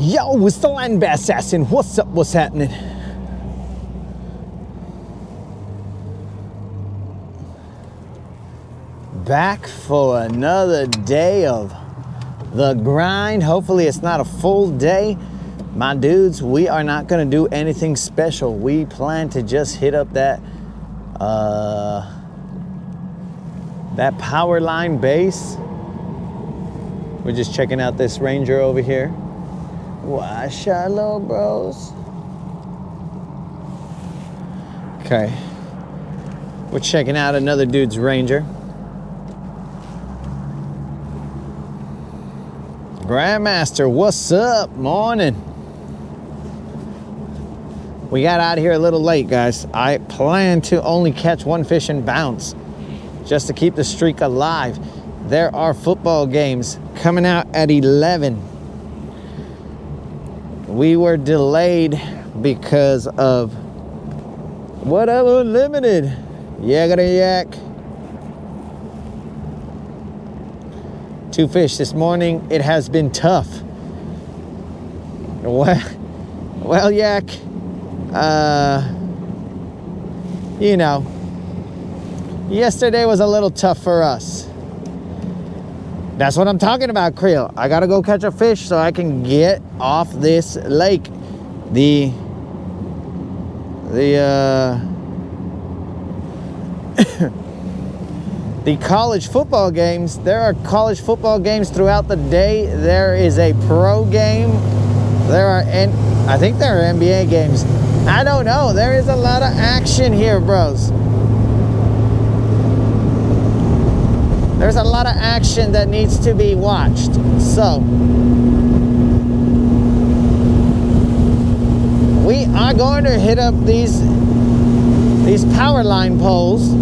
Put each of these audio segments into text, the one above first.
Yo, it's the Land Bass Assassin. What's up? What's happening? Back for another day of the grind. Hopefully it's not a full day. My dudes, we are not going to do anything special. We plan to just hit up that power line base. We're just checking out this Ranger over here. Why, Shiloh bros? Okay. We're checking out another dude's Ranger. Grandmaster, what's up? Morning. We got out of here a little late, guys. I plan to only catch one fish and bounce just to keep the streak alive. There are football games coming out at 11. We were delayed because of whatever limited. Yakety yak. 2 fish this morning. It has been tough. Well, yak. You know, yesterday was a little tough for us. That's what I'm talking about, Creel. I gotta go catch a fish so I can get off this lake. The college football games, there are college football games throughout the day. There is a pro game. I think there are NBA games. I don't know. There is a lot of action here, bros. There's a lot of action that needs to be watched. So, we are going to hit up these power line poles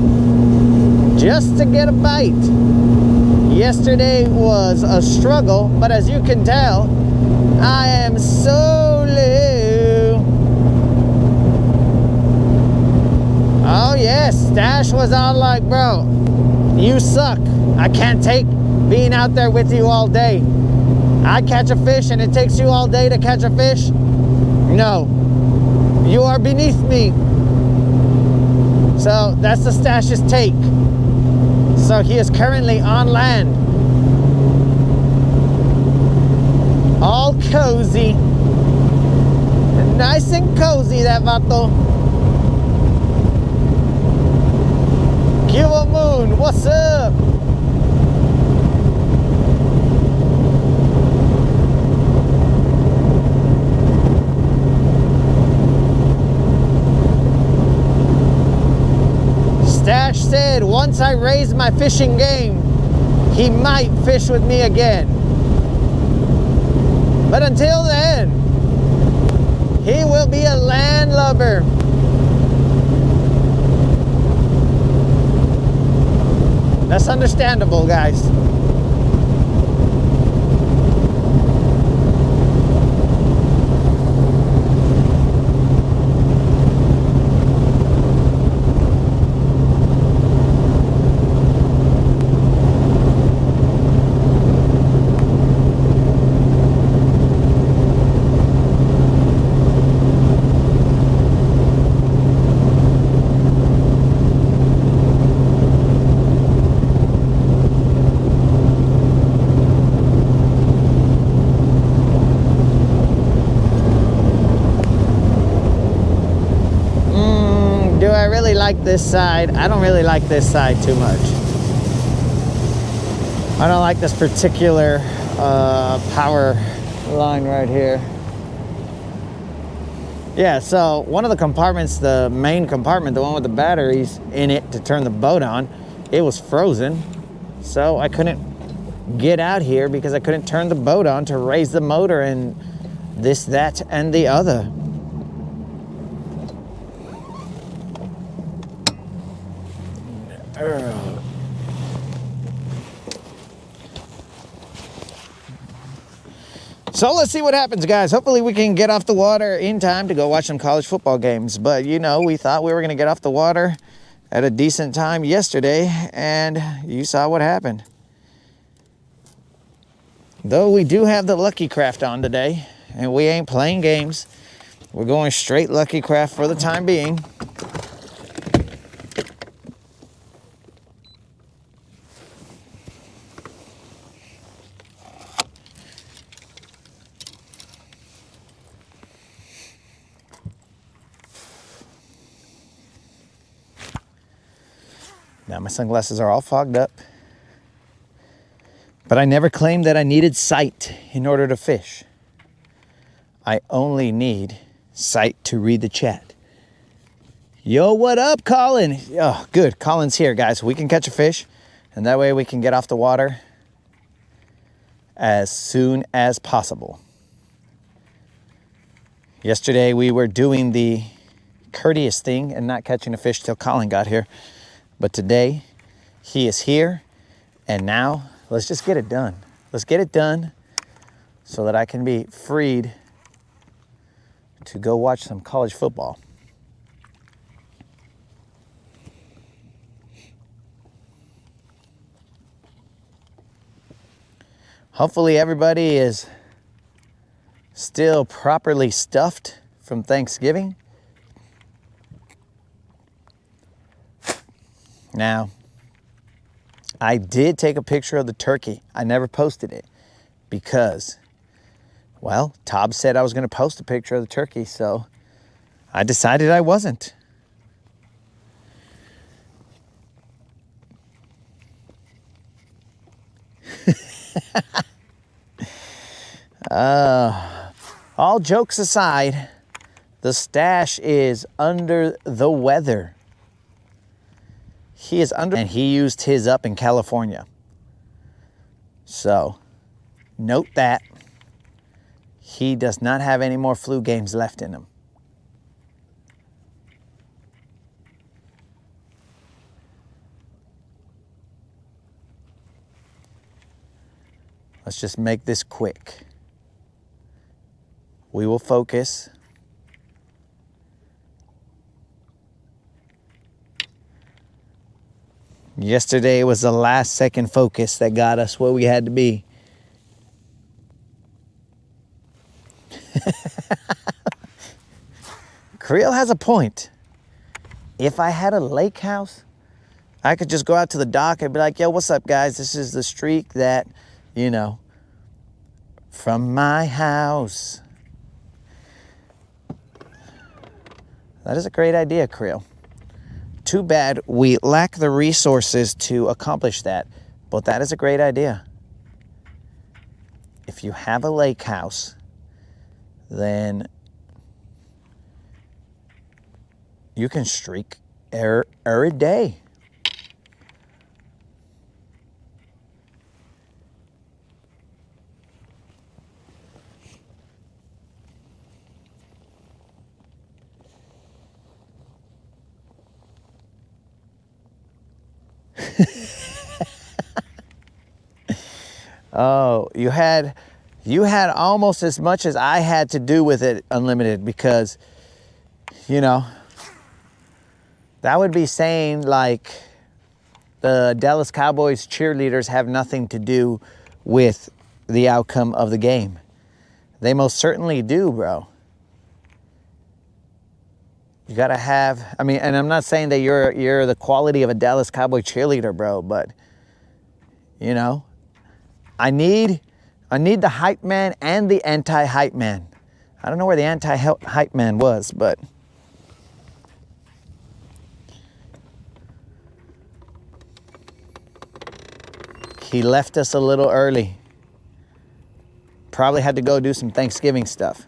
just to get a bite. Yesterday was a struggle, but as you can tell, I am so low. Oh yes, Stash was all like, bro, you suck. I can't take being out there with you all day. I catch a fish and it takes you all day to catch a fish? No. You are beneath me. So that's the Stash's take. So he is currently on land. All cozy. Nice and cozy, that vato. Cuba Moon, what's up? Stash said, once I raise my fishing game, he might fish with me again. But until then, he will be a landlubber. That's understandable, guys. Like this side. I don't really like this side too much. I don't like this particular power line right here. Yeah, so one of the compartments, the main compartment, the one with the batteries in it to turn the boat on, it was frozen. So I couldn't get out here because I couldn't turn the boat on to raise the motor and this, that, and the other. So let's see what happens, guys. Hopefully we can get off the water in time to go watch some college football games. But, you know, we thought we were going to get off the water at a decent time yesterday, and you saw what happened. Though we do have the Lucky Craft on today, and we ain't playing games. We're going straight Lucky Craft for the time being. Now my sunglasses are all fogged up. But I never claimed that I needed sight in order to fish. I only need sight to read the chat. Yo, what up, Colin? Oh, good. Colin's here, guys. We can catch a fish, and that way we can get off the water as soon as possible. Yesterday, we were doing the courteous thing and not catching a fish till Colin got here. But today, he is here, and now let's just get it done. Let's get it done so that I can be freed to go watch some college football. Hopefully everybody is still properly stuffed from Thanksgiving. Now, I did take a picture of the turkey. I never posted it because, well, Tob said I was going to post a picture of the turkey, so I decided I wasn't. All jokes aside, the stash is under the weather. He is under, and he used his up in California. So, note that he does not have any more flu games left in him. Let's just make this quick. We will focus. Yesterday was the last second focus that got us where we had to be. Creel has a point. If I had a lake house, I could just go out to the dock and be like, yo, what's up, guys? This is the streak that, you know, from my house. That is a great idea, Creel. Too bad we lack the resources to accomplish that, but that is a great idea. If you have a lake house, then you can streak every day. Oh, you had almost as much as I had to do with it, Unlimited, because, you know, that would be saying like the Dallas Cowboys cheerleaders have nothing to do with the outcome of the game. They most certainly do, bro. You gotta have, I mean, and I'm not saying that you're the quality of a Dallas Cowboy cheerleader, bro, but, you know, I need the hype man and the anti-hype man. I don't know where the anti-hype man was, but he left us a little early. Probably had to go do some Thanksgiving stuff.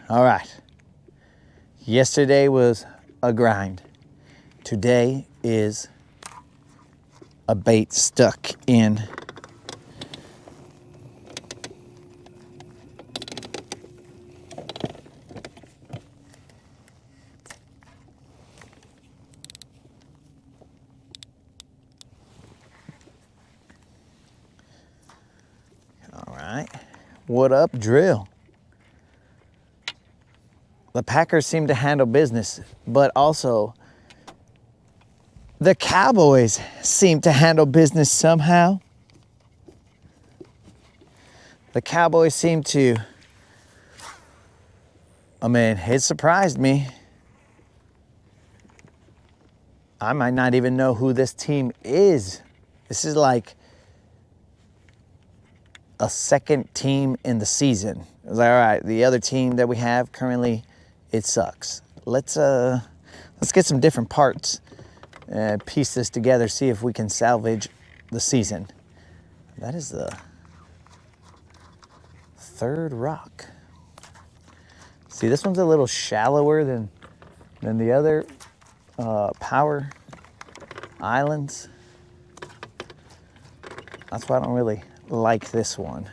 All right. Yesterday was a grind. Today is a bait stuck in. All right. What up, Drill? the Packers seem to handle business, but also the Cowboys seem to handle business somehow. The Cowboys seem to, I mean, it surprised me. I might not even know who this team is. This is like a second team in the season. It was like, all right, the other team that we have currently, it sucks. Let's get some different parts and piece this together, see if we can salvage the season. That is the third rock. See, this one's a little shallower than the other power islands. That's why I don't really like this one.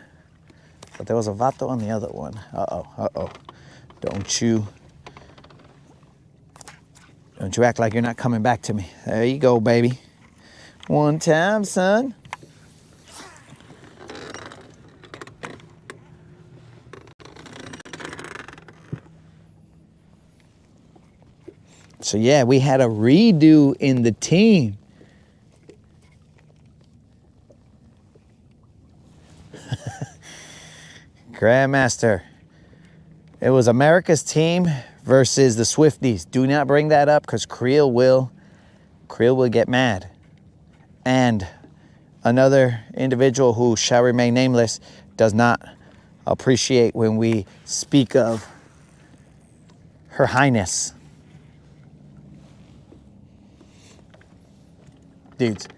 But there was a vato on the other one. Uh-oh. Don't you act like you're not coming back to me. There you go, baby. One time, son. So yeah, we had a redo in the team. Grandmaster. It was America's team versus the Swifties. Do not bring that up because Creel will get mad. And another individual who shall remain nameless does not appreciate when we speak of Her Highness. Dudes,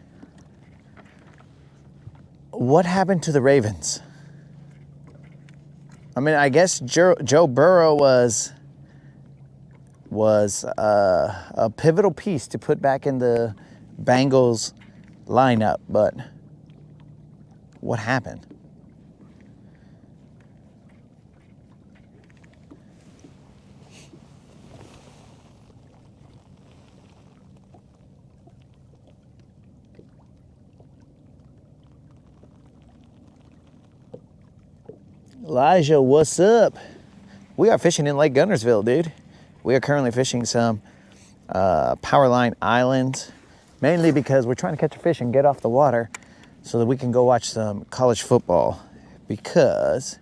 what happened to the Ravens? I mean, I guess Joe Burrow was a pivotal piece to put back in the Bengals lineup, but what happened? Elijah, what's up? We are fishing in Lake Guntersville, dude. We are currently fishing some Powerline Islands, mainly because we're trying to catch a fish and get off the water so that we can go watch some college football, because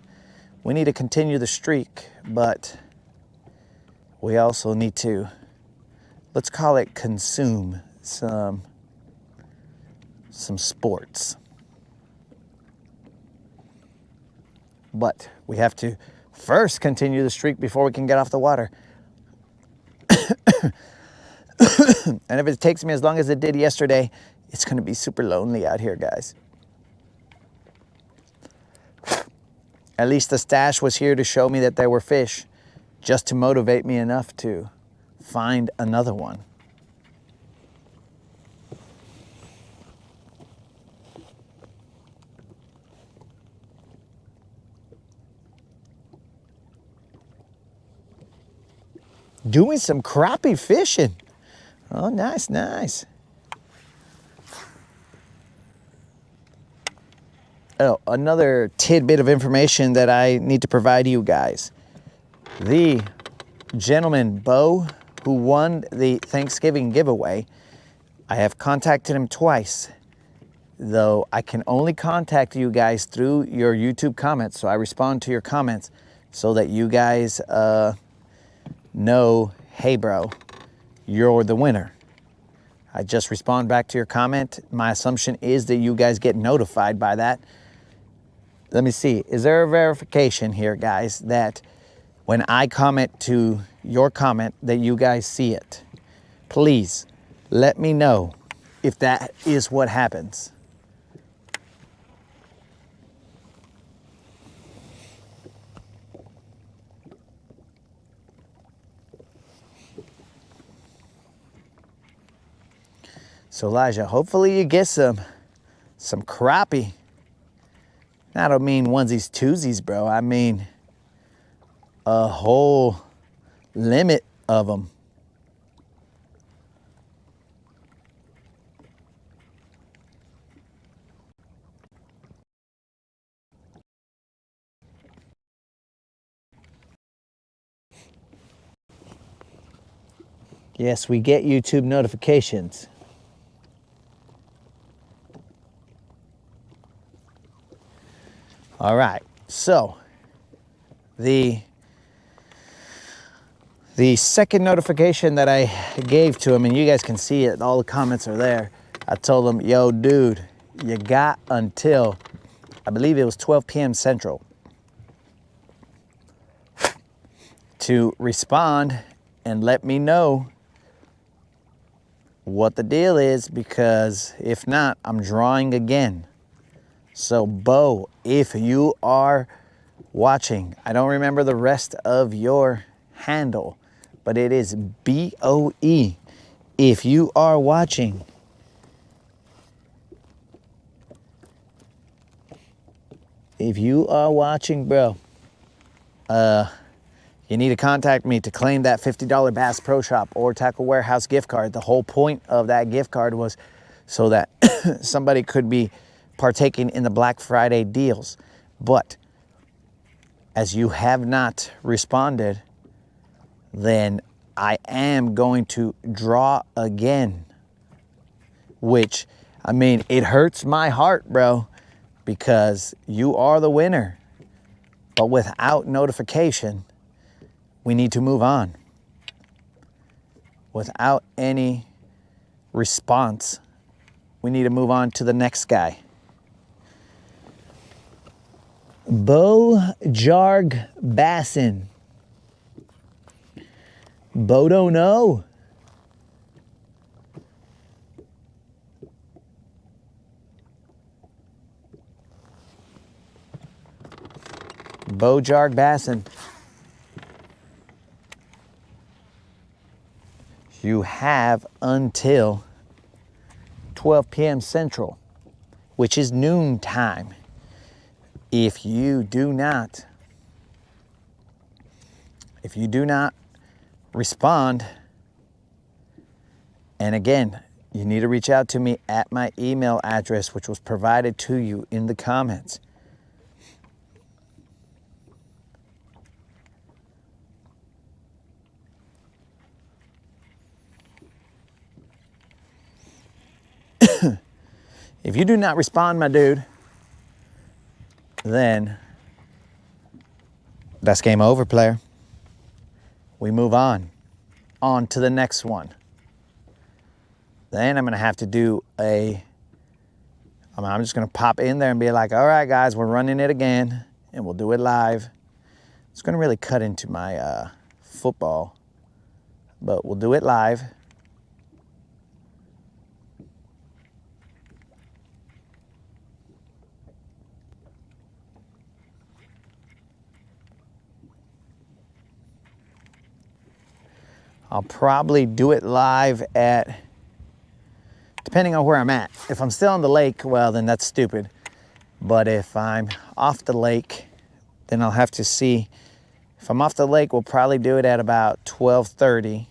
we need to continue the streak, but we also need to, let's call it, consume some sports. But we have to first continue the streak before we can get off the water. And if it takes me as long as it did yesterday, it's going to be super lonely out here, guys. At least the stash was here to show me that there were fish, just to motivate me enough to find another one. Doing some crappie fishing. Oh, nice, nice. Oh, another tidbit of information that I need to provide you guys. The gentleman, Bo, who won the Thanksgiving giveaway, I have contacted him twice, though I can only contact you guys through your YouTube comments, so I respond to your comments so that you guys know, hey bro, you're the winner. I just respond back to your comment. My assumption is that you guys get notified by that. Let me see, is there a verification here, guys, that when I comment to your comment that you guys see it? Please let me know if that is what happens. So Elijah, hopefully you get some crappie. I don't mean onesies, twosies, bro. I mean a whole limit of them. Yes, we get YouTube notifications. All right, so the second notification that I gave to him, and you guys can see it, all the comments are there. I told him, yo, dude, you got until, I believe it was 12 p.m. Central, to respond and let me know what the deal is, because if not, I'm drawing again. So, Bo, if you are watching, I don't remember the rest of your handle, but it is BOE. If you are watching, bro, you need to contact me to claim that $50 Bass Pro Shop or Tackle Warehouse gift card. The whole point of that gift card was so that somebody could be partaking in the Black Friday deals. But as you have not responded, then I am going to draw again. Which, I mean, it hurts my heart, bro, because you are the winner. But without notification, we need to move on. Without any response, we need to move on to the next guy. Bo Jarg Bassin. Bo don't know. Bo Jarg Bassin. You have until 12 p.m. Central, which is noon time. If you do not respond, and again, you need to reach out to me at my email address, which was provided to you in the comments. If you do not respond, my dude, then that's game over, player. We move on to the next one. Then I'm gonna have to do I'm just gonna pop in there and be like, all right, guys, we're running it again, and we'll do it live. It's gonna really cut into my football, but we'll do it live. I'll probably do it live at, depending on where I'm at. If I'm still on the lake, well, then that's stupid. But if I'm off the lake, then I'll have to see. If I'm off the lake, we'll probably do it at about 12:30.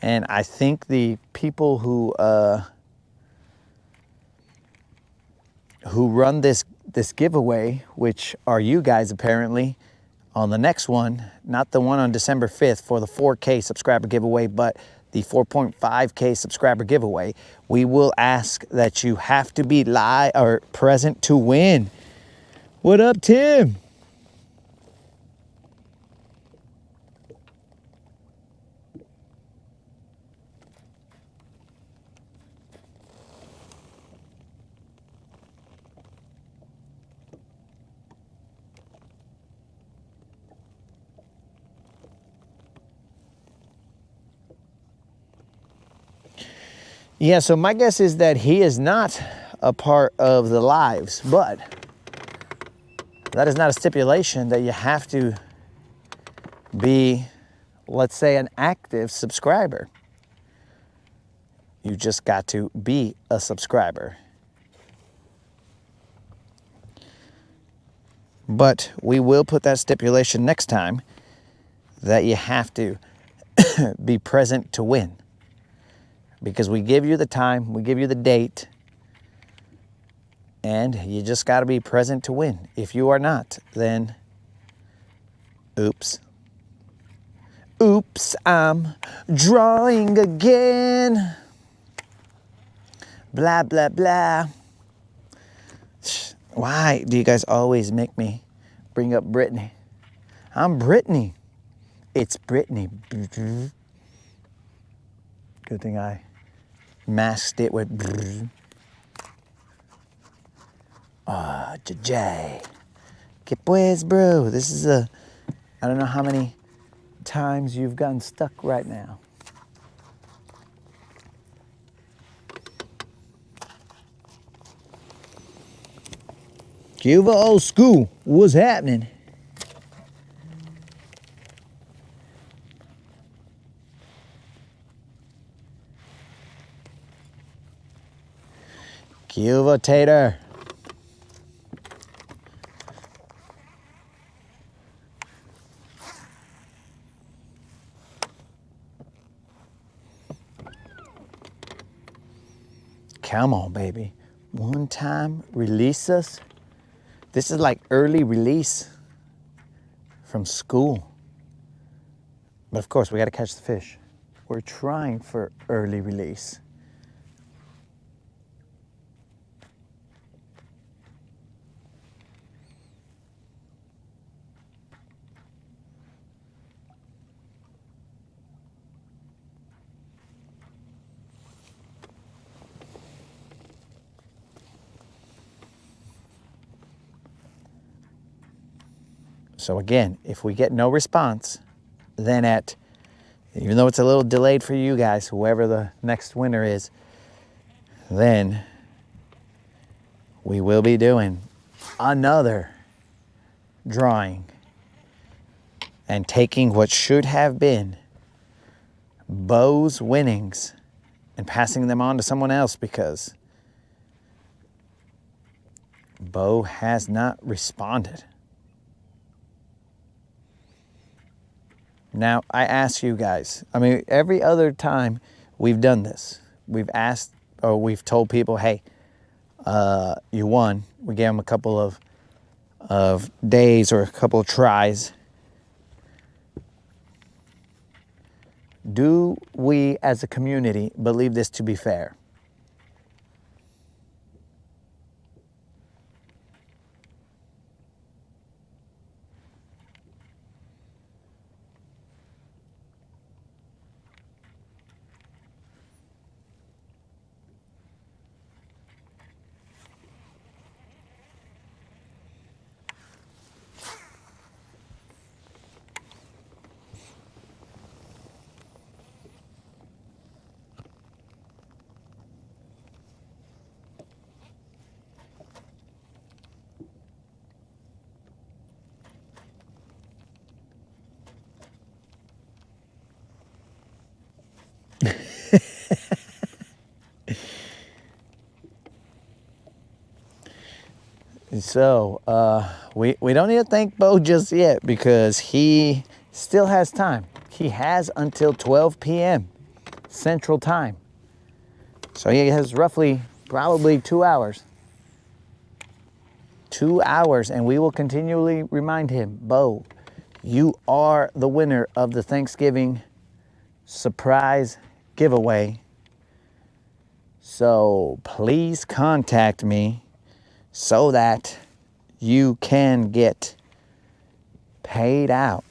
And I think the people who run this giveaway, which are you guys apparently, on the next one, not the one on December 5th for the 4K subscriber giveaway, but the 4.5K subscriber giveaway, we will ask that you have to be live or present to win. What up, Tim? Yeah, so my guess is that he is not a part of the lives, but that is not a stipulation that you have to be, let's say, an active subscriber. You just got to be a subscriber. But we will put that stipulation next time that you have to be present to win. Because we give you the time, we give you the date, And you just got to be present to win. If you are not, then oops. Oops, I'm drawing again. Blah, blah, blah. Why do you guys always make me bring up Brittany? I'm Brittany. It's Brittany. Good thing I masked it with JJ. Que pues, bro. This is I don't know how many times you've gotten stuck right now. Cuba old school, what's happening? Cuba Tater. Come on, baby. One time, release us. This is like early release from school. But of course, we got to catch the fish. We're trying for early release. So again, if we get no response, then even though it's a little delayed for you guys, whoever the next winner is, then we will be doing another drawing and taking what should have been Bo's winnings and passing them on to someone else because Bo has not responded. Now, I ask you guys, I mean, every other time we've done this, we've asked or we've told people, hey, you won. We gave them a couple of days or a couple of tries. Do we as a community believe this to be fair? So, we don't need to thank Bo just yet because he still has time. He has until 12 p.m. Central Time. So he has roughly, probably 2 hours. 2 hours, and we will continually remind him, Bo, you are the winner of the Thanksgiving surprise giveaway. So please contact me so that you can get paid out.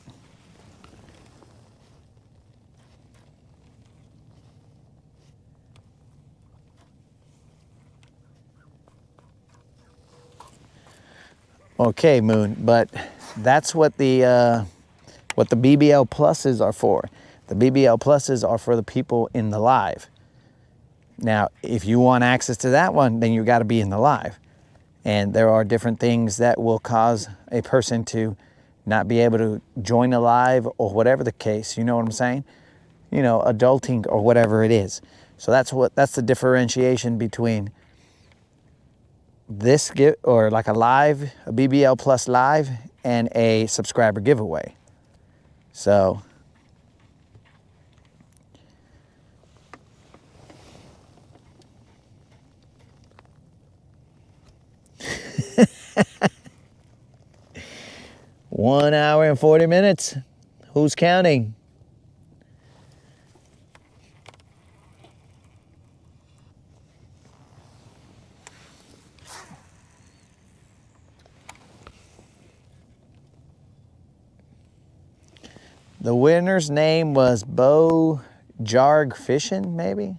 Okay, Moon, but that's what the BBL pluses are for. The BBL pluses are for the people in the live. Now, if you want access to that one, then you got to be in the live. And there are different things that will cause a person to not be able to join a live or whatever the case, you know what I'm saying? You know, adulting or whatever it is. So that's the differentiation between this or like a live, a BBL Plus live, and a subscriber giveaway. So and 40 minutes. Who's counting? The winner's name was Bo Jarg Fishing, maybe?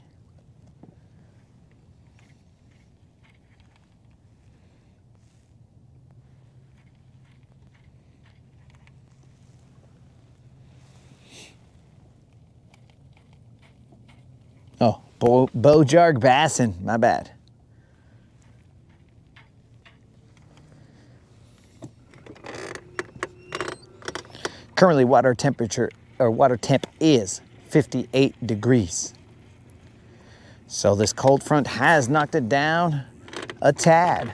Oh, Bo Jarg Bassin, my bad. Currently water temp is 58 degrees. So this cold front has knocked it down a tad.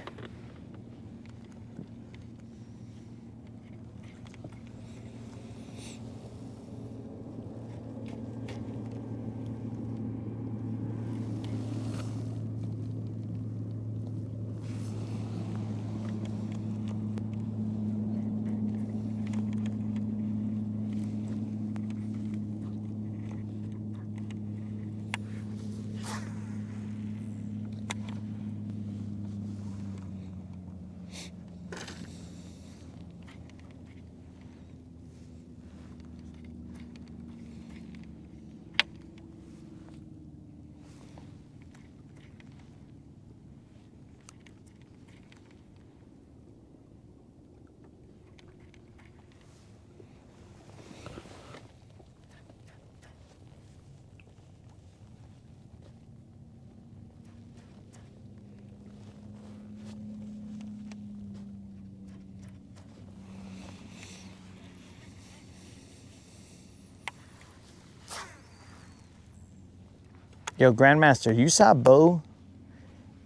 Yo, Grandmaster, you saw Bo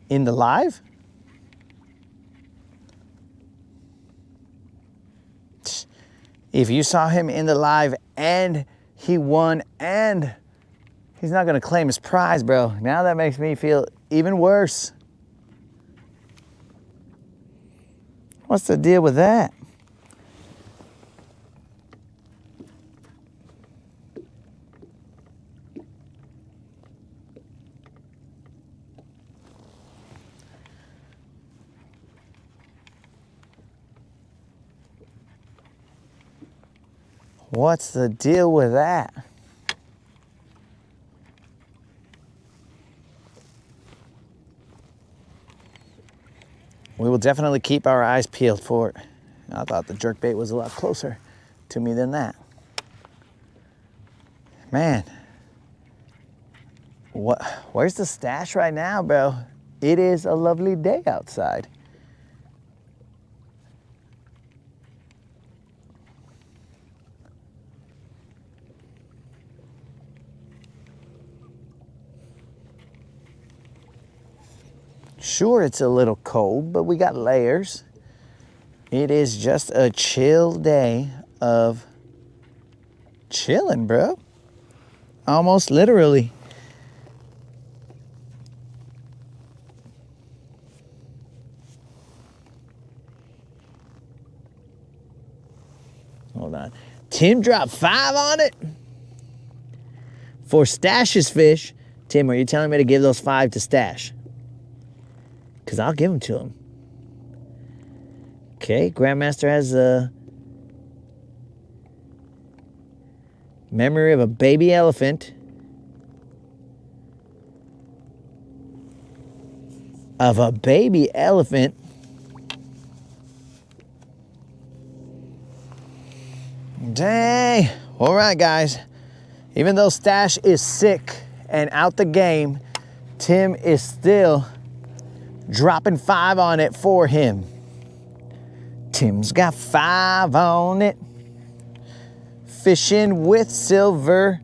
in the live? If you saw him in the live and he won and he's not gonna claim his prize, bro. Now that makes me feel even worse. What's the deal with that? What's the deal with that? We will definitely keep our eyes peeled for it. I thought the jerkbait was a lot closer to me than that. Man, where's the stash right now, bro? It is a lovely day outside. Sure, it's a little cold, but we got layers. It is just a chill day of chilling, bro. Almost literally. Hold on. Tim dropped 5 on it for Stash's fish. Tim, are you telling me to give those 5 to Stash? Because I'll give them to him. Okay, Grandmaster has a memory of a baby elephant. Of a baby elephant. Dang. All right, guys. Even though Stash is sick and out the game, Tim is still dropping 5 on it for him. Tim's got 5 on it. Fishing with silver,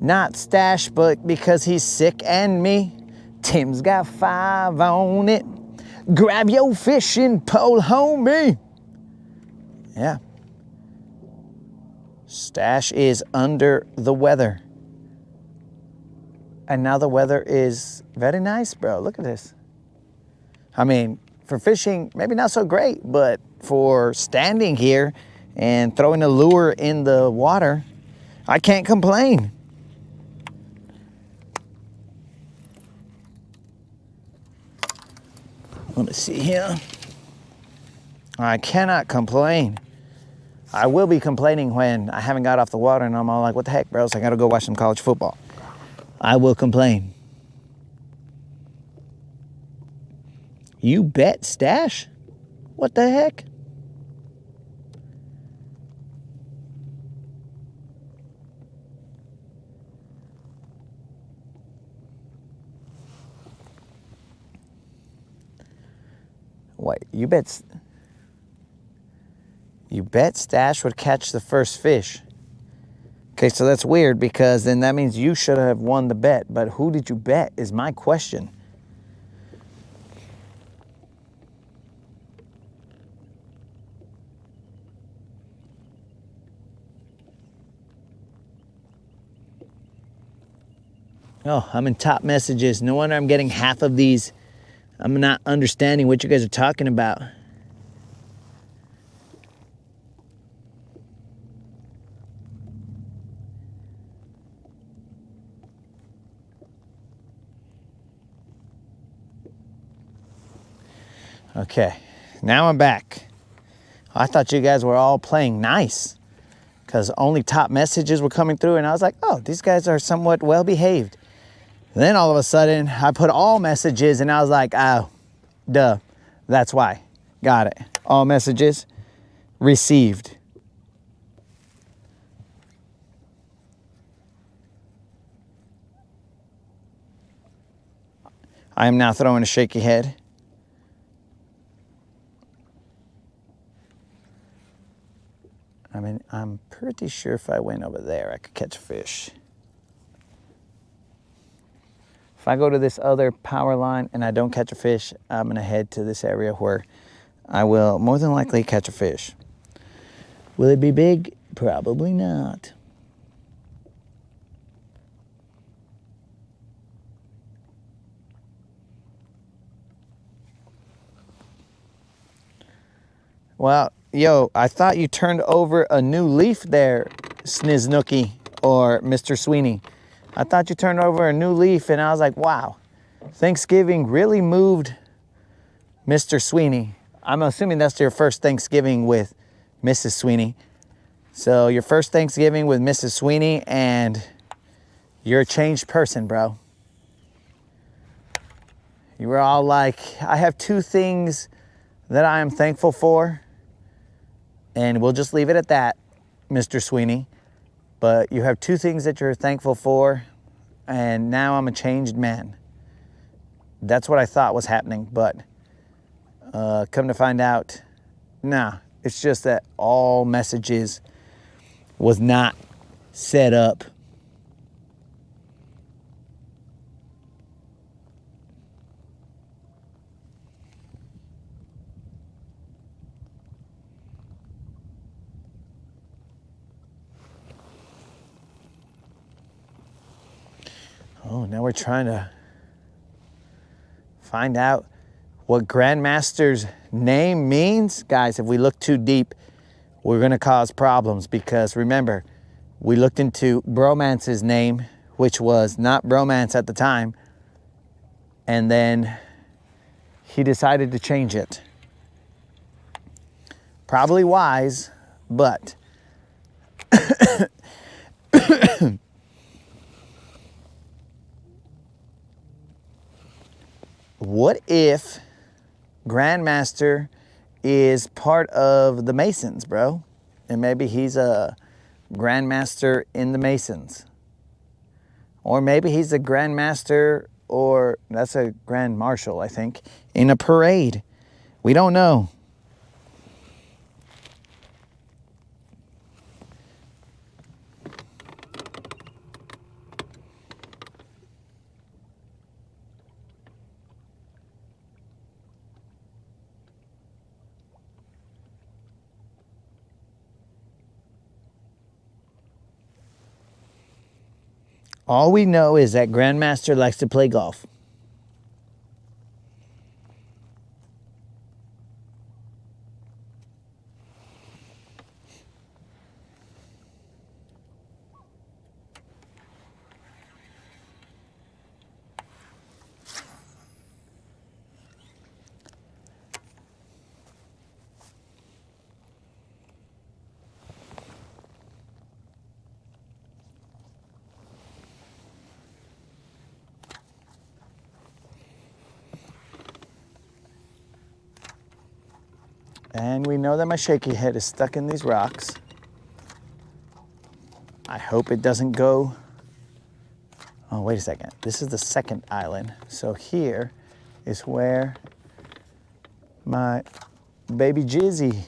not Stash, but because he's sick and me. Tim's got 5 on it. Grab your fishing pole, homie. Yeah. Stash is under the weather. And now the weather is very nice, bro. Look at this. I mean, for fishing, maybe not so great, but for standing here and throwing a lure in the water, I can't complain. Let me see here. I cannot complain. I will be complaining when I haven't got off the water and I'm all like, what the heck, bros? I gotta go watch some college football. I will complain. You bet, Stash? What the heck? What, you bet Stash would catch the first fish. Okay, so that's weird because then that means you should have won the bet. But who did you bet is my question. Oh, I'm in top messages. No wonder I'm getting half of these. I'm not understanding what you guys are talking about. Okay, now I'm back. I thought you guys were all playing nice because only top messages were coming through, and I was like, oh, these guys are somewhat well behaved. Then all of a sudden, I put all messages, and I was like, oh, duh, that's why. Got it. All messages received. I am now throwing a shaky head. I mean, I'm pretty sure if I went over there, I could catch a fish. If I go to this other power line and I don't catch a fish, I'm gonna head to this area where I will more than likely catch a fish. Will it be big? Probably not. Well, yo, I thought you turned over a new leaf there, Sniznookie or Mr. Sweeney. I thought you turned over a new leaf, and I was like, wow, Thanksgiving really moved Mr. Sweeney. I'm assuming that's your first Thanksgiving with Mrs. Sweeney. So your first Thanksgiving with Mrs. Sweeney, and you're a changed person, bro. You were all like, I have two things that I am thankful for, and we'll just leave it at that, Mr. Sweeney. But you have two things that you're thankful for, and now I'm a changed man. That's what I thought was happening, but come to find out, nah, it's just that all messages was not set up. Oh, now we're trying to find out what Grandmaster's name means. Guys, if we look too deep, we're gonna cause problems because remember, we looked into Bromance's name, which was not Bromance at the time, and then he decided to change it. Probably wise, but what if Grandmaster is part of the Masons, bro? And maybe he's a Grandmaster in the Masons. Or maybe he's a Grandmaster, or that's a Grand Marshal, I think, in a parade. We don't know. All we know is that Grandmaster likes to play golf. And we know that my shaky head is stuck in these rocks. I hope it doesn't go. Oh, wait a second. This is the second island. So here is where my baby Jizzy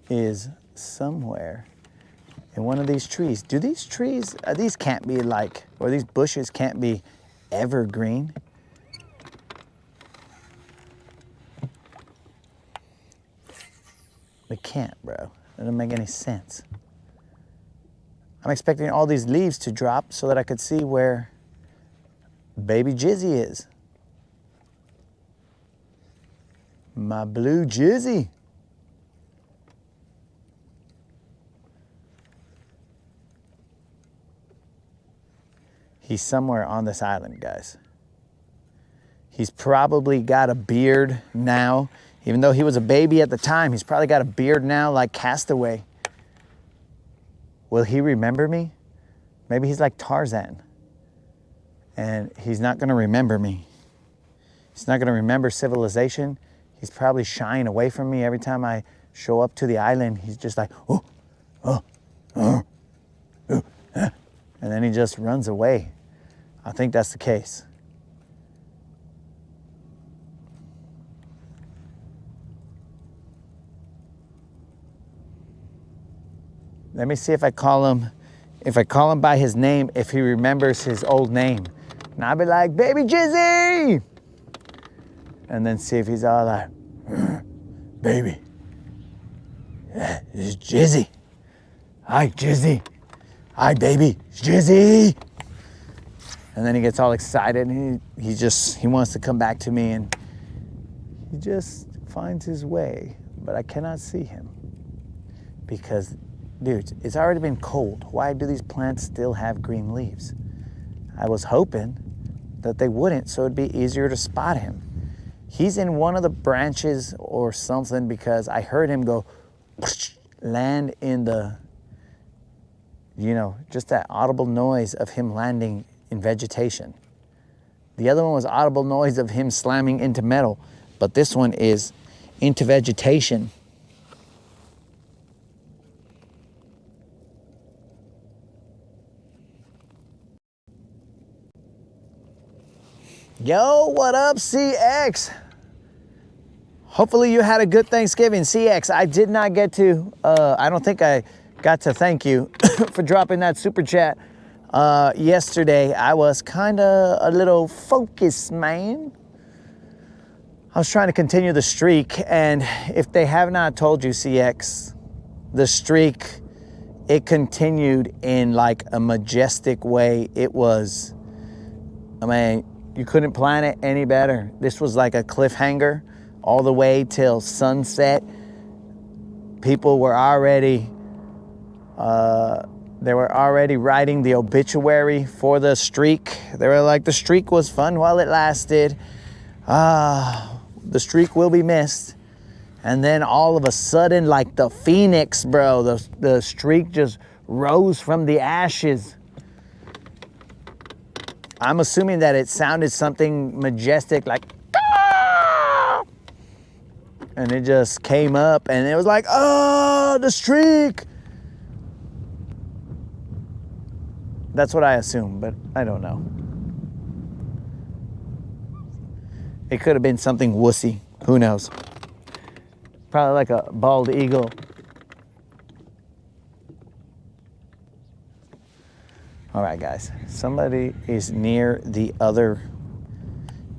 is, somewhere in one of these trees. Do these trees, these can't be like, or these bushes can't be evergreen? They can't, bro. It doesn't make any sense. I'm expecting all these leaves to drop so that I could see where baby Jizzy is. My blue Jizzy. He's somewhere on this island, guys. He's probably got a beard now. Even though he was a baby at the time, he's probably got a beard now like Castaway. Will he remember me? Maybe he's like Tarzan. And he's not gonna remember me. He's not gonna remember civilization. He's probably shying away from me every time I show up to the island. He's just like, oh, oh, oh, oh, and then he just runs away. I think that's the case. Let me see if I call him by his name, if he remembers his old name. And I'll be like, baby Jizzy! And then see if he's all like, baby, yeah, it's Jizzy. Hi, Jizzy. Hi, baby, it's Jizzy. And then he gets all excited and he wants to come back to me, and he just finds his way, but I cannot see him because, dude, it's already been cold. Why do these plants still have green leaves? I was hoping that they wouldn't, so it'd be easier to spot him. He's in one of the branches or something, because I heard him go land in the, just that audible noise of him landing in vegetation. The other one was audible noise of him slamming into metal, but this one is into vegetation. Yo, what up, CX? Hopefully you had a good Thanksgiving. CX, I did not get to, I don't think I got to thank you for dropping that super chat yesterday. I was kind of a little focused, man. I was trying to continue the streak, and if they have not told you, CX, the streak, it continued in like a majestic way. It was, I mean, you couldn't plan it any better. This was like a cliffhanger all the way till sunset. People were already, they were already writing the obituary for the streak. They were like, the streak was fun while it lasted. The streak will be missed. And then all of a sudden, like the phoenix, bro, the streak just rose from the ashes. I'm assuming that it sounded something majestic like, ah! And it just came up and it was like, oh, the streak. That's what I assume, but I don't know. It could have been something wussy. Who knows? Probably like a bald eagle. All right, guys, somebody is near the other.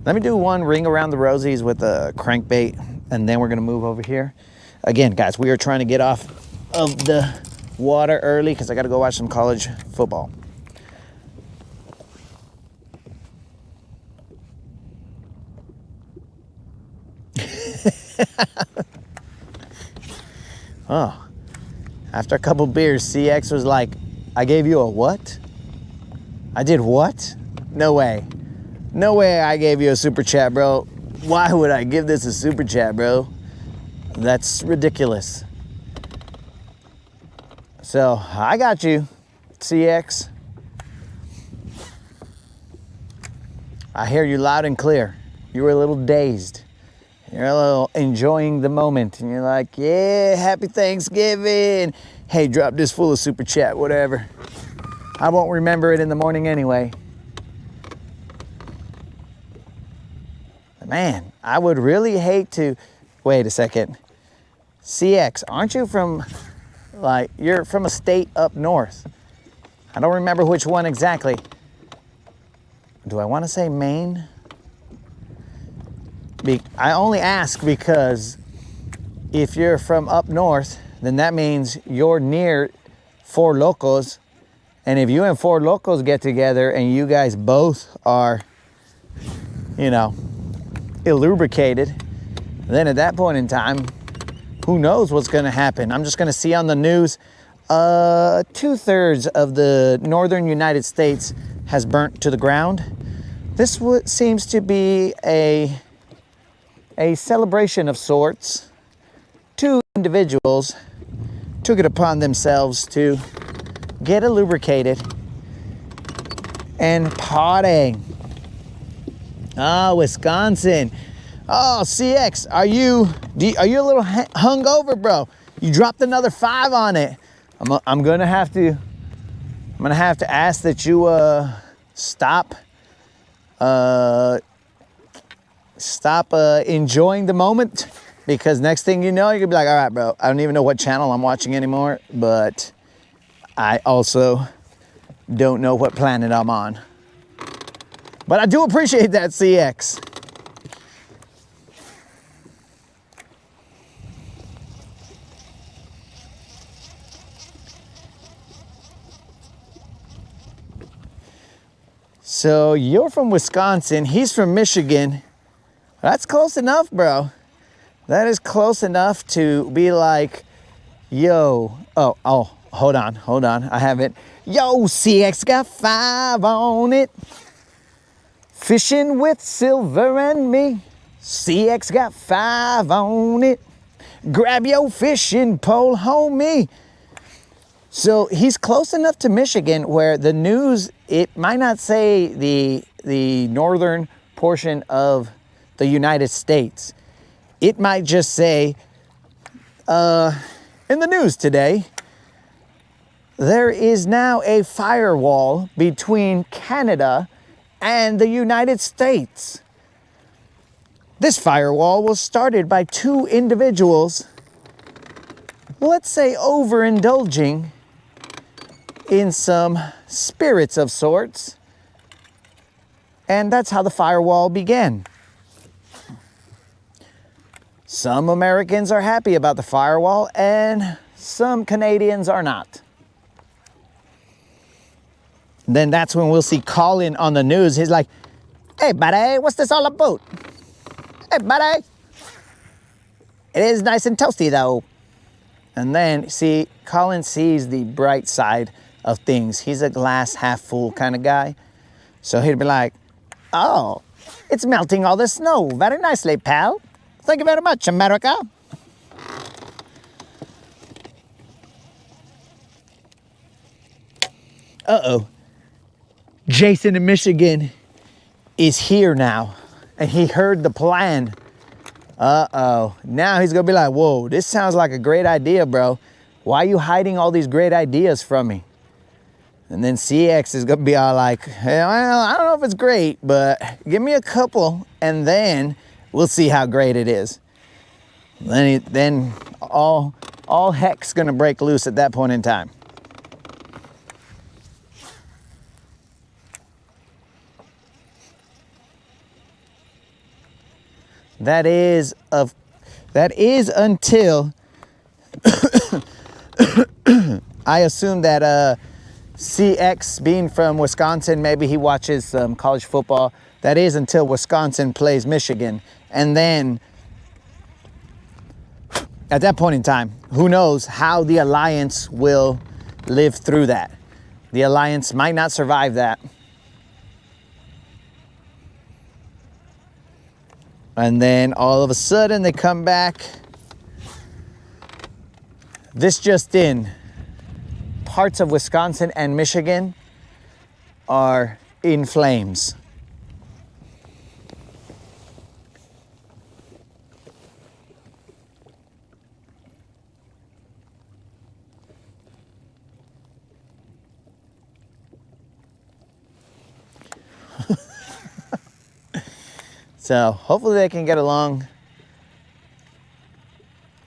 Let me do one ring around the rosies with a crankbait, and then we're gonna move over here. Again, guys, we are trying to get off of the water early because I gotta go watch some college football. Oh, after a couple beers, CX was like, I gave you a what? I did what? No way. No way I gave you a super chat, bro. Why would I give this a super chat, bro? That's ridiculous. So, I got you, CX. I hear you loud and clear. You were a little dazed. You're a little enjoying the moment, and you're like, yeah, happy Thanksgiving. Hey, drop this full of super chat, whatever. I won't remember it in the morning anyway. Man, I would really hate to, wait a second. CX, aren't you from, like, you're from a state up north. I don't remember which one exactly. Do I want to say Maine? I only ask because if you're from up north, then that means you're near Four Locos. And if you and Four Locos get together and you guys both are, you know, illubricated, then at that point in time, who knows what's going to happen. I'm just going to see on the news 2/3 of the northern United States has burnt to the ground. This seems to be a celebration of sorts. Two individuals took it upon themselves to get lubricated and partying. Ah, Wisconsin. Oh, CX, are you a little hungover, bro? You dropped another 5 on it. I'm gonna have to ask that you stop enjoying the moment, because next thing you know, you're gonna be like, all right, bro, I don't even know what channel I'm watching anymore, but I also don't know what planet I'm on. But I do appreciate that, CX. So you're from Wisconsin, he's from Michigan. That's close enough, bro. That is close enough to be like, yo, oh, hold on, I have it. Yo, CX got 5 on it. Fishing with Silver and me. CX got 5 on it. Grab your fishing pole, homie. So he's close enough to Michigan where the news, it might not say the northern portion of the United States. It might just say, in the news today, there is now a firewall between Canada and the United States. This firewall was started by 2 individuals, let's say overindulging in some spirits of sorts, and that's how the firewall began. Some Americans are happy about the firewall and some Canadians are not. Then that's when we'll see Colin on the news. He's like, hey buddy, what's this all about? Hey buddy, it is nice and toasty though. And then see, Colin sees the bright side of things. He's a glass half full kind of guy. So he'd be like, oh, it's melting all the snow very nicely, pal. Thank you very much, America. Uh-oh. Jason in Michigan is here now, and he heard the plan. Uh-oh. Now he's gonna be like, whoa, this sounds like a great idea, bro. Why are you hiding all these great ideas from me? And then CX is gonna be all like, hey, well, I don't know if it's great, but give me a couple, and then we'll see how great it is. Then all heck's gonna break loose at that point in time. That is until I assume that CX, being from Wisconsin, maybe he watches some college football. That is until Wisconsin plays Michigan. And then at that point in time, who knows how the Alliance will live through that. The Alliance might not survive that. And then all of a sudden they come back. This just in, parts of Wisconsin and Michigan are in flames. So hopefully they can get along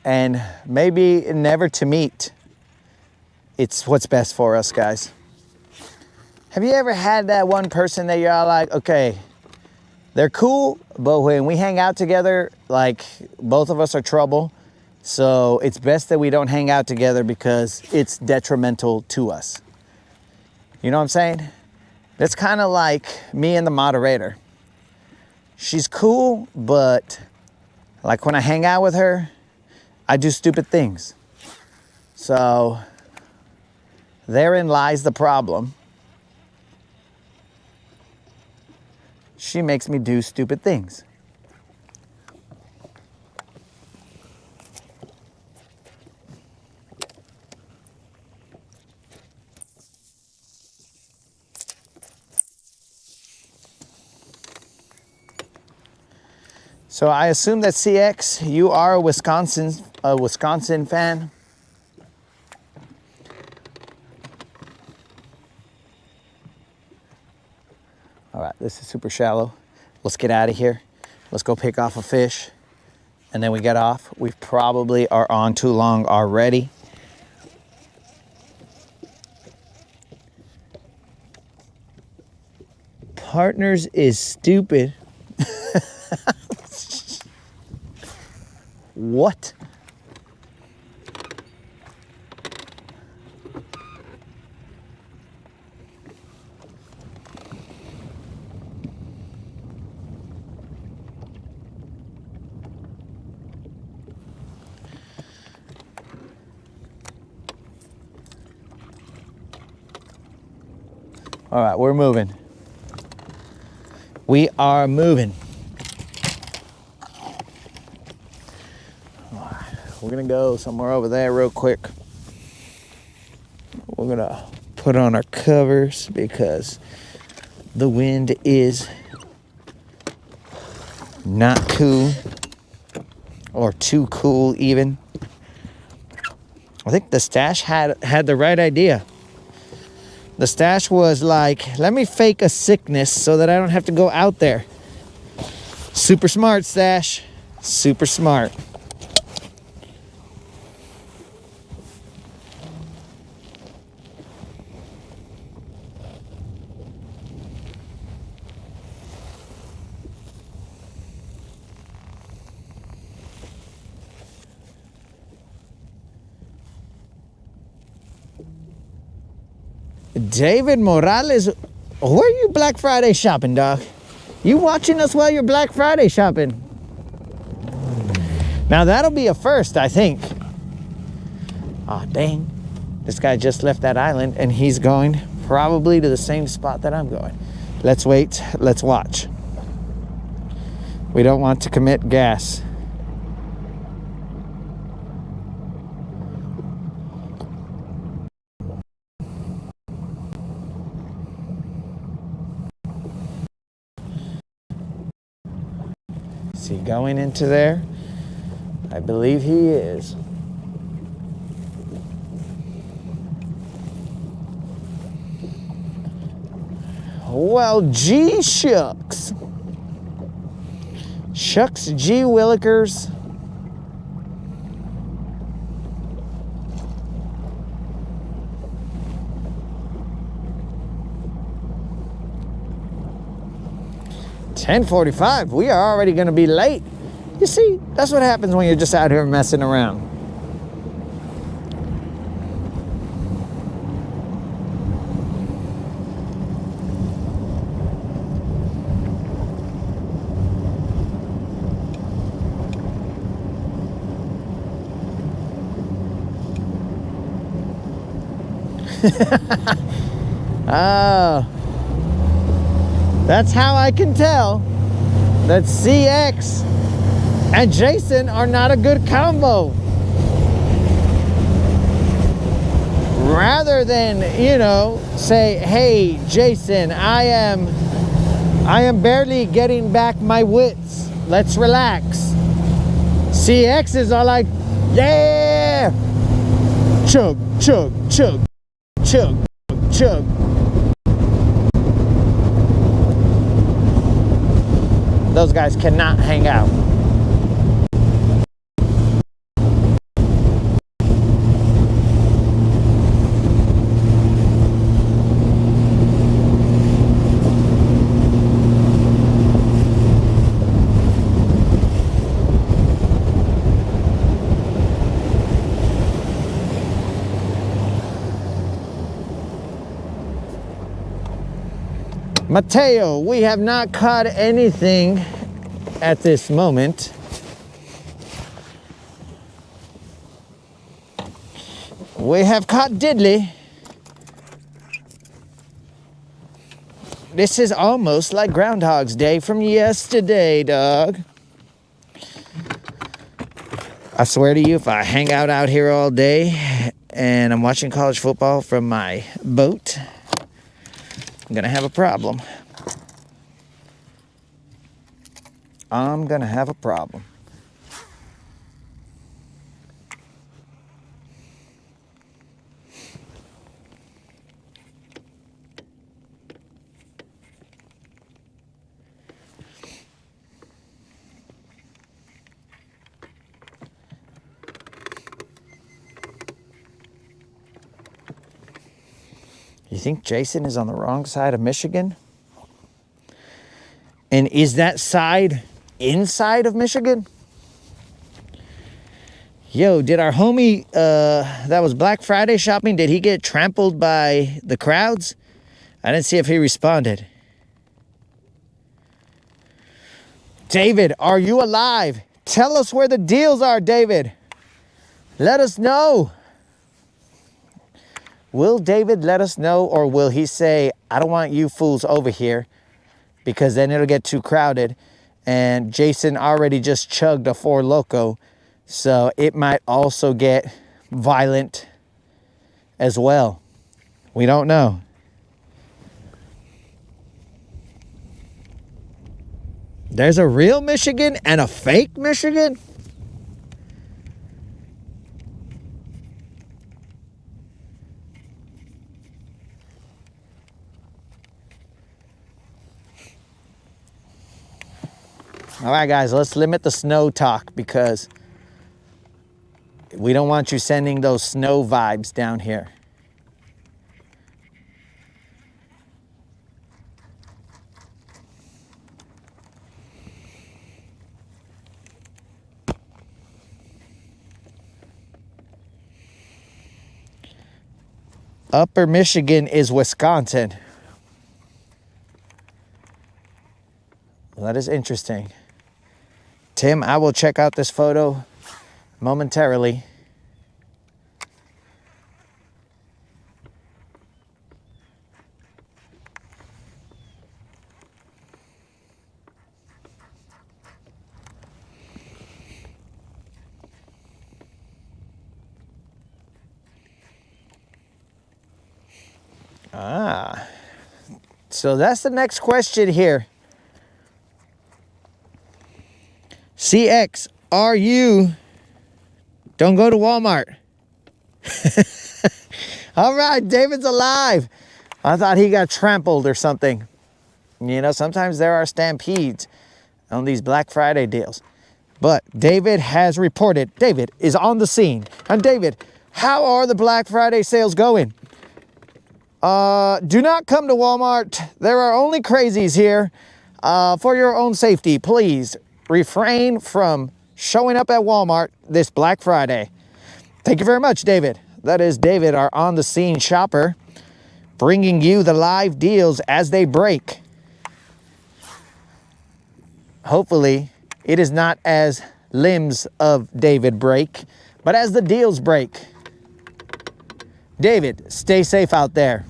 and maybe never to meet. It's what's best for us, guys. Have you ever had that one person that you're all like, okay, they're cool, but when we hang out together, like both of us are trouble. So it's best that we don't hang out together because it's detrimental to us. You know what I'm saying? That's kind of like me and the moderator. She's cool, but like when I hang out with her, I do stupid things. So therein lies the problem. She makes me do stupid things. So I assume that CX, you are a Wisconsin fan. All right, this is super shallow. Let's get out of here. Let's go pick off a fish. And then we get off. We probably are on too long already. Partners is stupid. What? All right, we're moving. We are moving. All right, we're gonna go somewhere over there real quick. We're gonna put on our covers because the wind is not cool, or too cool even. I think the stash had the right idea. The stash was like, let me fake a sickness so that I don't have to go out there. Super smart, stash. Super smart. David Morales, where are you Black Friday shopping, dog? You watching us while you're Black Friday shopping? Now that'll be a first, I think. Aw, dang. This guy just left that island and he's going probably to the same spot that I'm going. Let's wait, let's watch. We don't want to commit gas. Is he going into there? I believe he is. Well, gee shucks. Shucks, gee willikers. $10:45, we are already gonna be late. You see, that's what happens when you're just out here messing around. Oh, that's how I can tell that CX and Jason are not a good combo. Rather than, you know, say, hey, Jason, I am barely getting back my wits. Let's relax. CXs are like, yeah, chug, chug, chug, chug, chug. those guys cannot hang out. Mateo, we have not caught anything at this moment. We have caught diddly. This is almost like Groundhog's Day from yesterday, dog. I swear to you, if I hang out here all day and I'm watching college football from my boat, I'm gonna have a problem. I'm gonna have a problem. You think Jason is on the wrong side of Michigan? And is that side inside of Michigan? Yo, did our homie that was Black Friday shopping, did he get trampled by the crowds? I didn't see if he responded. David, are you alive? Tell us where the deals are, David. Let us know. Will David let us know, or will he say, I don't want you fools over here, because then it'll get too crowded, and Jason already just chugged a Four Loko, so it might also get violent as well. We don't know. There's a real Michigan and a fake Michigan? All right, guys, let's limit the snow talk because we don't want you sending those snow vibes down here. Upper Michigan is Wisconsin. Well, that is interesting. Tim, I will check out this photo momentarily. So that's the next question here. CX, are you? Don't go to Walmart. All right, David's alive. I thought he got trampled or something. You know, sometimes there are stampedes on these Black Friday deals. But David has reported. David is on the scene. And David, how are the Black Friday sales going? Do not come to Walmart. There are only crazies here. For your own safety, please refrain from showing up at Walmart this Black Friday. Thank you very much, David. That is David, our on-the-scene shopper, bringing you the live deals as they break. Hopefully, it is not as limbs of David break, but as the deals break. David, stay safe out there.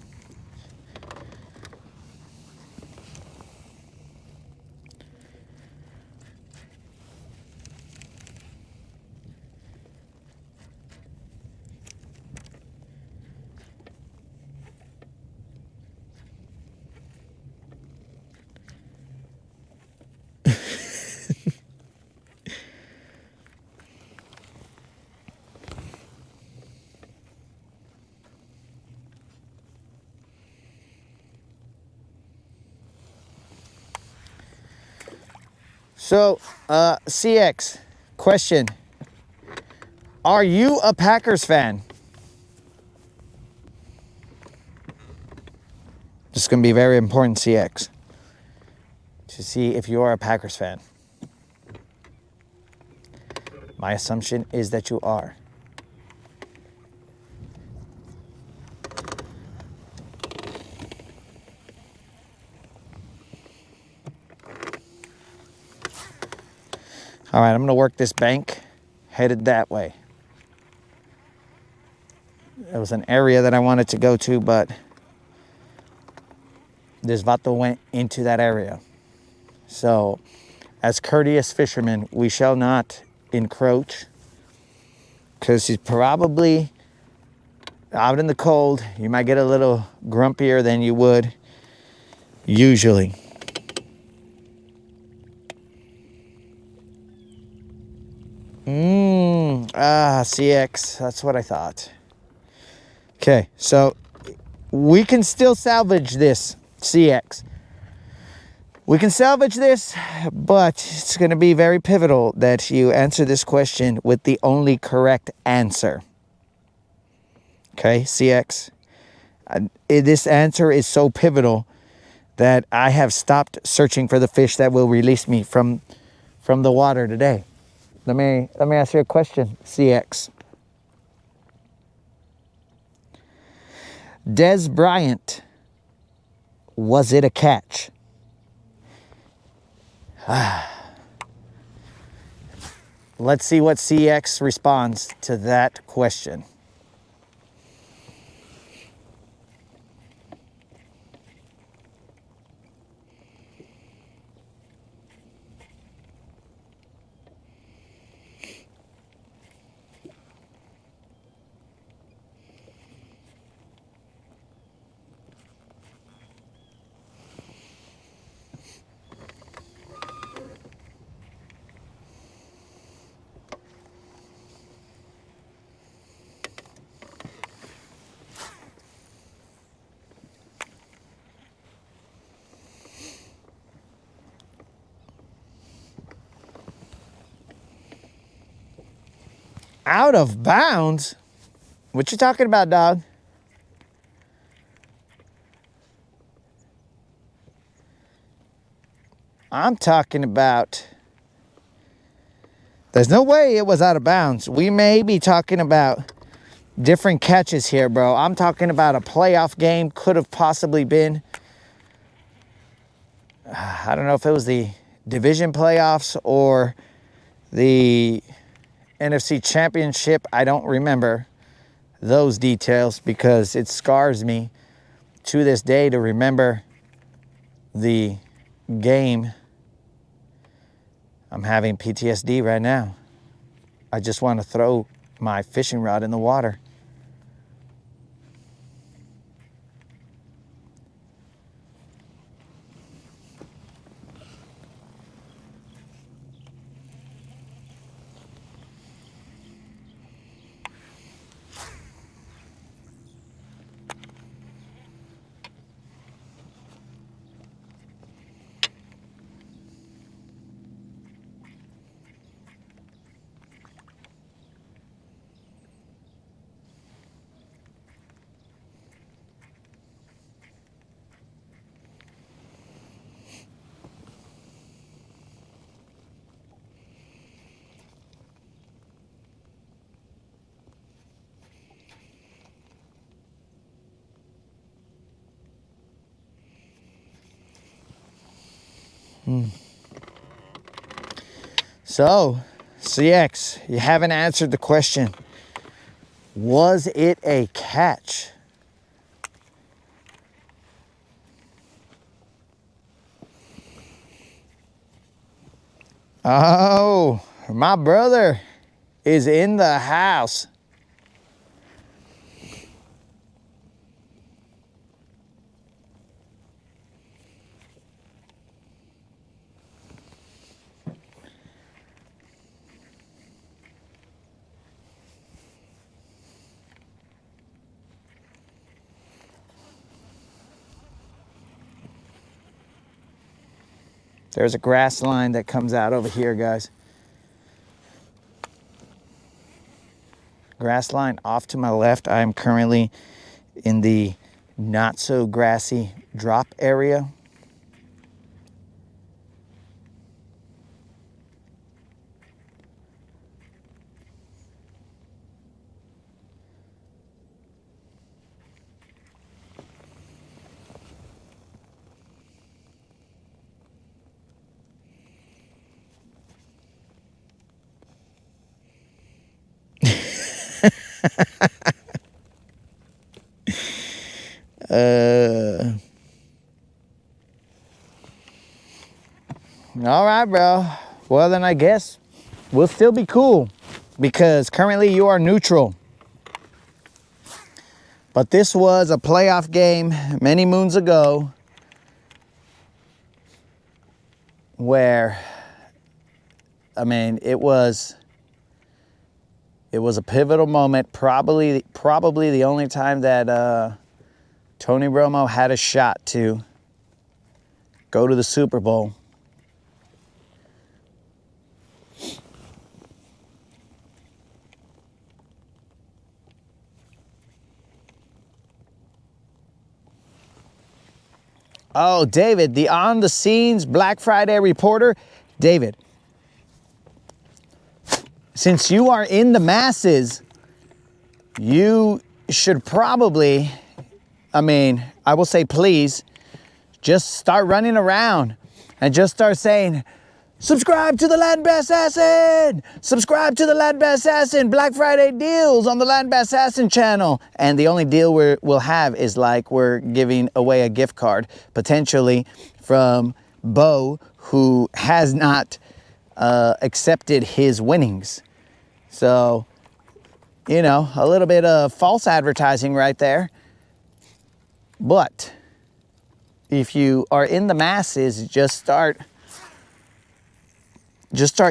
So, CX, question. Are you a Packers fan? This is going to be very important, CX, to see if you are a Packers fan. My assumption is that you are. All right, I'm going to work this bank headed that way. It was an area that I wanted to go to, but this vato went into that area. So, as courteous fishermen, we shall not encroach, because he's probably out in the cold. You might get a little grumpier than you would usually. CX, that's what I thought. Okay, so we can still salvage this, CX. We can salvage this, but it's going to be very pivotal that you answer this question with the only correct answer. Okay, CX. This answer is so pivotal that I have stopped searching for the fish that will release me from the water today. Let me ask you a question, CX. Des Bryant, was it a catch? Let's see what CX responds to that question. Out of bounds? What you talking about, dog? I'm talking about... There's no way it was out of bounds. We may be talking about different catches here, bro. I'm talking about a playoff game. Could have possibly been... I don't know if it was the division playoffs or the NFC Championship. I don't remember those details because it scars me to this day to remember the game. I'm having PTSD right now. I just want to throw my fishing rod in the water. So, CX, you haven't answered the question. Was it a catch? Oh, my brother is in the house. There's a grass line that comes out over here, guys. Grass line off to my left. I am currently in the not so grassy drop area. All right, bro. Well, then I guess we'll still be cool because currently you are neutral. But this was a playoff game many moons ago where, I mean, it was a pivotal moment. Probably the only time that Tony Romo had a shot to go to the Super Bowl. Oh, David, the on-the-scenes Black Friday reporter. David, since you are in the masses, you should probably, I mean, I will say please, just start running around and just start saying, subscribe to the Land Assassin! Subscribe to the Land Assassin! Black Friday deals on the Land Assassin channel. And the only deal we'll have is like we're giving away a gift card, potentially from Bo, who has not accepted his winnings. So, you know, a little bit of false advertising right there. But if you are in the masses, just start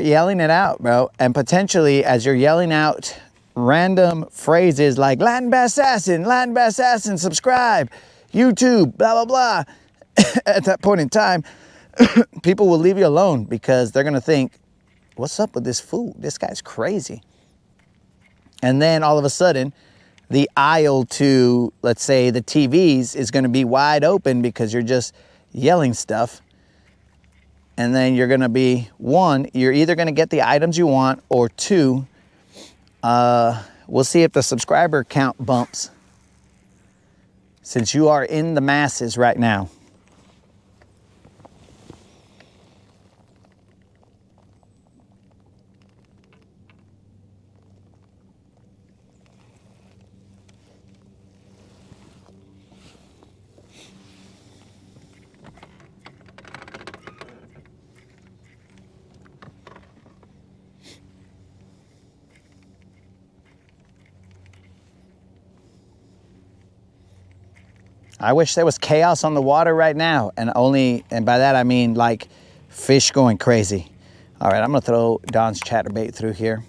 yelling it out, bro. And potentially, as you're yelling out random phrases like Land Assassin, subscribe, YouTube, blah, blah, blah. At that point in time, people will leave you alone because they're going to think, what's up with this fool? This guy's crazy. And then all of a sudden, the aisle to, let's say, the TVs is going to be wide open because you're just yelling stuff. And then you're going to be, one, you're either going to get the items you want, or two, we'll see if the subscriber count bumps since you are in the masses right now. I wish there was chaos on the water right now, and by that I mean like fish going crazy. All right, I'm gonna throw Don's chatterbait through here.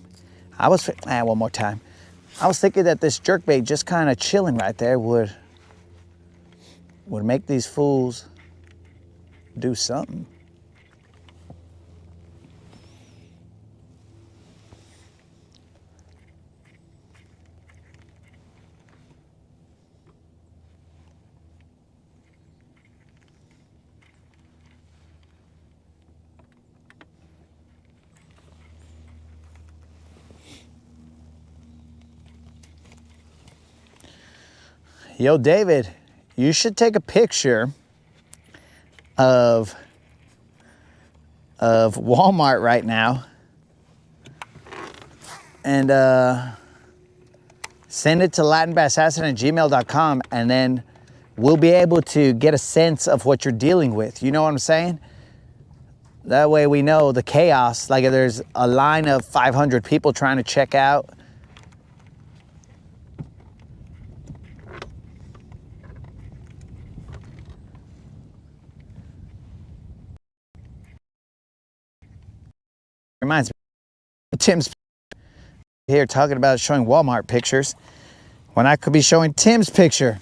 One more time. I was thinking that this jerkbait just kind of chilling right there would make these fools do something. Yo, David, you should take a picture of Walmart right now and send it to latinbassassin@gmail.com, and then we'll be able to get a sense of what you're dealing with. You know what I'm saying? That way we know the chaos. Like if there's a line of 500 people trying to check out, reminds me, Tim's here talking about showing Walmart pictures when I could be showing Tim's picture.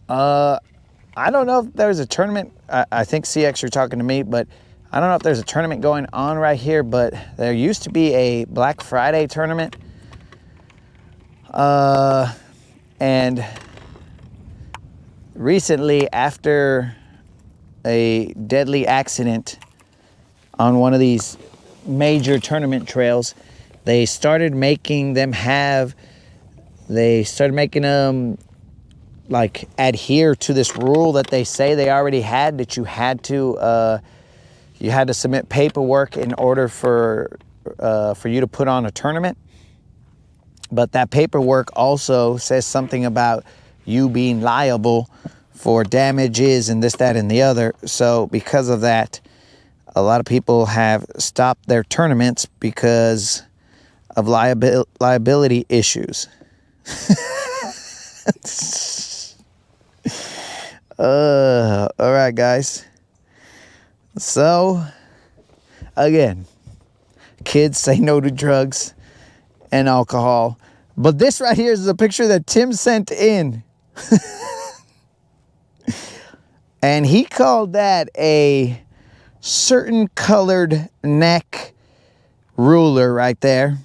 I don't know if there's a tournament. I think CX, you're talking to me, but I don't know if there's a tournament going on right here, but there used to be a Black Friday tournament. And recently, after a deadly accident on one of these major tournament trails, they started making them like adhere to this rule that they say they already had, that you had to submit paperwork in order for you to put on a tournament. But that paperwork also says something about you being liable for damages and this, that, and the other. So because of that, a lot of people have stopped their tournaments because of liability issues. All right, guys. So, again, kids, say no to drugs and alcohol. But this right here is a picture that Tim sent in. And he called that a certain colored neck ruler right there.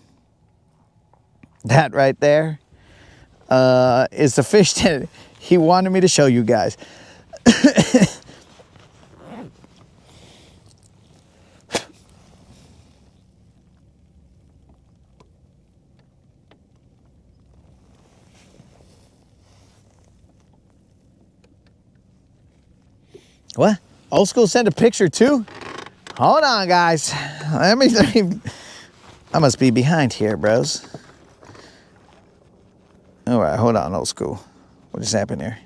That right there is the fish that he wanted me to show you guys. What? Old School sent a picture too? Hold on, guys. Let me I must be behind here, bros. All right, hold on, Old School. What just happened here?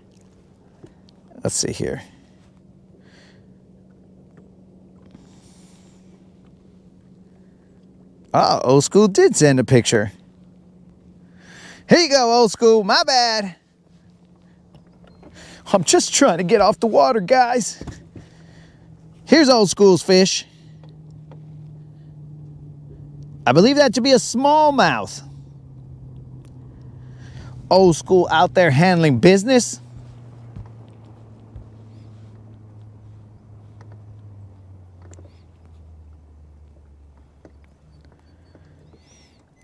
Let's see here. Oh, Old School did send a picture. Here you go, Old School. My bad. I'm just trying to get off the water, guys. Here's Old School's fish. I believe that to be a smallmouth. Old School out there handling business.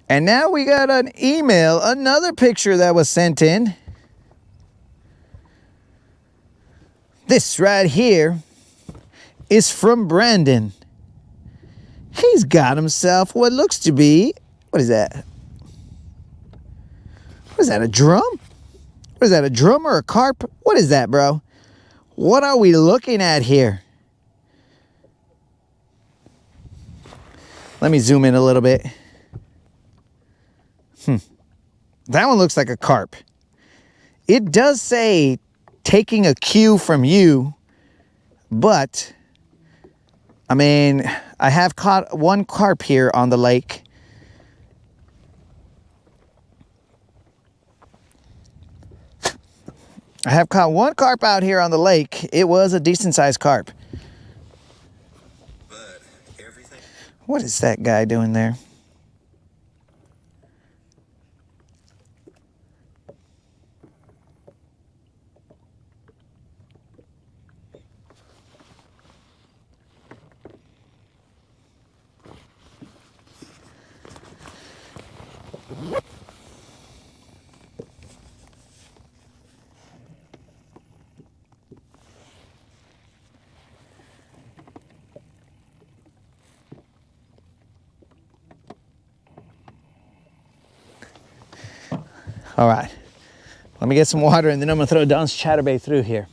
And now we got an email, another picture that was sent in. This right here is from Brandon. He's got himself what looks to be, what is that? What is that, a drum? What is that, a drum or a carp? What is that, bro? What are we looking at here? Let me zoom in a little bit. That one looks like a carp. It does say taking a cue from you, but I mean, I have caught one carp here on the lake. I have caught one carp out here on the lake. It was a decent sized carp. But everything... What is that guy doing there? All right, let me get some water and then I'm gonna throw Don's chatterbait through here.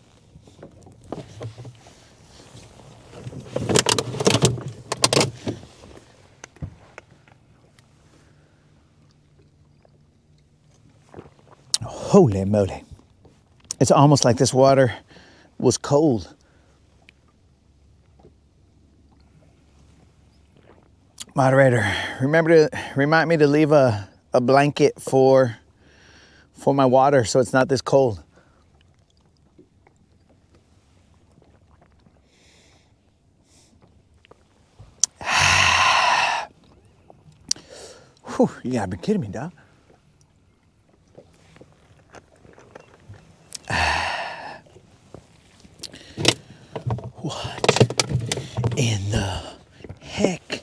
Holy moly. It's almost like this water was cold. Moderator, remind me to leave a blanket for my water so it's not this cold. Whew, you gotta be kidding me, dog. in the heck?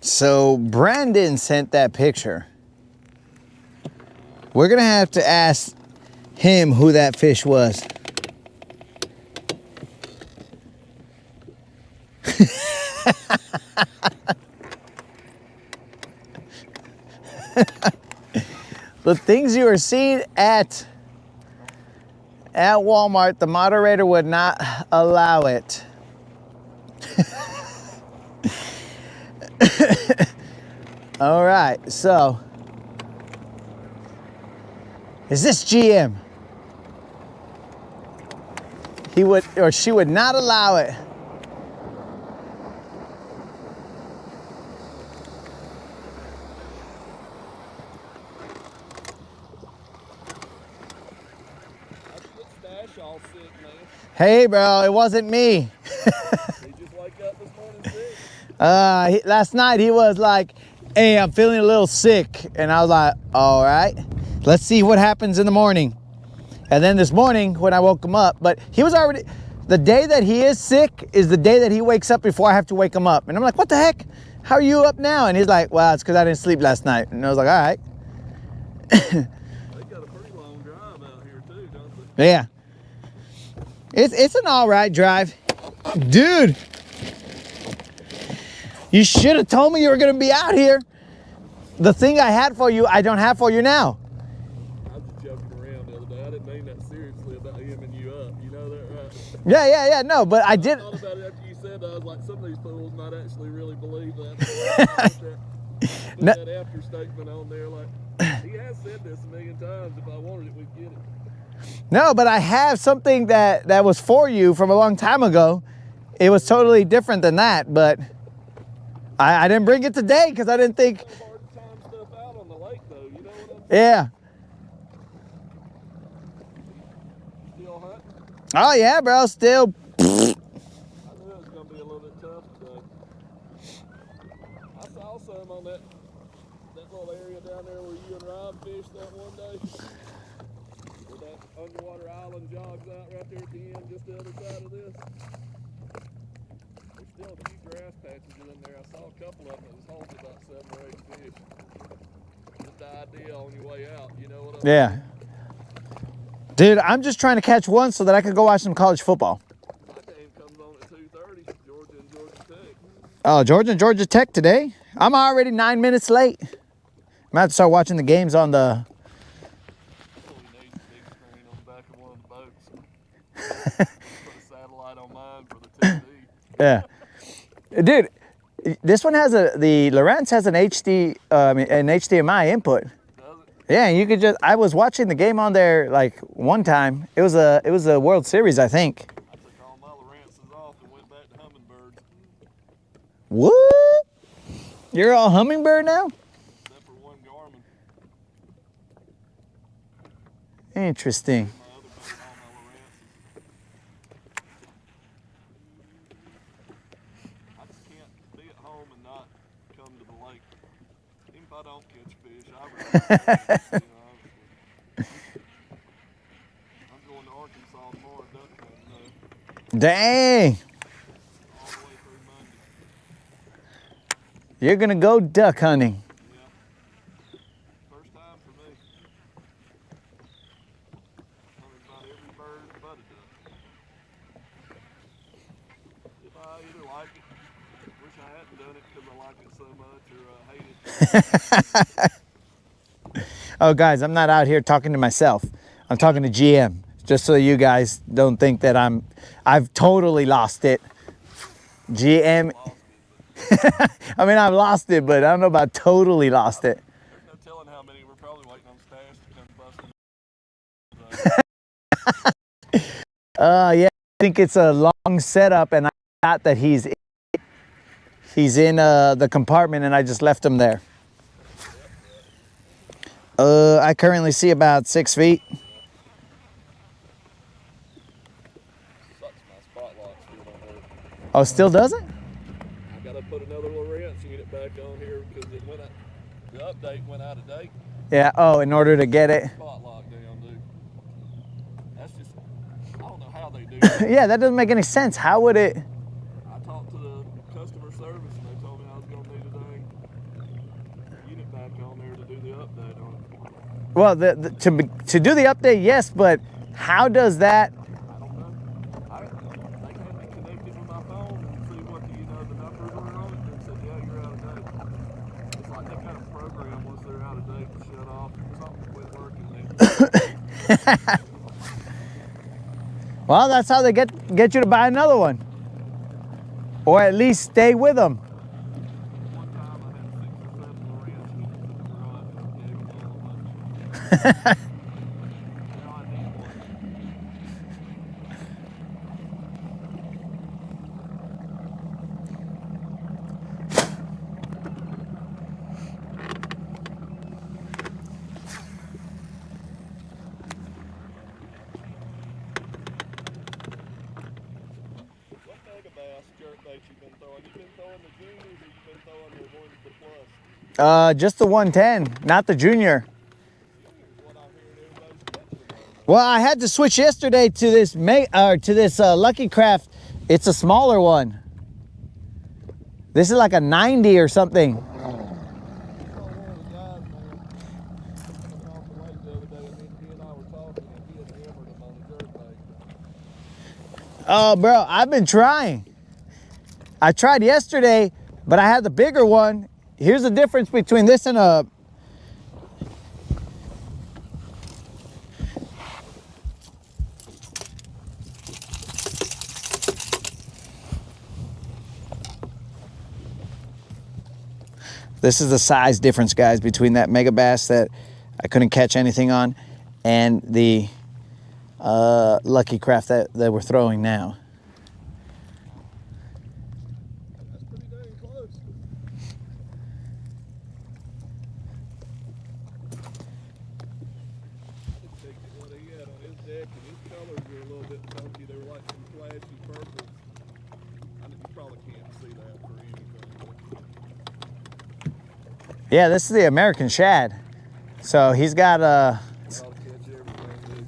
So Brandon sent that picture. We're gonna have to ask him who that fish was. The things you are seeing at Walmart, the moderator would not allow it. All right, so is this GM? He would, or she would not allow it. Hey, bro, it wasn't me. He just wake up this morning sick? Last night he was like, hey, I'm feeling a little sick. And I was like, all right, let's see what happens in the morning. And then this morning when I woke him up, but he was already, the day that he is sick is the day that he wakes up before I have to wake him up. And I'm like, what the heck? How are you up now? And he's like, well, it's because I didn't sleep last night. And I was like, all right. They got a pretty long drive out here too, don't they? Yeah. It's an all right drive. Dude, you should have told me you were going to be out here. The thing I had for you, I don't have for you now. I was just joking around the other day. I didn't mean that seriously about him and you up. You know that, right? Yeah, no, but I did. I thought about it after you said that. I was like, some of these fools might actually really believe that. Put No. that after statement on there, like, he has said this a million times. If I wanted it, we'd get it. No, but I have something that was for you from a long time ago. It was totally different than that, but I didn't bring it today because I didn't think. It's hard to time stuff out on the lake, though. You know what I'm saying? Yeah. Still hunting? Oh yeah, bro. Still. I knew it was going to be a little bit tough today. I saw some on that little area down there where you and Rob fished that one day. Where that underwater island jogs out right there at the end, just the other side of this. There's still a few grass patches in there. I saw a couple of them that was holding about 7 or 8 fish. Just the idea on your way out, you know what I'm Yeah. Dude, I'm just trying to catch one so that I could go watch some college football. My game comes on at 2:30, Georgia and Georgia Tech. Oh, Georgia and Georgia Tech today? I'm already 9 minutes late. I'm gonna have to start watching the games on the. That's all you need, a big screen on the back of one of the boats. Put a satellite on mine for the TV. Yeah. Dude, this one has the Lowrance has an an HDMI input. Does it? Yeah, you could just. I was watching the game on there like one time. It was a World Series, I think. I took all my Lowrances off and went back to Hummingbirds. What? You're all Hummingbird now? Except for one Garmin. Interesting. My other boat, all my Lowrances. I just can't be at home and not come to the lake. Even if I don't catch fish, I really honestly. I'm going to Arkansas tomorrow duck hunting Dang. all the way through Monday. You're gonna go duck hunting. Yeah. First time for me. Hunted about every bird but a duck. If I either like it, wish I hadn't done it because I like it so much, or hate it. Oh, guys, I'm not out here talking to myself. I'm talking to GM. Just so you guys don't think that I've totally lost it. GM. I mean, I've lost it, but I don't know about totally lost it. There's no telling how many. We're probably waiting on Stash to come busting. Yeah, I think it's a long setup, and I thought that he's in the compartment, and I just left him there. I currently see about 6 feet. Sucks my spot lock still don't work. Oh, still doesn't? on here because it went out, the update went out of date. Yeah, oh, in order to get it. Spot lockdown, dude. That's just, I don't know how they do that. Yeah, that doesn't make any sense. How would it? I talked to the customer service and they told me I was going to need a dang unit back on there to do the update on it. Well, to do the update, yes, but how does that? I don't know. They had me connected with my phone and see what the numbers were on it and said, yeah, you're out of date. It's like they got a program once they're out of date to shut off. Something quit working then. Well, that's how they get you to buy another one, or at least stay with them. One time I had 6 or 7 ranches in the garage and I gave them all a bunch. Now I need one. What mega bass jerkbait you been throwing? You been throwing the juniors or you been throwing the ones, the plus? Just the 110, not the junior. Juniors, what I'm hearing everybody's catching them on. Well, I had to switch yesterday to this Lucky Craft. It's a smaller one. This is like a 90 or something. I saw one of the guys, man, coming off the lake the other day, and he and I were talking, and he had hammered him on the jerkbait. Oh, bro, I've been trying. I tried yesterday, but I had the bigger one. Here's the difference between this and a... This is the size difference, guys, between that mega bass that I couldn't catch anything on and the Lucky Craft that we're throwing now. That's pretty dang close. I didn't think that what he had on his deck, and his colors were a little bit funky. They were like some flashy purples. You probably can't see that for anything. Yeah, this is the American shad. So he's got a... I'll catch everything, dude.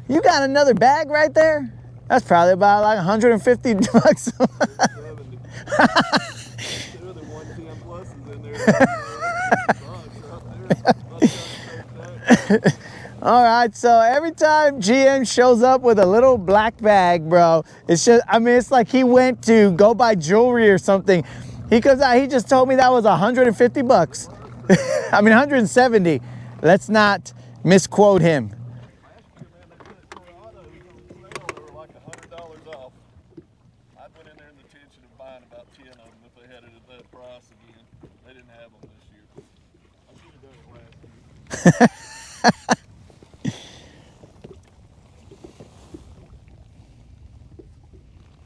You got another bag right there? That's probably about like 150 bucks. 70. Two of the 110 pluses in there. All right, so every time GM shows up with a little black bag, bro, it's just, I mean, it's like he went to go buy jewelry or something. He comes out, he just told me that was 150 bucks. I mean, 170. Let's not misquote him. Last year, man, they put Coronados on sale. They were like $100 off. I went in there in the intention of buying about 10 of them if they had it at that price again. They didn't have them this year. I should have done it last year.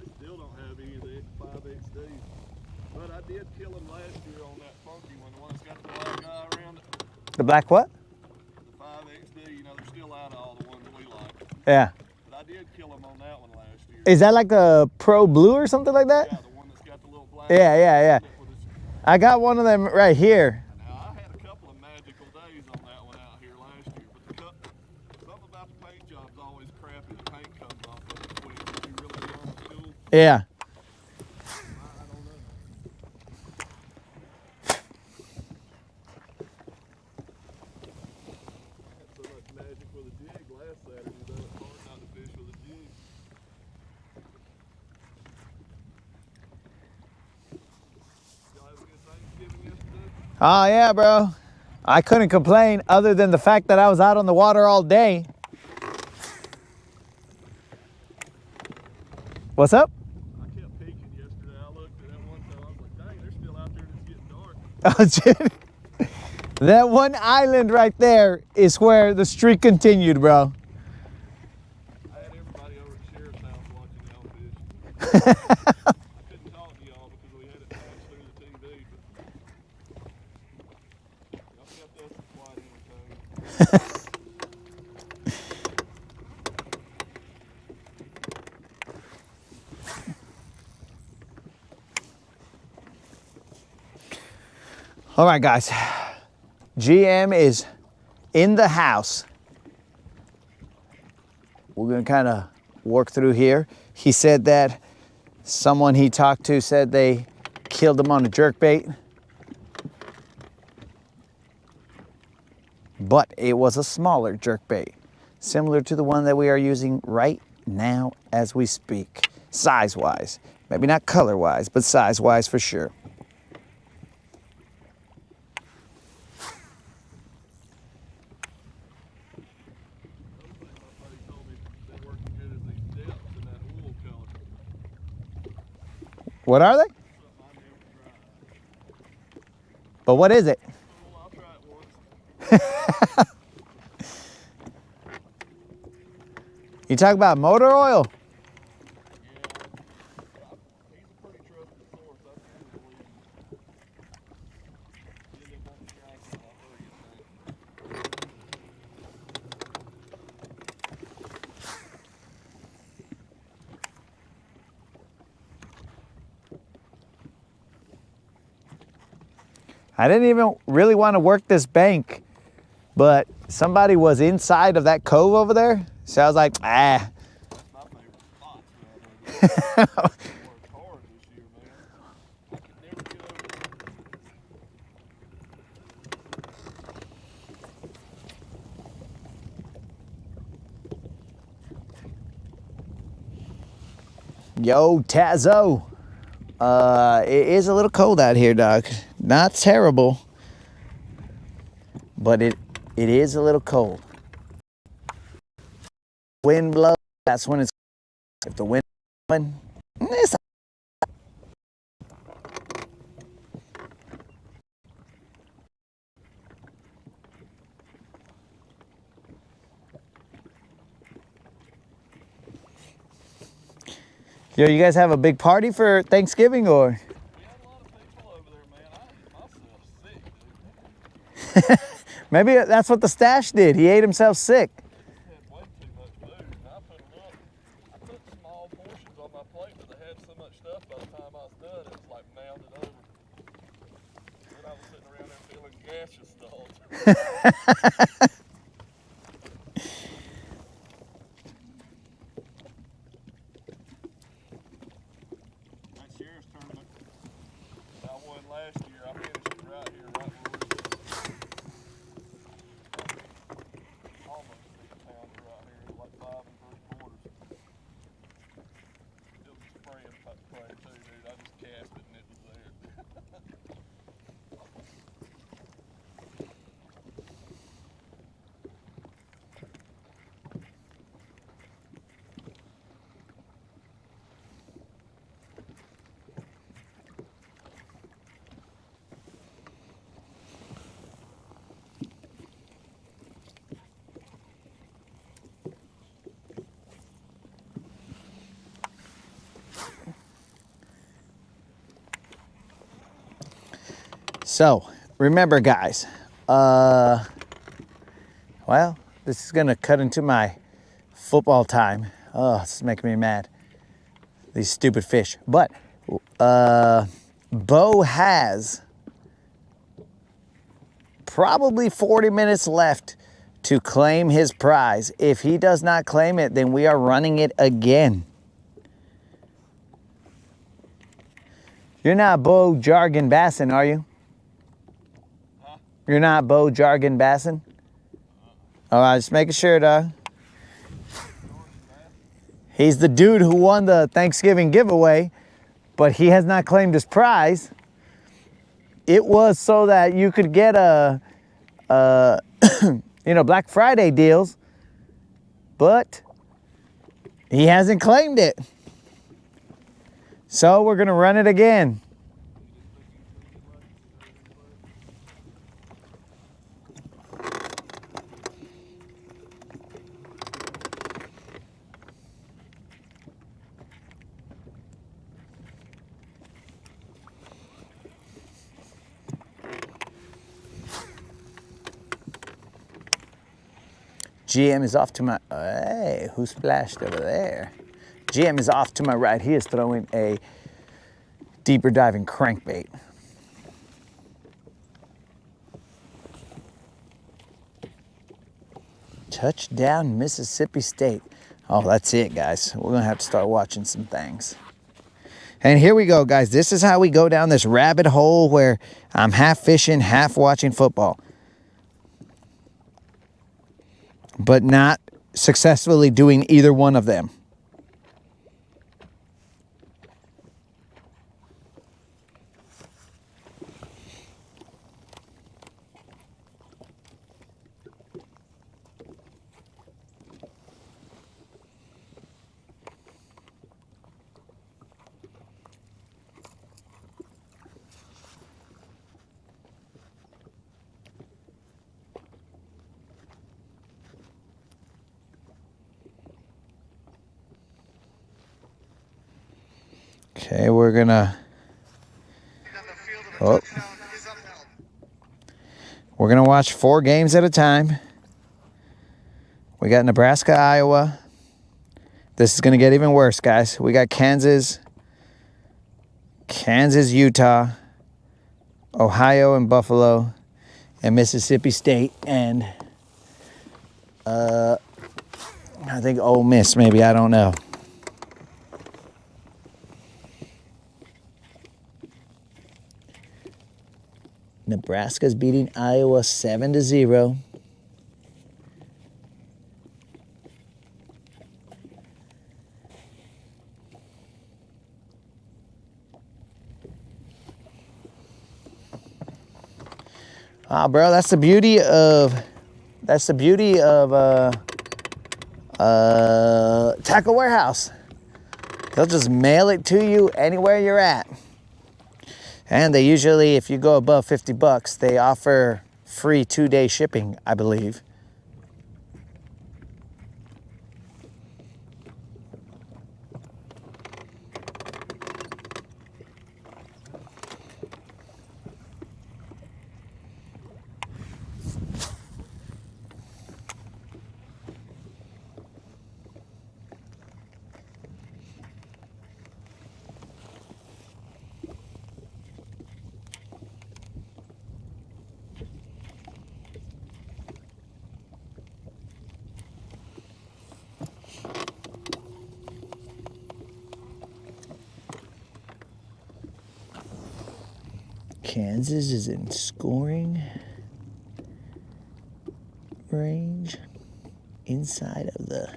They still don't have any of the 5XDs. But I did kill them last year on that funky one, the one that's got the black guy around it. The black what? The 5XD, they're still out of all the ones we like. Yeah. But I did kill them on that one last year. Is that like a Pro Blue or something like that? Yeah, the one that's got the little black. Yeah. with its- I got one of them right here. Now, I had a couple of magical days on that one out here last year, but something about the paint job's always crappy. The paint comes off of it quick. If you really go to school, Yeah. I don't know. I had so much magic with a jig last Saturday, though it's hard not to fish with a jig. Y'all have a good Thanksgiving yesterday? Oh, yeah, bro. I couldn't complain other than the fact that I was out on the water all day. What's up? I kept peeking yesterday. I looked at that one time. I was like, dang, they're still out there and it's getting dark. Oh, dude. That one island right there is where the streak continued, bro. I had everybody over at the sheriff's house watching y'all fish. I couldn't talk to y'all because we had it flashed through the TV, but y'all kept us quite entertained. All right, guys. GM is in the house. We're gonna kind of work through here. He said that someone he talked to said they killed him on a jerkbait. But it was a smaller jerkbait, similar to the one that we are using right now as we speak, size-wise. Maybe not color-wise, but size-wise for sure. What are they? But what is it? I'll try it once. You talk about motor oil? He's a pretty trusted source. I can believe him. He ended up on the track in about 30, I think. I didn't even really want to work this bank, but somebody was inside of that cove over there. So I was like, ah. My favorite spots right there. I worked hard this year, man. I could never get over it. Yo, Tazo. It is a little cold out here, dog. Not terrible, but it is a little cold. Wind blows, that's when it's, if the wind blowing, it's Yo, you guys have a big party for Thanksgiving or? We had a lot of people over there, man. I myself sick, dude. Maybe that's what the stash did. He ate himself sick. I had way too much food. And I took small portions on my plate, but they had so much stuff by the time I was done, it was like mounded over. Then I was sitting around there feeling gaseous the whole time. That sheriff's tournament that I won last year, I finished it right here, right where we were. Almost 6 pounder right here, like 5 3/4. It was a spraying play too, dude. I just cast it and it was there. So, remember guys, well, this is gonna cut into my football time. Oh, this is making me mad. These stupid fish. But, Bo has probably 40 minutes left to claim his prize. If he does not claim it, then we are running it again. You're not Bo Jargon Bassin, are you? You're not Bo Jargon Bassin? All right, just making sure, dog. He's the dude who won the Thanksgiving giveaway, but he has not claimed his prize. It was so that you could get Black Friday deals, but he hasn't claimed it. So we're gonna run it again. GM is off to my, hey, who splashed over there? GM is off to my right. He is throwing a deeper diving crankbait. Touchdown, Mississippi State. Oh, that's it, guys. We're going to have to start watching some things. And here we go, guys. This is how we go down this rabbit hole where I'm half fishing, half watching football. But not successfully doing either one of them. Okay, we're gonna. Oh. We're gonna watch 4 games at a time. We got Nebraska, Iowa. This is gonna get even worse, guys. We got Kansas, Utah, Ohio and Buffalo, and Mississippi State, and I think Ole Miss, maybe, I don't know. Nebraska's beating Iowa 7-0. Ah, bro, that's the beauty of Tackle Warehouse. They'll just mail it to you anywhere you're at. And they usually, if you go above $50, they offer free 2-day shipping, I believe. Kansas is in scoring range inside of the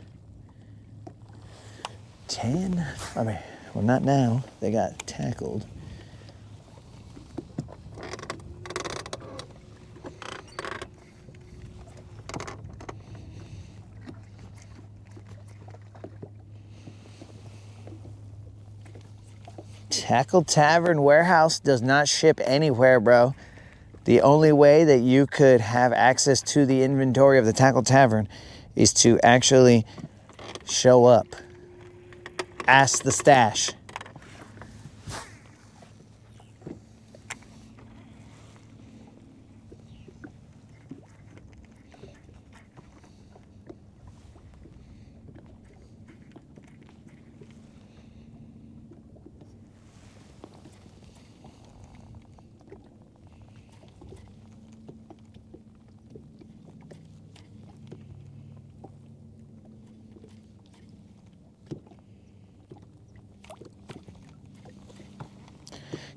10. I mean, well, not now. They got tackled. Tackle Tavern Warehouse does not ship anywhere, bro. The only way that you could have access to the inventory of the Tackle Tavern is to actually show up. Ask the stash.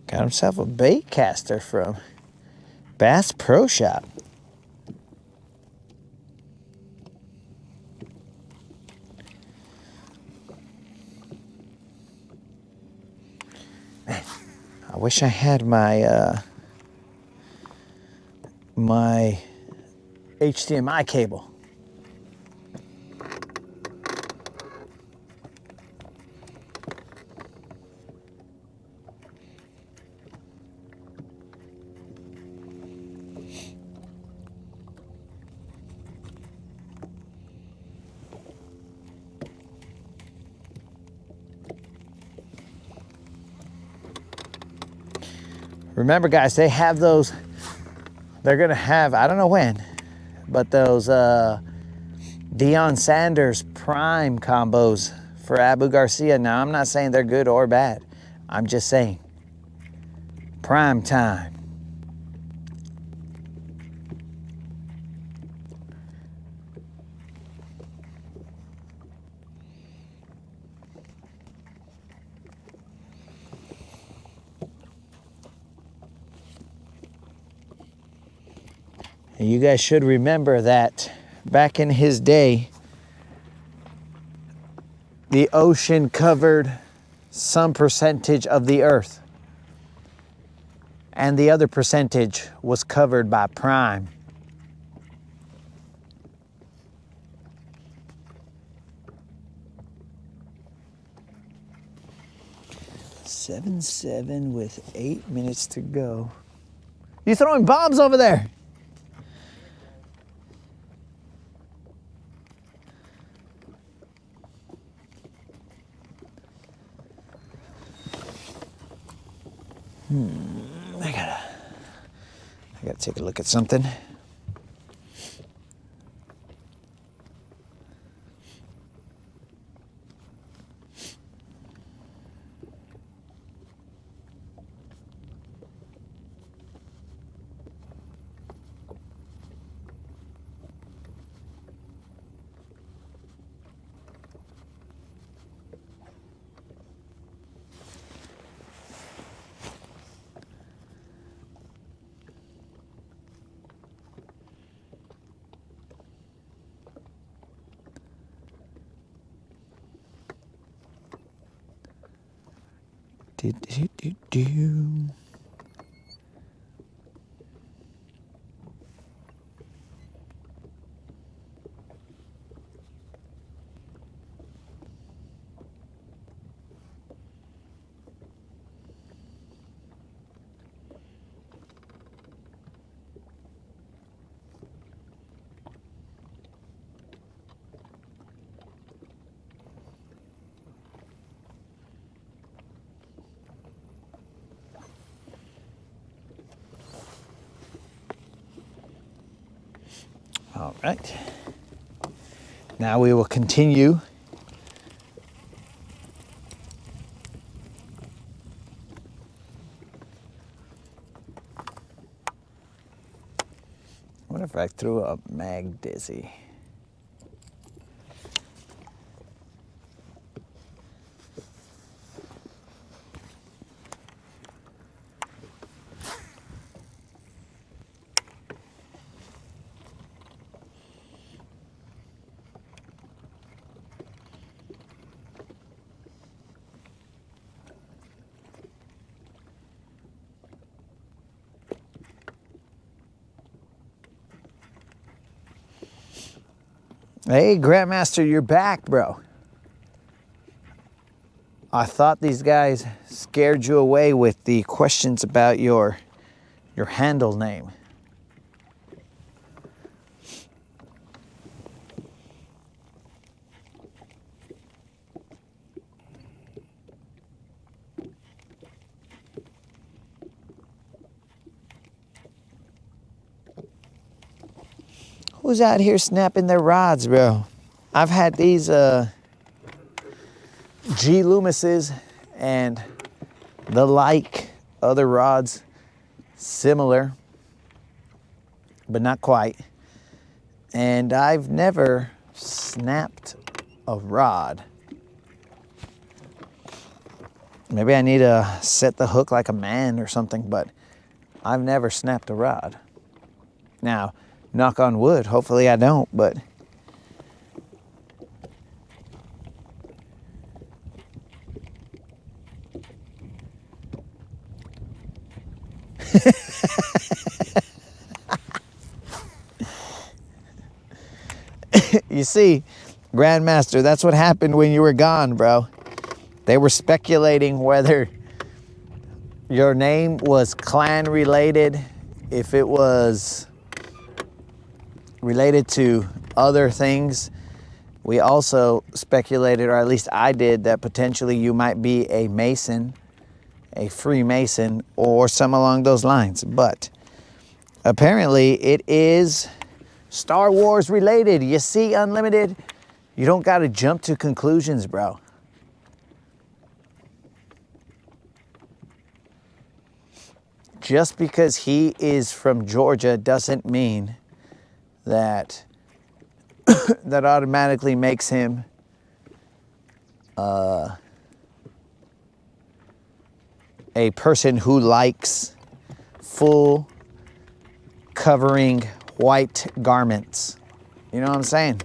Got himself a bait caster from Bass Pro Shop. Man, I wish I had my my HDMI cable. Remember, guys, they have those, they're going to have, I don't know when, but those Deion Sanders prime combos for Abu Garcia. Now, I'm not saying they're good or bad. I'm just saying prime time. And you guys should remember that back in his day, the ocean covered some percentage of the earth, and the other percentage was covered by prime. Seven with 8 minutes to go. You throwing bombs over there? I gotta take a look at something. Do. All right. Now we will continue. What if I threw a mag dizzy? Hey, Grandmaster, you're back, bro. I thought these guys scared you away with the questions about your handle name. Who's out here snapping their rods, bro? I've had these G Loomises and the like other rods, similar, but not quite. And I've never snapped a rod. Maybe I need to set the hook like a man or something, but I've never snapped a rod. Now, knock on wood, hopefully I don't, but you see, Grandmaster, that's what happened when you were gone, bro. They were speculating whether your name was clan related, if it was related to other things. We also speculated, or at least I did, that potentially you might be a Mason, a Freemason, or some along those lines. But apparently it is Star Wars related. You see, Unlimited, you don't got to jump to conclusions, bro. Just because he is from Georgia doesn't mean that that automatically makes him a person who likes full covering white garments. You know what I'm saying?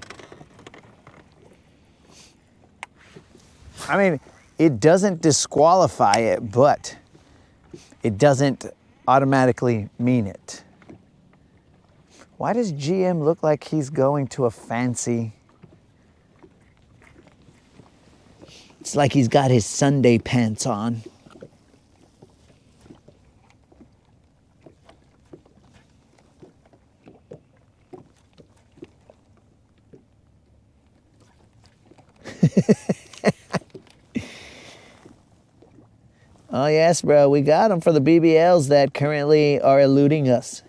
I mean, it doesn't disqualify it, but it doesn't automatically mean it. Why does GM look like he's going to a fancy? It's like he's got his Sunday pants on. Oh yes, bro, we got them for the BBLs that currently are eluding us.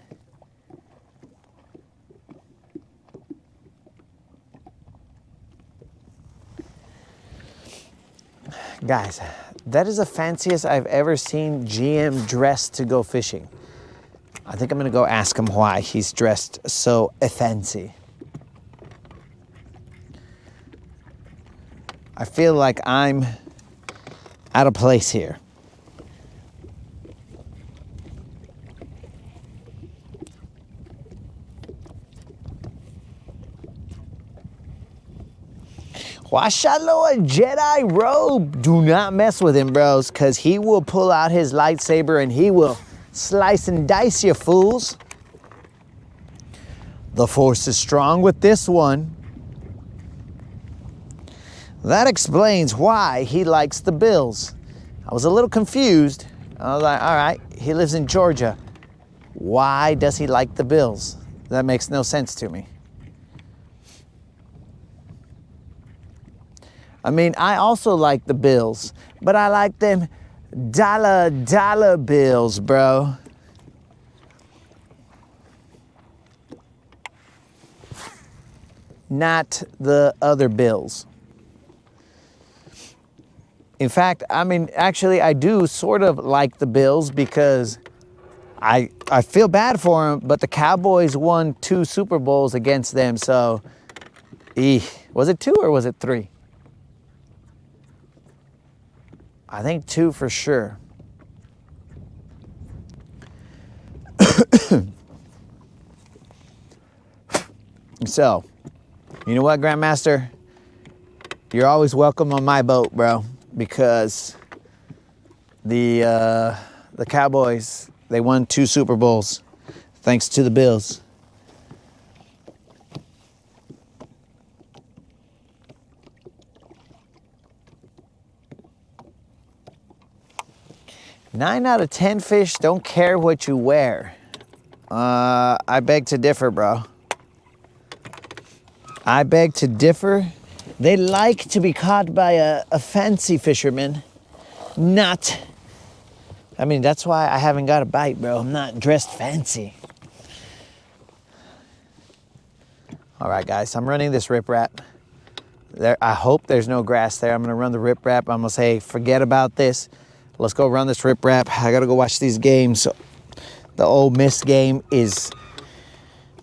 Guys, that is the fanciest I've ever seen GM dressed to go fishing. I think I'm gonna go ask him why he's dressed so fancy. I feel like I'm out of place here. Washalo a Jedi robe. Do not mess with him, bros, because he will pull out his lightsaber and he will slice and dice you fools. The Force is strong with this one. That explains why he likes the Bills. I was a little confused. I was like, all right, he lives in Georgia. Why does he like the Bills? That makes no sense to me. I mean, I also like the Bills, but I like them dollar bills, bro. Not the other Bills. In fact, I mean, actually, I do sort of like the Bills because I feel bad for them, but the Cowboys won 2 Super Bowls against them, so was it 2 or was it 3? I think 2 for sure. So, you know what, Grandmaster? You're always welcome on my boat, bro, because the Cowboys, they won 2 Super Bowls thanks to the Bills. Nine out of 10 fish don't care what you wear. I beg to differ, bro. I beg to differ. They like to be caught by a fancy fisherman. Not. I mean, that's why I haven't got a bite, bro. I'm not dressed fancy. All right, guys, I'm running this riprap. There, I hope there's no grass there. I'm gonna run the riprap. I'm gonna say, forget about this. Let's go run this riprap. I gotta go watch these games. The Ole Miss game is,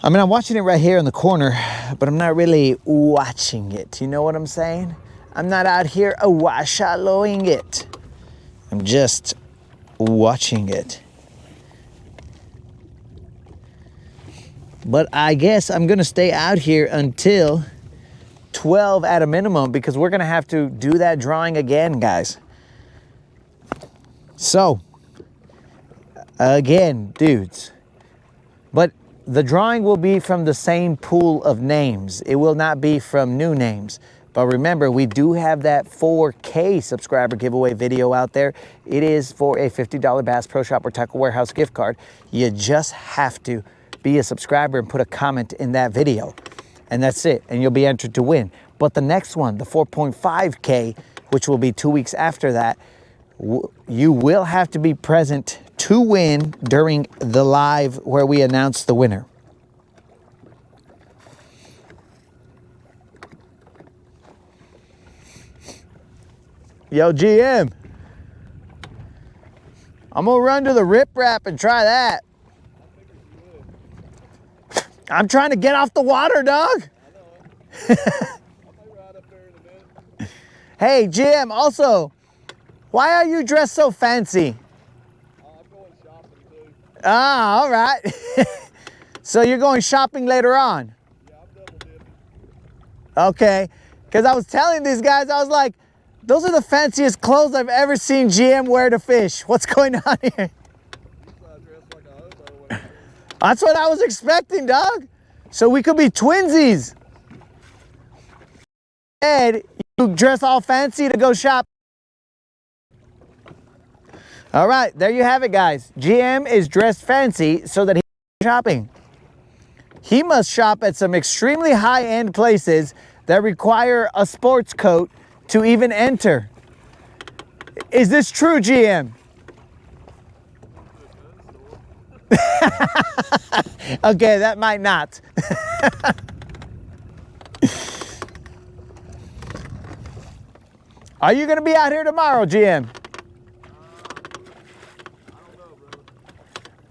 I mean, I'm watching it right here in the corner, but I'm not really watching it. You know what I'm saying? I'm not out here washaloing it. I'm just watching it. But I guess I'm gonna stay out here until 12 at a minimum because we're gonna have to do that drawing again, guys. So, again, dudes, but the drawing will be from the same pool of names. It will not be from new names. But remember, we do have that 4K subscriber giveaway video out there. It is for a $50 Bass Pro Shop or Tackle Warehouse gift card. You just have to be a subscriber and put a comment in that video. And that's it, and you'll be entered to win. But the next one, the 4.5K, which will be 2 weeks after that, you will have to be present to win during the live where we announce the winner. Yo, GM, I'm gonna run to the riprap and try that. I'm trying to get off the water, dog. I know it. I'll be right up there in a minute. Hey, GM, also, why are you dressed so fancy? I'm going shopping too. Ah, all right. So you're going shopping later on? Yeah, I'm double dipping. Okay. Because I was telling these guys, I was like, those are the fanciest clothes I've ever seen GM wear to fish. What's going on here? You saw I dressed like a hobo when I That's what I was expecting, dog. So we could be twinsies. Ed, you dress all fancy to go shop. All right, there you have it, guys. GM is dressed fancy so that he can go shopping. He must shop at some extremely high-end places that require a sports coat to even enter. Is this true, GM? Okay, that might not. Are you going to be out here tomorrow, GM?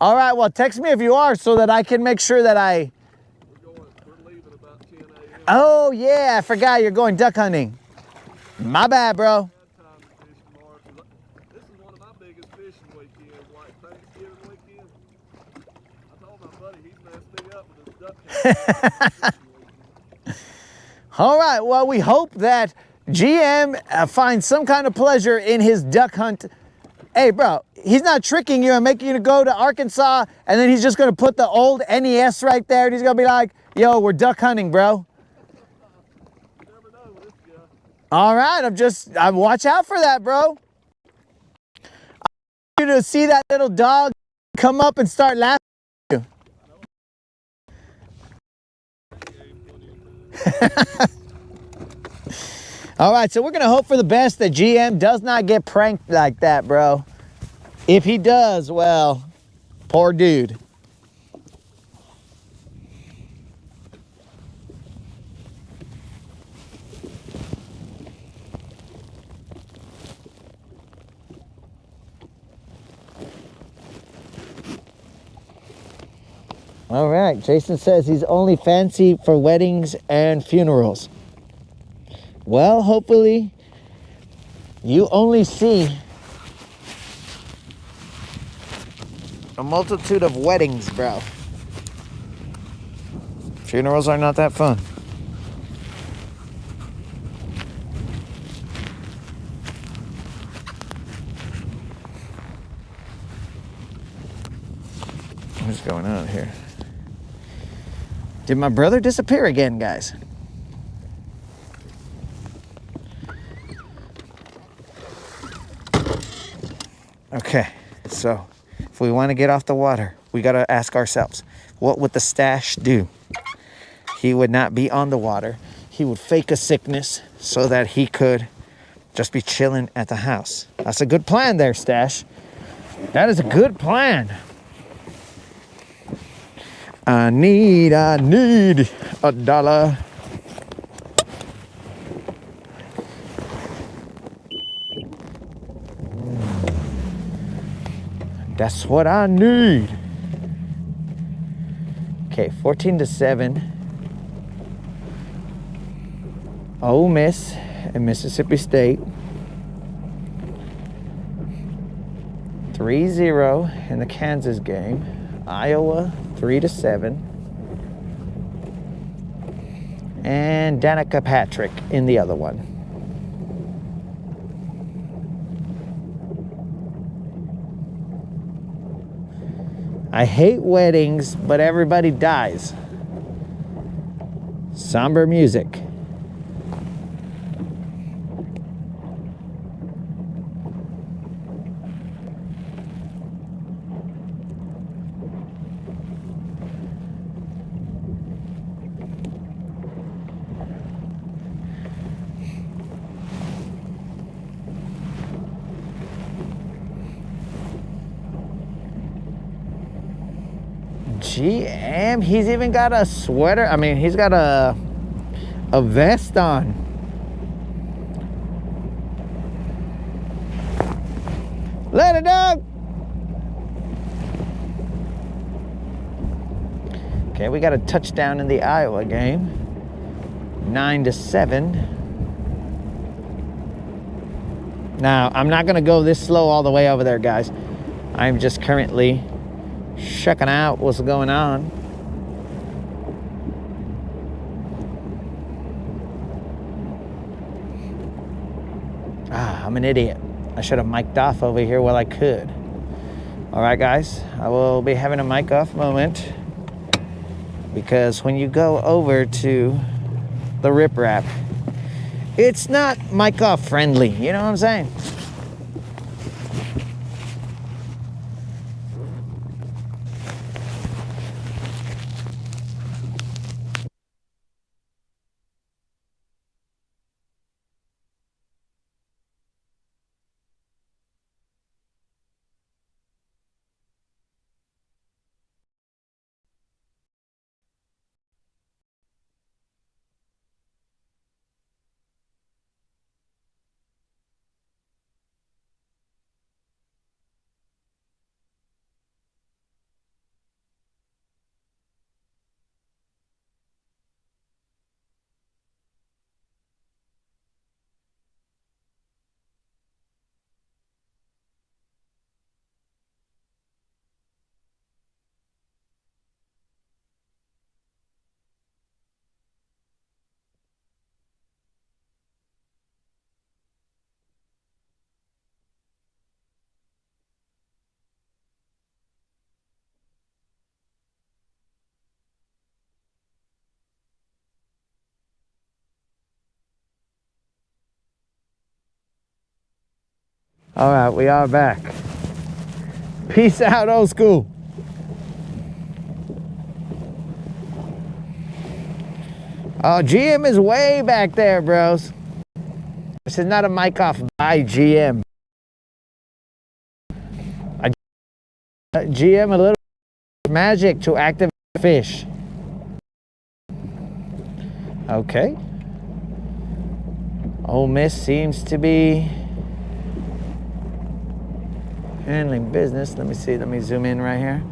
All right, well, text me if you are so that I can make sure that I... We're leaving about 10 a.m. Oh, yeah, I forgot you're going duck hunting. My bad, bro. Time to fish tomorrow, 'cause this is one of my biggest fishing weekends, like Thanksgiving weekend. I told my buddy he messed me up with his duck hunt. All right, well, we hope that GM finds some kind of pleasure in his duck hunt. Hey, bro, he's not tricking you and making you go to Arkansas, and then he's just going to put the old NES right there, and he's going to be like, yo, we're duck hunting, bro. You never know with this guy. All right, I watch out for that, bro. I want you to see that little dog come up and start laughing at you. All right, so we're going to hope for the best that GM does not get pranked like that, bro. If he does, well, poor dude. All right, Jason says he's only fancy for weddings and funerals. Well, hopefully you only see a multitude of weddings, bro. Funerals are not that fun. What's going on here? Did my brother disappear again, guys? Okay, so if we want to get off the water, we got to ask ourselves, what would the stash do? He would not be on the water. He would fake a sickness so that he could just be chilling at the house. That's a good plan there, Stash. That is a good plan. I need $1. That's what I need. Okay, 14-7. Ole Miss and Mississippi State. 3-0 in the Kansas game. Iowa 3-7. And Danica Patrick in the other one. I hate weddings, but everybody dies. Somber music. GM, he's even got a sweater. I mean, he's got a vest on. Later, dog. Okay, we got a touchdown in the Iowa game. 9-7. Now, I'm not gonna go this slow all the way over there, guys. I'm just currently checking out what's going on. I'm an idiot. I should have mic'd off over here while I could. All right, guys, I will be having a mic off moment because when you go over to the riprap, it's not mic off friendly. You know what I'm saying? All right, we are back. Peace out, old school. Oh, GM is way back there, bros. This is not a mic off by GM. GM a little magic to activate fish. Okay. Ole Miss seems to be handling business. Let me see. Let me zoom in right here.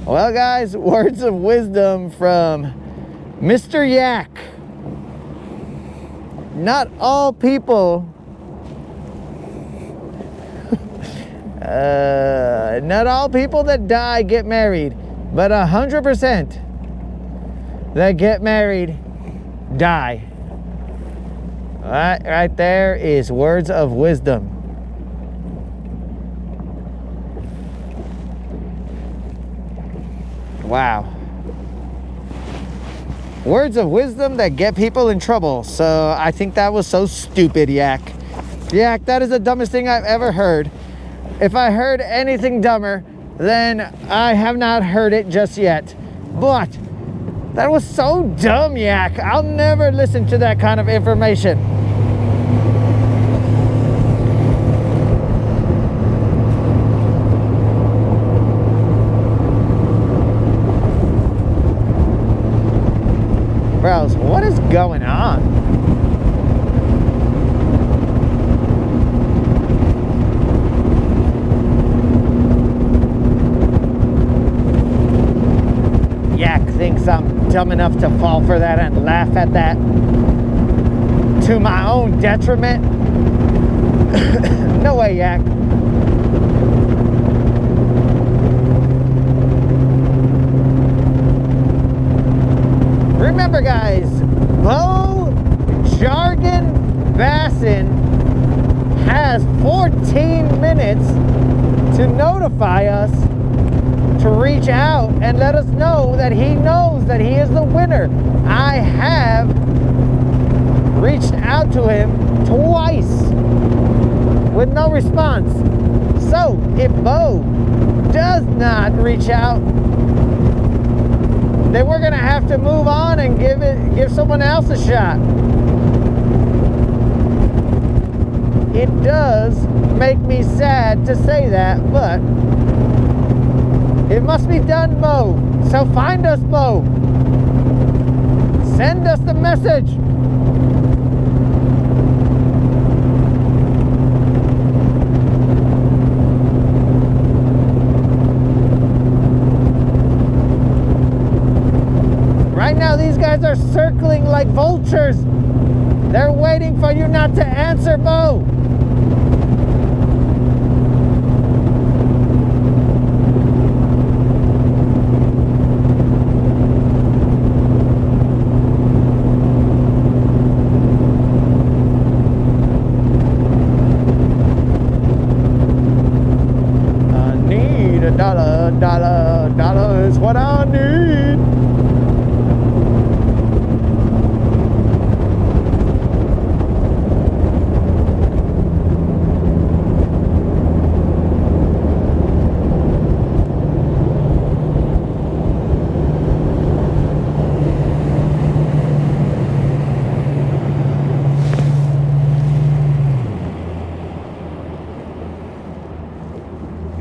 Well, guys, words of wisdom from Mr. Yak. Not all people not all people that die get married, but 100% that get married die. Right there is words of wisdom. Wow. Words of wisdom that get people in trouble. So I think that was so stupid, Yak. Yak, that is the dumbest thing I've ever heard. If I heard anything dumber, then I have not heard it just yet. But that was so dumb, Yak. I'll never listen to that kind of information. Bros, what is going on? Yak thinks I'm dumb enough to fall for that and laugh at that to my own detriment. No way, Yak. Remember, guys, Bo Jargon Bassin has 14 minutes to notify us, to reach out and let us know that he knows that he is the winner. I have reached out to him twice with no response. So if Bo does not reach out, then we're gonna have to move on and give someone else a shot. it does make me sad to say that, but it must be done, Bo. So find us, Bo. Send us the message. Right now, these guys are circling like vultures. They're waiting for you not to answer, Bo. I need a dollar is what I need.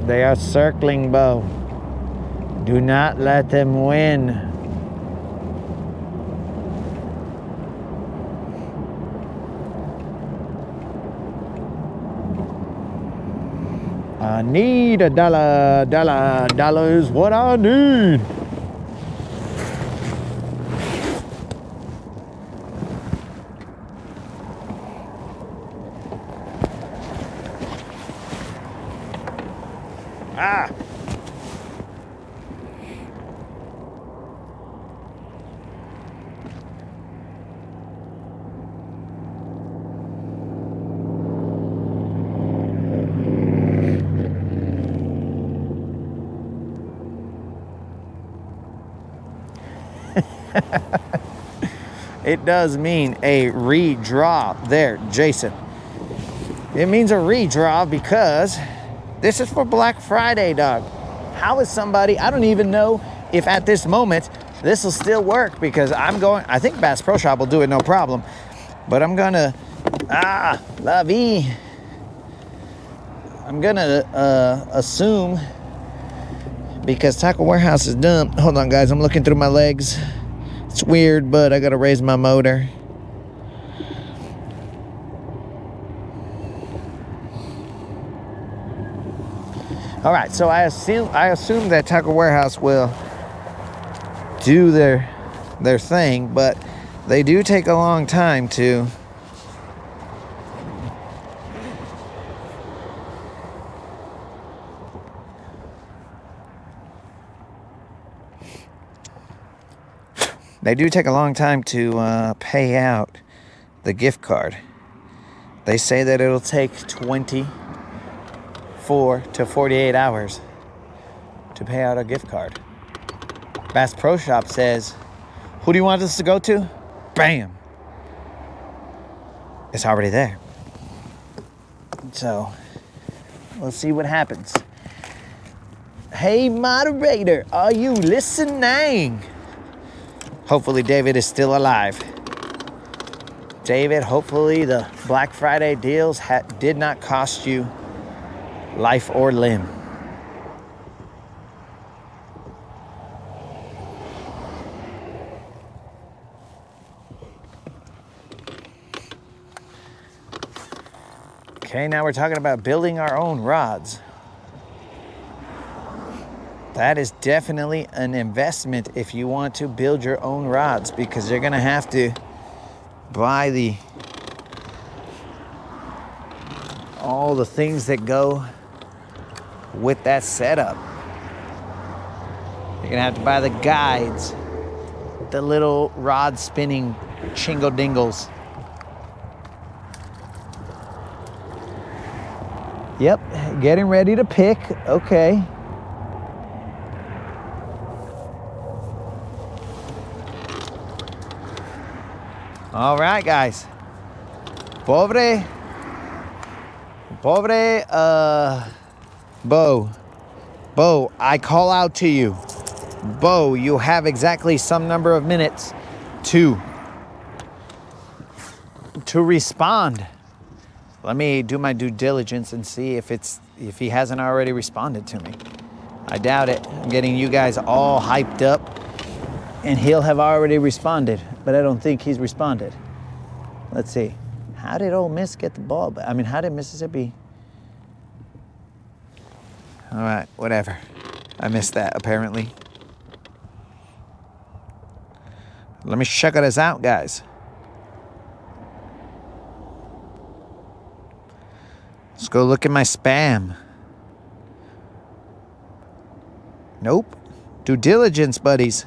They are circling, Bo. Do not let them win. I need a dollar is what I need. Ah. It does mean a redraw there, Jason. It means a redraw because this is for Black Friday, dog. How is somebody, I don't even know if at this moment this will still work because I think Bass Pro Shop will do it no problem. But I'm gonna, la vie. I'm gonna assume, because Tackle Warehouse is done. Hold on, guys, I'm looking through my legs. It's weird, but I gotta raise my motor. All right, so I assume that Tackle Warehouse will do their thing, but they do take a long time to pay out the gift card. They say that it'll take 24 to 48 hours to pay out a gift card. Bass Pro Shop says, who do you want this to go to? Bam! It's already there. So, let's see what happens. Hey, moderator, are you listening? Hopefully David is still alive. David, hopefully the Black Friday deals did not cost you life or limb. Okay, now we're talking about building our own rods. That is definitely an investment if you want to build your own rods, because you're gonna have to buy all the things that go with that setup. You're gonna have to buy the guides, the little rod spinning chingle dingles. Yep, getting ready to pick. Okay. All right, guys. Pobre, Bo, I call out to you. Bo, you have exactly some number of minutes to respond. Let me do my due diligence and see if he hasn't already responded to me. I doubt it. I'm getting you guys all hyped up and he'll have already responded, but I don't think he's responded. Let's see. How did Ole Miss get the ball back? I mean, how did Mississippi? All right, whatever. I missed that apparently. Let me check this out, guys. Let's go look at my spam. Nope. Due diligence, buddies.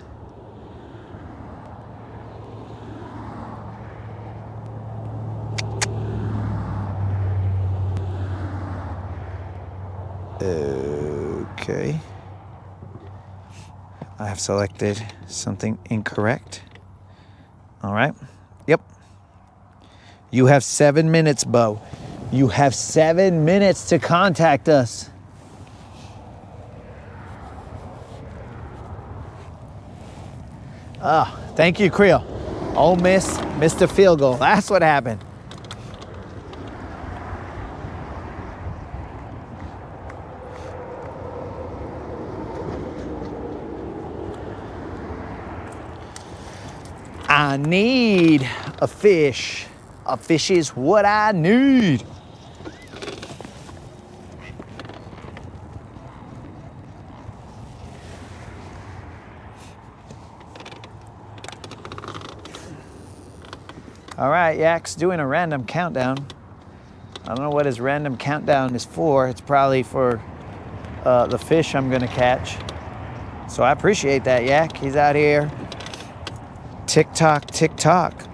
Okay. I have selected something incorrect. All right. Yep. You have 7 minutes, Bo. You have 7 minutes to contact us. Oh, thank you, Creel. Ole Miss missed a field goal. That's what happened. I need a fish. A fish is what I need. All right, Yak's doing a random countdown. I don't know what his random countdown is for. It's probably for the fish I'm gonna catch. So I appreciate that, Yak. He's out here. Tick tock, tick tock.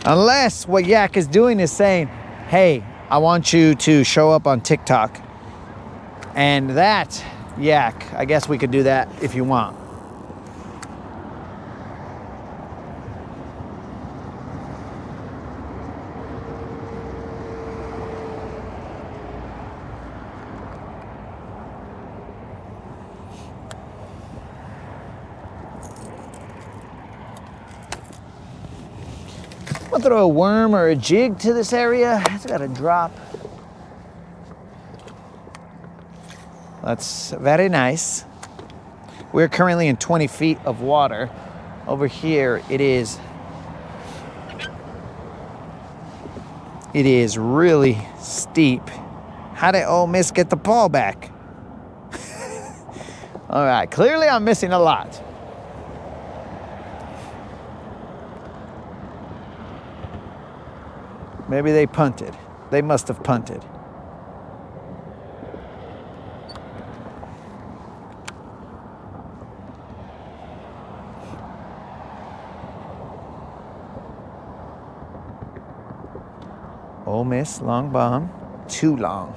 Unless what Yak is doing is saying, hey, I want you to show up on TikTok. And that, Yak, I guess we could do that if you want. I'll throw a worm or a jig to this area. It's got a drop. That's very nice. We're currently in 20 feet of water. Over here, it is really steep. How did Ole Miss get the ball back? All right, clearly I'm missing a lot. Maybe they punted. They must have punted. Ole Miss, long bomb, too long.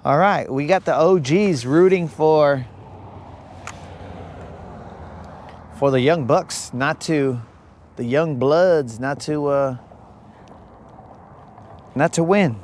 All right, we got the OGs rooting for the young bucks, not to the young bloods, not to win.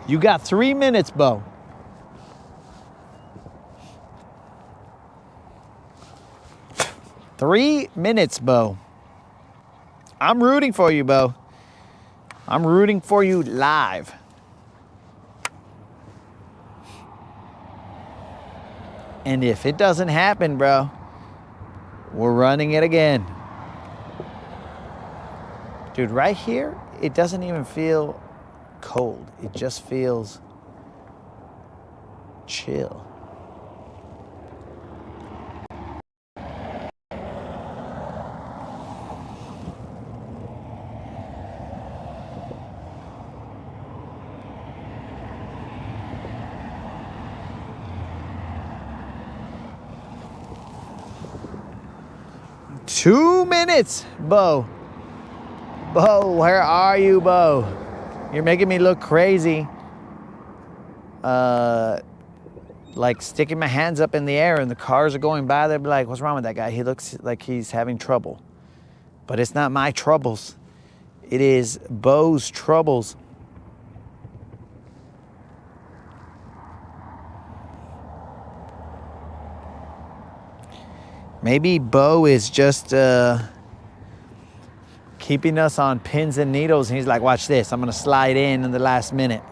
You got 3 minutes, Bo. Three minutes, Bo. I'm rooting for you, Bo. I'm rooting for you live. And if it doesn't happen, bro, we're running it again. Dude, right here, it doesn't even feel cold. It just feels chill. Two minutes, Bo. Bo, where are you, Bo? You're making me look crazy. Like sticking my hands up in the air and the cars are going by. They'll be like, what's wrong with that guy? He looks like he's having trouble. But it's not my troubles. It is Bo's troubles. Maybe Bo is just keeping us on pins and needles. And he's like, watch this. I'm going to slide in the last minute.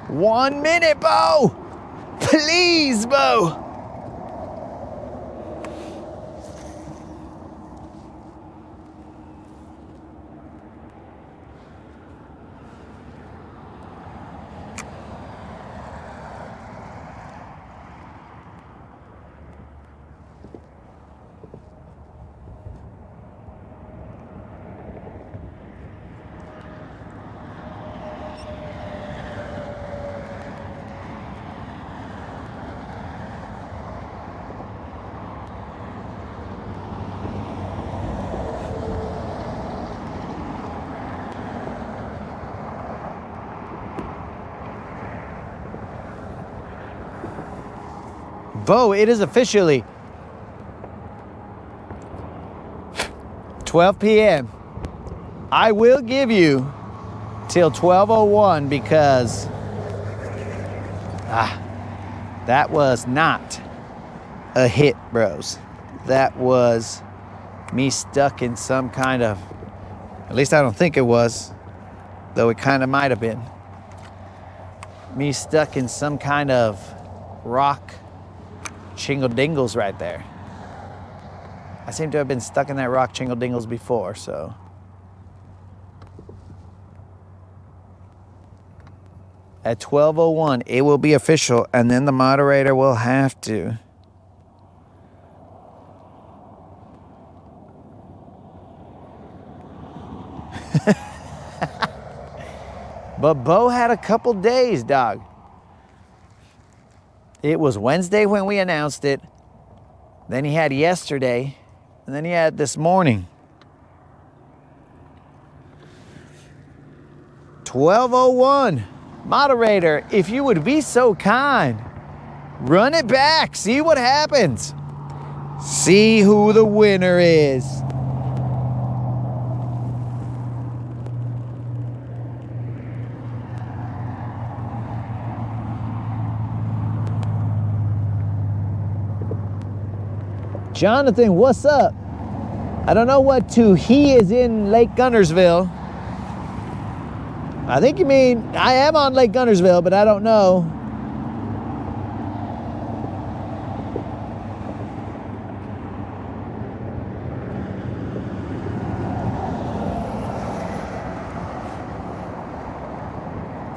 One minute, Bo. Please, Bo. Bo, it is officially 12 p.m. I will give you till 12:01 because that was not a hit, bros. That was me stuck in some kind of, at least I don't think it was, though it kind of might have been. Me stuck in some kind of rock chingle dingles right there. I seem to have been stuck in that rock chingle dingles before, so. At 12:01, it will be official, and then the moderator will have to. But Bo had a couple days, dog. It was Wednesday when we announced it. Then he had yesterday. And then he had this morning. 12:01. Moderator, if you would be so kind, run it back. See what happens. See who the winner is. Jonathan, what's up? I don't know what he is in Lake Guntersville. I think you mean I am on Lake Guntersville, but I don't know.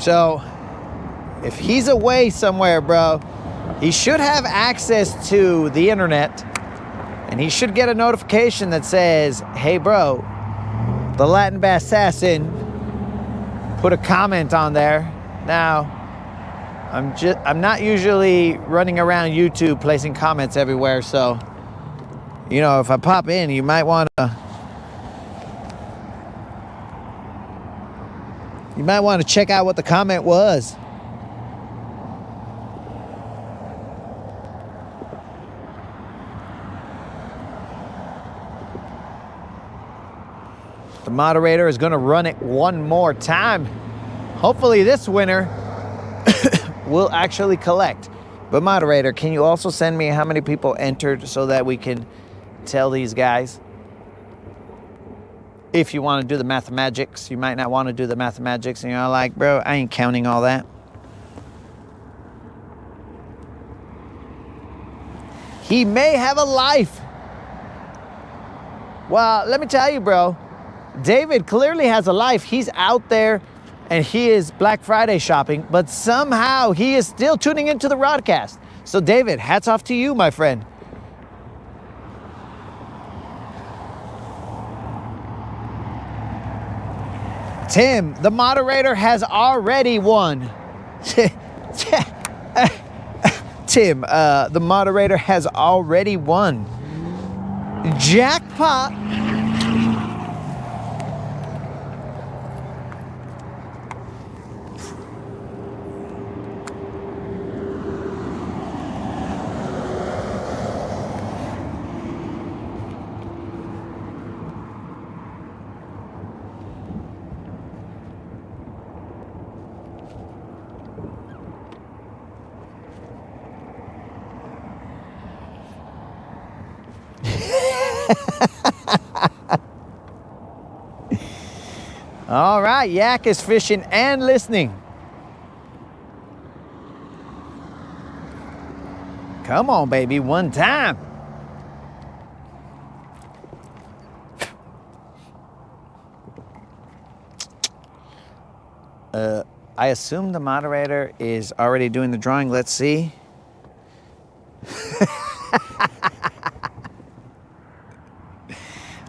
So, if he's away somewhere, bro, he should have access to the internet. And he should get a notification that says, hey, bro, the Latin Bass Assassin put a comment on there. Now, I'm not usually running around YouTube placing comments everywhere, so you know, if I pop in, you might want to check out what the comment was. The moderator is going to run it one more time. Hopefully this winner will actually collect. But moderator, can you also send me how many people entered so that we can tell these guys? If you want to do the mathematics, you might not want to do the mathematics, and you're like, bro, I ain't counting all that. He may have a life. Well, let me tell you, bro, David clearly has a life. He's out there and he is Black Friday shopping, but somehow he is still tuning into the broadcast. So David, hats off to you, my friend. Tim, the moderator has already won. Tim, the moderator has already won. Jackpot. All right, Yak is fishing and listening. Come on, baby, one time. I assume the moderator is already doing the drawing. Let's see.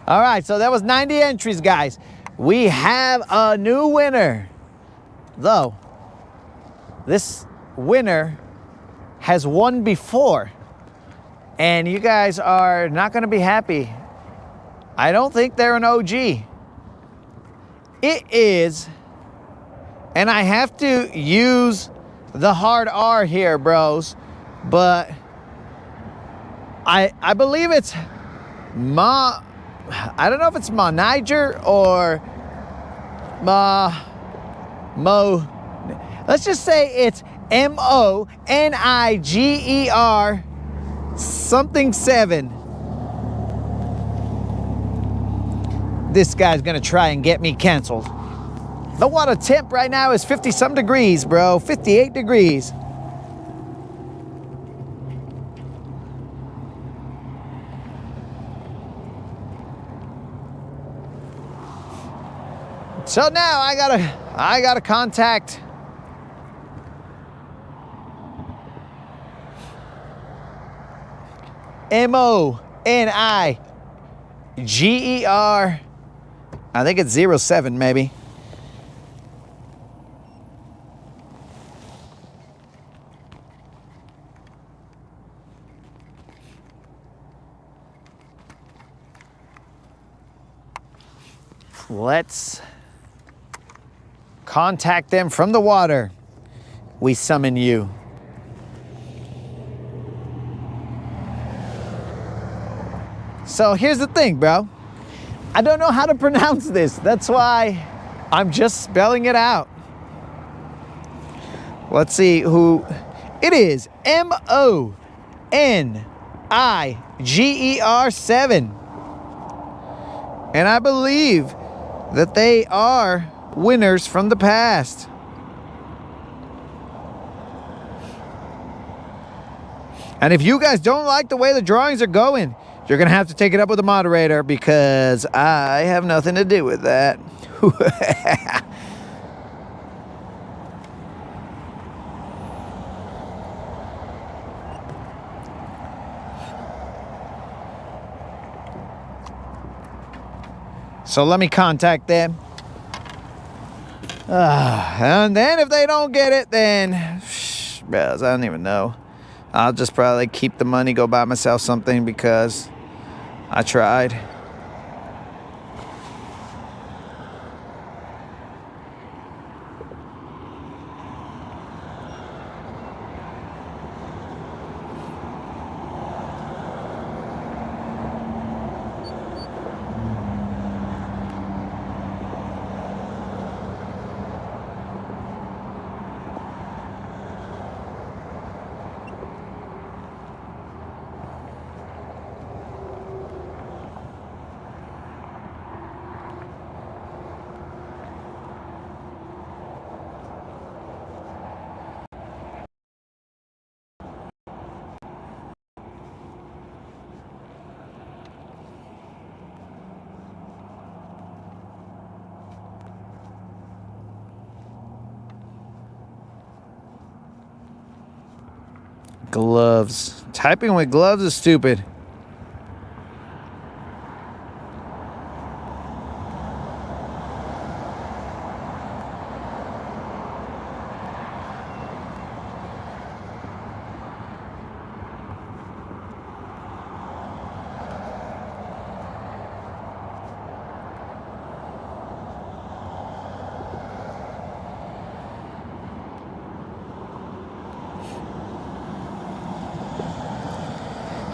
All right, so that was 90 entries, guys. We have a new winner. Though, this winner has won before. And you guys are not going to be happy. I don't think they're an OG. It is, and I have to use the hard R here, bros, but I believe it's I don't know if it's Niger or Mo. Let's just say it's MONIGER something 7. This guy's gonna try and get me canceled. The water temp right now is 50 some degrees, bro. 58 degrees. So now I gotta contact MONIGER. I think it's 07 maybe. Let's contact them from the water. We summon you. So here's the thing, bro. I don't know how to pronounce this. That's why I'm just spelling it out. Let's see who it is. MONIGER 7. And I believe that they are winners from the past. And if you guys don't like the way the drawings are going, you're gonna have to take it up with the moderator, because I have nothing to do with that. So let me contact them. And then if they don't get it, then Bros, I don't even know. I'll just probably keep the money, go buy myself something because I tried. Gloves. Typing with gloves is stupid.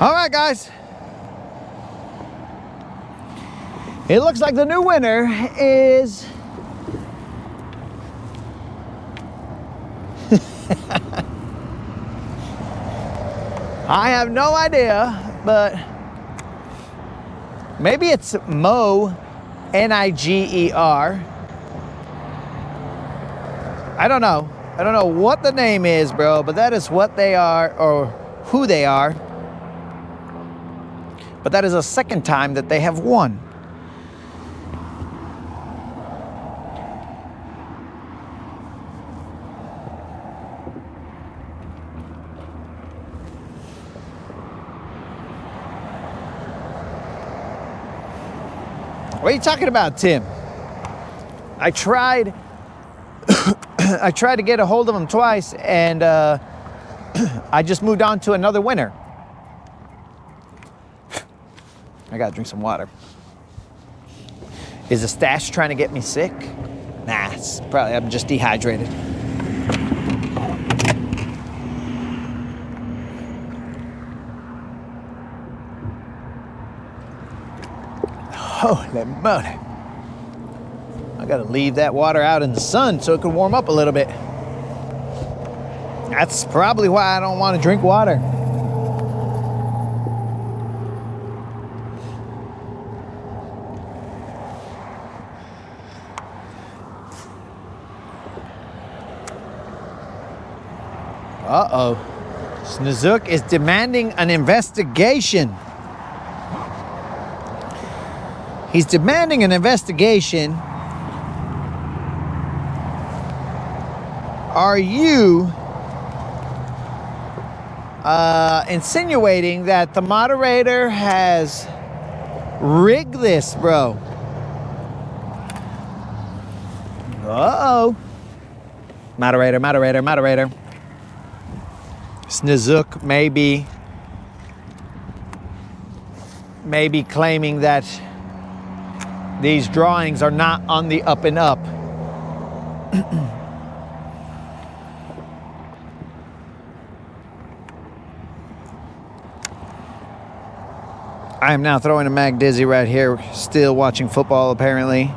All right, guys. It looks like the new winner is I have no idea, but maybe it's Mo, Niger. I don't know. I don't know what the name is, bro, but that is what they are or who they are. But that is the second time that they have won. What are you talking about, Tim? I tried I tried to get a hold of him twice, and I just moved on to another winner. I gotta drink some water. Is the stash trying to get me sick? Nah, it's probably I'm just dehydrated. Holy moly. I gotta leave that water out in the sun so it can warm up a little bit. That's probably why I don't want to drink water. Uh-oh. Snozook is demanding an investigation. He's demanding an investigation. Are you insinuating that the moderator has rigged this, bro? Uh-oh. Moderator. Snozook may be claiming that these drawings are not on the up and up. I am now throwing a Mag Dizzy right here, still watching football apparently.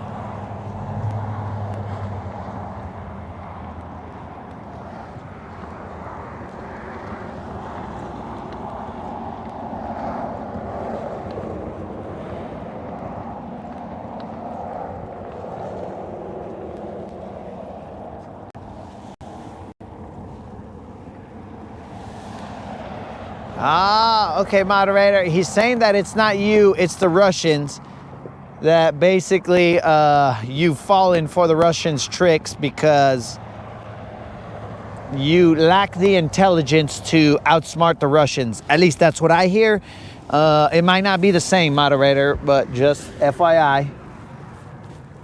Ah, okay, moderator. He's saying that it's not you, it's the Russians. That basically you've fallen for the Russians' tricks because you lack the intelligence to outsmart the Russians. At least that's what I hear. It might not be the same, moderator, but just FYI.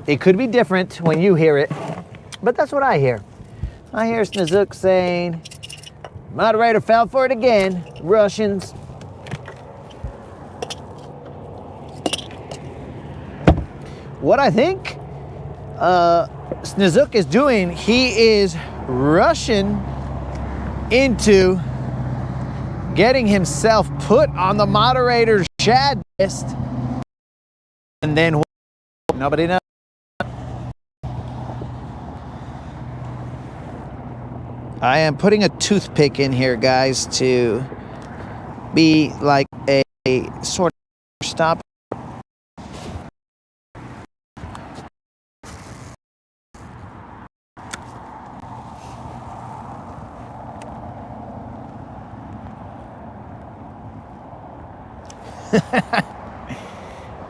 It could be different when you hear it, but that's what I hear. I hear Snozook saying Moderator fell for it again. Russians. What I think Snezuk is doing, he is rushing into getting himself put on the moderator's shad list, and then nobody knows. I am putting a toothpick in here, guys, to be like a sort of stop.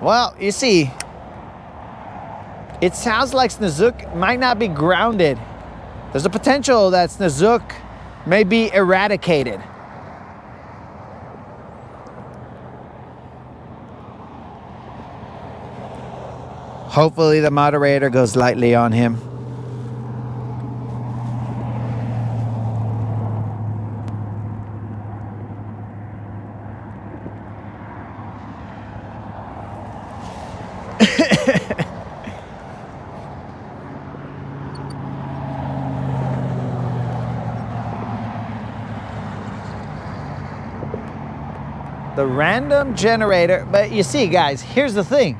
Well, you see, it sounds like Snezuk might not be grounded. There's a potential that Snezuk may be eradicated. Hopefully the moderator goes lightly on him. The random generator, but you see, guys, here's the thing.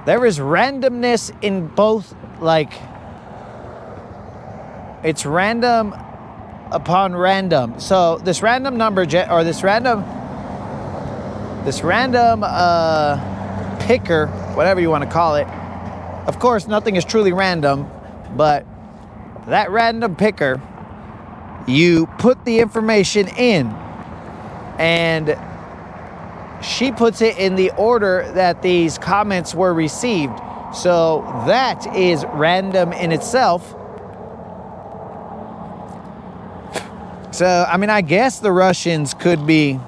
There is randomness in both, like, it's random upon random. So this random number, or this random picker, whatever you want to call it. Of course, nothing is truly random, but that random picker, you put the information in, and she puts it in the order that these comments were received. So that is random in itself. So, I mean, I guess the Russians could be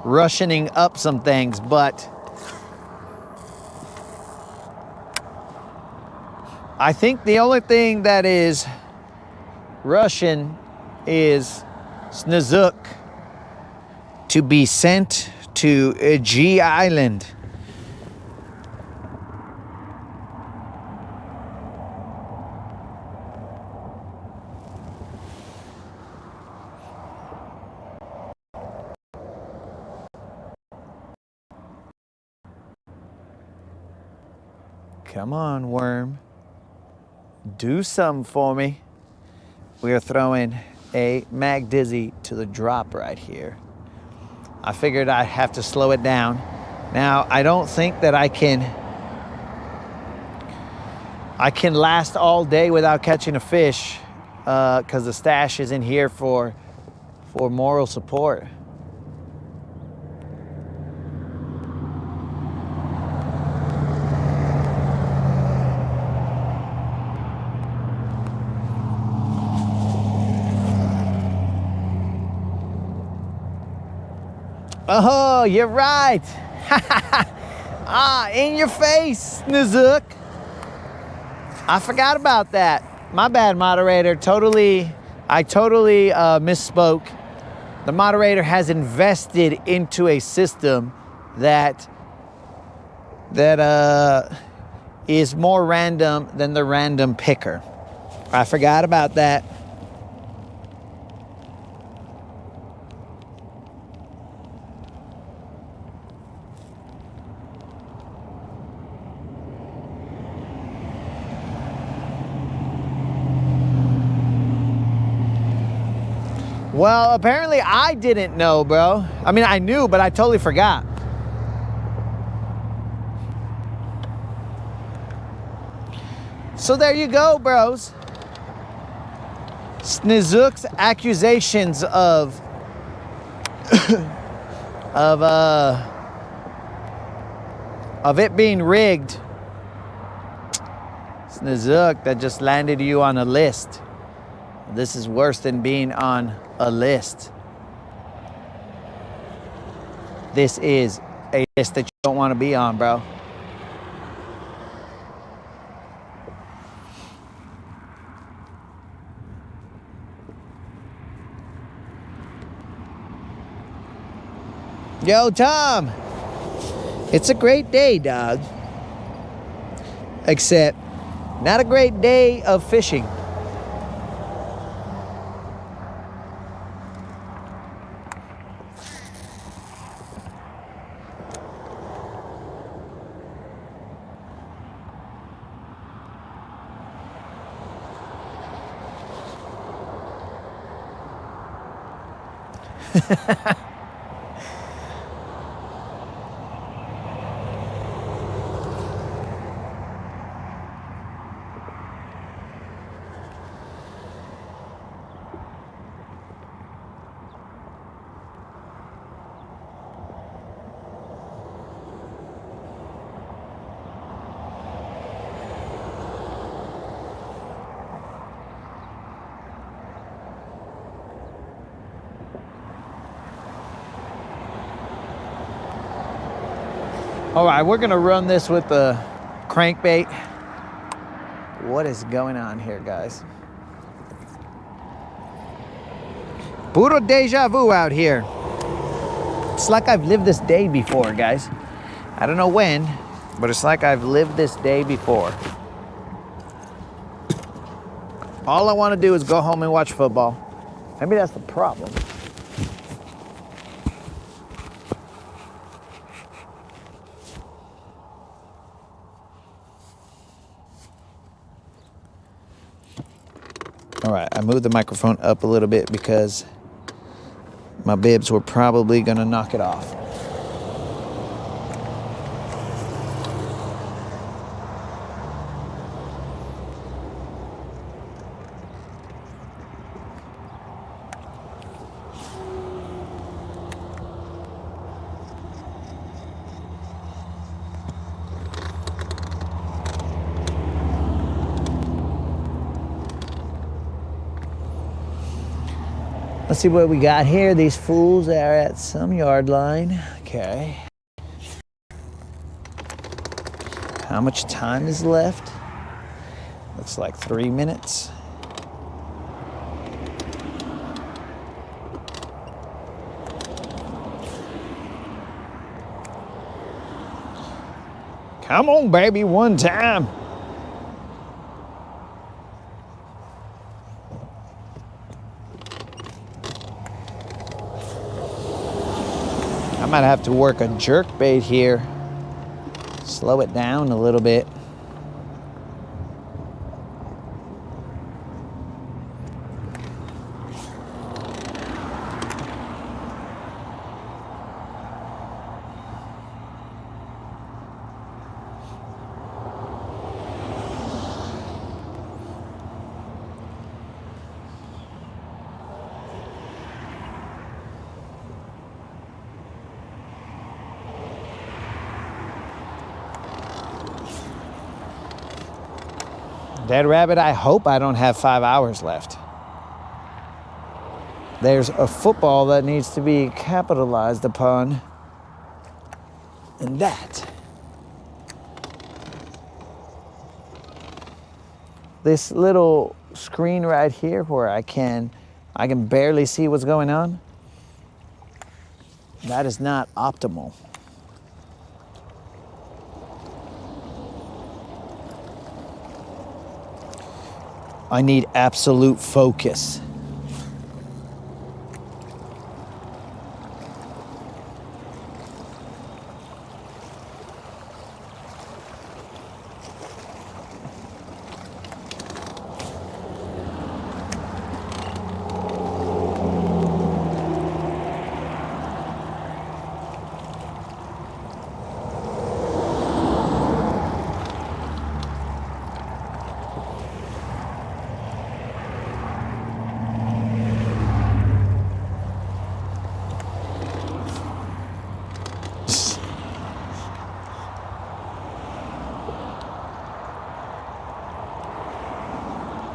Russianing up some things, but I think the only thing that is Russian is Snezuk to be sent to G Island. Come on, worm. Do something for me. We are throwing a Mag Dizzy to the drop right here. I figured I'd have to slow it down. Now, I don't think that I can last all day without catching a fish, because the stash is in here for moral support. Oh, you're right. In your face, Snezuk. I forgot about that. My bad, moderator. I totally misspoke. The moderator has invested into a system that is more random than the random picker. I forgot about that. Well, apparently I didn't know, bro. I mean, I knew, but I totally forgot. So there you go, bros. Snezuk's accusations of it being rigged. Snezuk, that just landed you on a list. This is worse than being on a list. This is a list that you don't want to be on, bro. Yo, Tom. It's a great day, dog. Except, not a great day of fishing. All right, we're gonna run this with the crankbait. What is going on here, guys? Puro deja vu out here. It's like I've lived this day before, guys. I don't know when, but it's like I've lived this day before. All I want to do is go home and watch football. Maybe that's the problem. All right, I moved the microphone up a little bit because my bibs were probably gonna knock it off. Let's see what we got here. These fools are at some yard line. Okay. How much time is left? Looks like 3 minutes. Come on, baby, one time. I might have to work a jerk bait here. Slow it down a little bit. Dead rabbit, I hope I don't have 5 hours left. There's a football that needs to be capitalized upon, and that. This little screen right here where I can barely see what's going on, that is not optimal. I need absolute focus.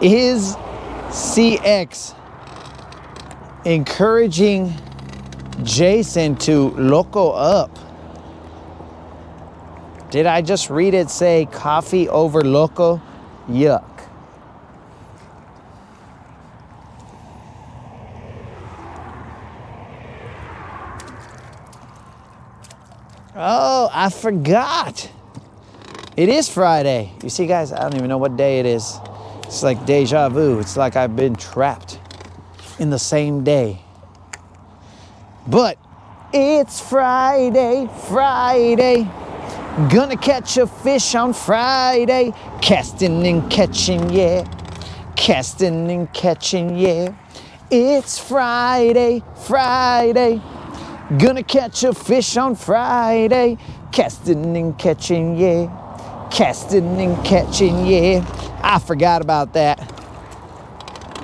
Is CX encouraging Jason to loco up? Did I just read it say coffee over loco? Yuck. I forgot. It is Friday. You see, guys, I don't even know what day it is. It's like deja vu. It's like I've been trapped in the same day. But it's Friday, Friday. Gonna catch a fish on Friday. Casting and catching, yeah. Casting and catching, yeah. It's Friday, Friday. Gonna catch a fish on Friday. Casting and catching, yeah. Casting and catching, yeah. I forgot about that.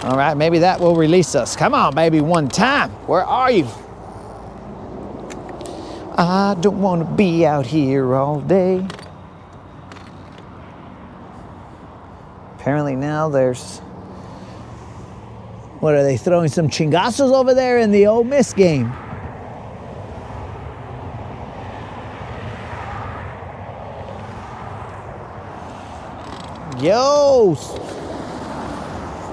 All right, maybe that will release us. Come on, baby, one time. Where are you? I don't want to be out here all day. Apparently now there's, what are they throwing, some chingazos over there in the Ole Miss game? Yo,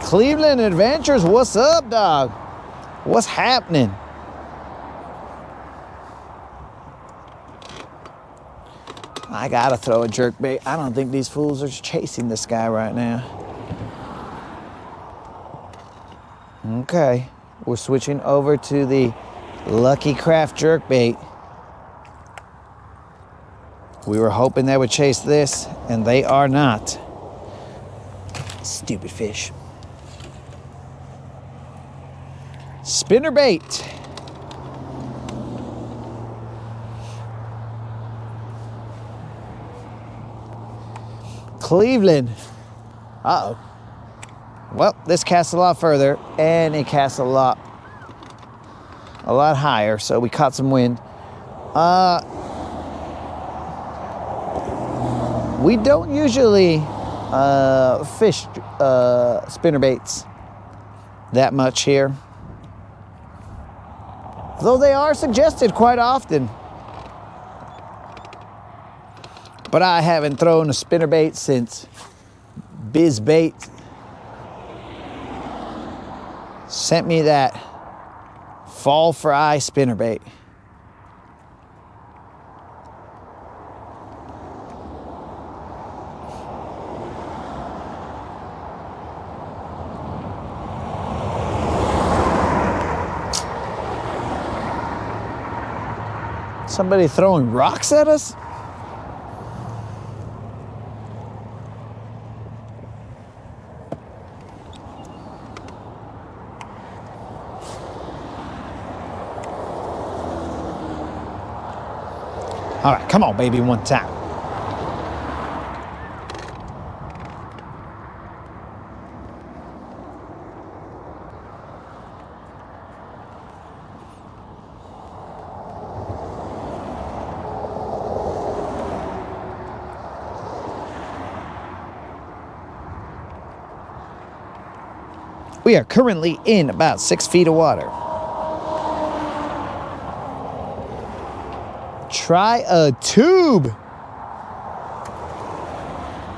Cleveland Adventures, what's up, dog? What's happening? I gotta throw a jerkbait. I don't think these fools are chasing this guy right now. Okay, we're switching over to the Lucky Craft jerkbait. We were hoping they would chase this, and they are not. Stupid fish. Spinnerbait. Cleveland. Uh-oh. Well, this casts a lot further, and it casts a lot higher, so we caught some wind. We don't usually fish spinnerbaits that much here, though they are suggested quite often. But I haven't thrown a spinnerbait since BizBait sent me that fall fry spinnerbait. Somebody throwing rocks at us? All right, come on, baby, one time. We are currently in about 6 feet of water. Try a tube.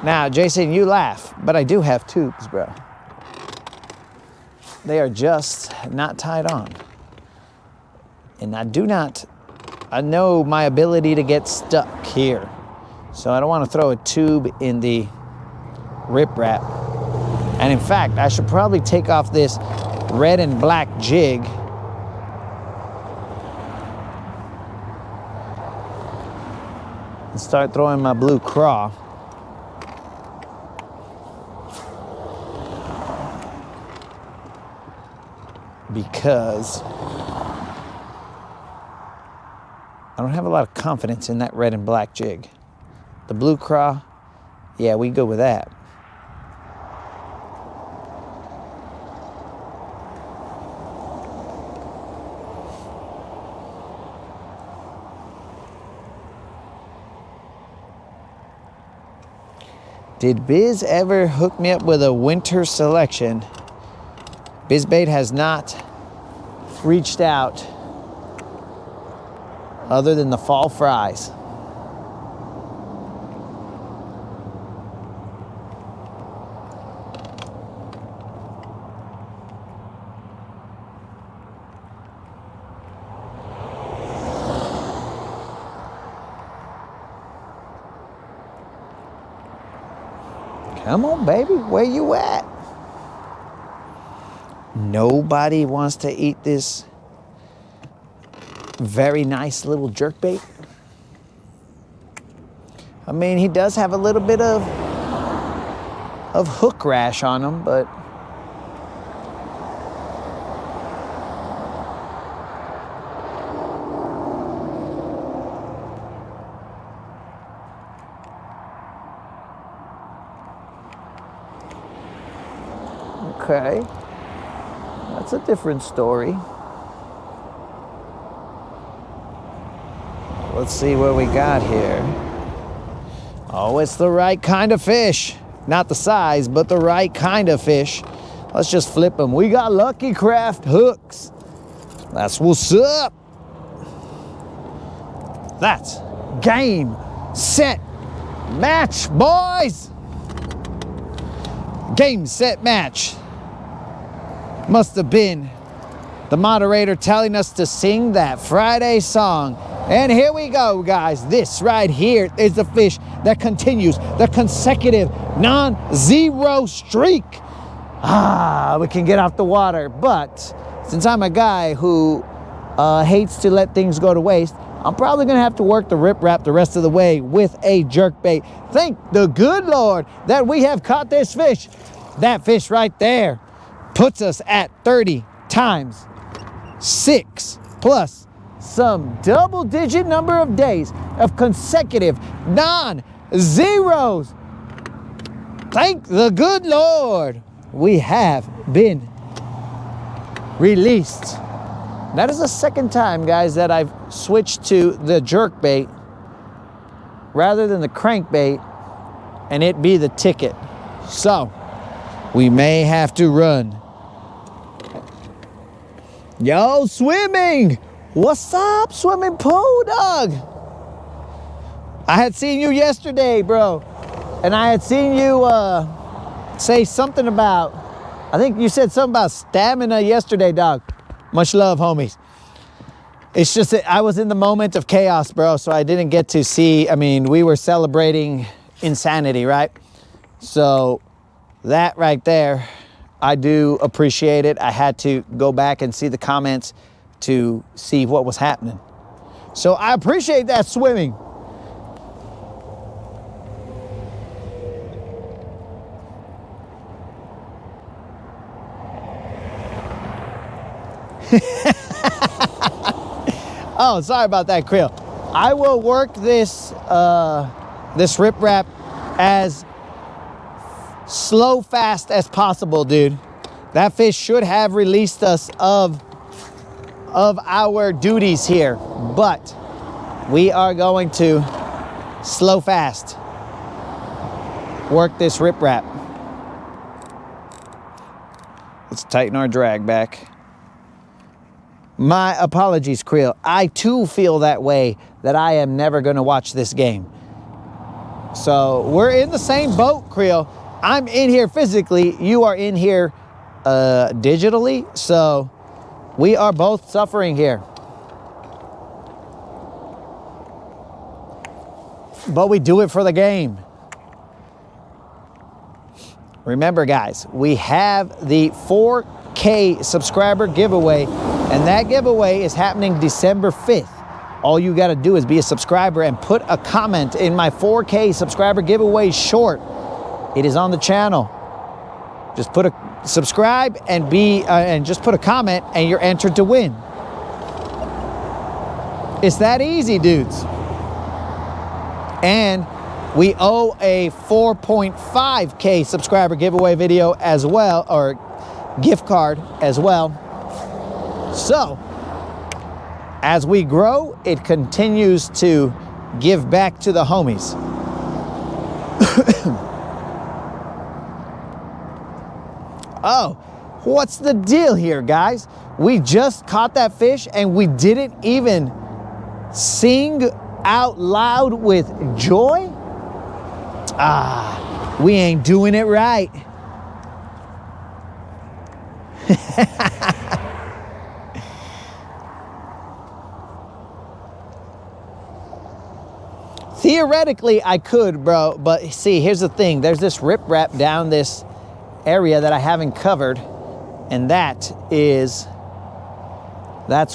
Now, Jason, you laugh, but I do have tubes, bro. They are just not tied on. And I know my ability to get stuck here. So I don't want to throw a tube in the riprap. And in fact, I should probably take off this red and black jig and start throwing my blue craw. Because I don't have a lot of confidence in that red and black jig. The blue craw, yeah, we go with that. Did Biz ever hook me up with a winter selection? BizBait has not reached out other than the fall fries. Come on, baby. Where you at? Nobody wants to eat this very nice little jerkbait. I mean, he does have a little bit of hook rash on him, but okay. That's a different story. Let's see what we got here. Oh, it's the right kind of fish. Not the size, but the right kind of fish. Let's just flip them. We got Lucky Craft hooks. That's what's up. That's game, set, match, boys. Game, set, match. Must have been the moderator telling us to sing that Friday song. And here we go, guys. This right here is the fish that continues the consecutive non-zero streak. We can get off the water. But since I'm a guy who hates to let things go to waste, I'm probably gonna have to work the rip-rap the rest of the way with a jerkbait. Thank the good Lord that we have caught this fish. That fish right there puts us at 30 times 6 plus some double-digit number of days of consecutive non-zeros. Thank the good Lord we have been released. That is the second time, guys, that I've switched to the jerkbait rather than the crankbait, and it be the ticket. So we may have to run. Yo, swimming! What's up, swimming pool dog? I had seen you yesterday, bro. And I had seen you say something about, I think you said something about stamina yesterday, dog. Much love, homies. It's just that I was in the moment of chaos, bro, so I didn't get to see, I mean, we were celebrating insanity, right? So that right there, I do appreciate it. I had to go back and see the comments to see what was happening. So I appreciate that swimming. Oh, sorry about that, Krill. I will work this this rip-rap as slow fast as possible, dude. That fish should have released us of our duties here, but we are going to slow fast work this rip-rap. Let's tighten our drag back. My apologies, Krill. I too feel that way, that I am never going to watch this game. So we're in the same boat, Krill. I'm in here physically. You are in here digitally. So we are both suffering here. But we do it for the game. Remember, guys, we have the 4K subscriber giveaway, and that giveaway is happening December 5th. All you got to do is be a subscriber and put a comment in my 4K subscriber giveaway short. It is on the channel. Just put a subscribe and and just put a comment, and you're entered to win. It's that easy, dudes. And we owe a 4.5K subscriber giveaway video as well, or gift card as well. So as we grow, it continues to give back to the homies. Oh, what's the deal here, guys? We just caught that fish and we didn't even sing out loud with joy? We ain't doing it right. Theoretically, I could, bro, but see, here's the thing. There's this riprap down this area that I haven't covered, and that's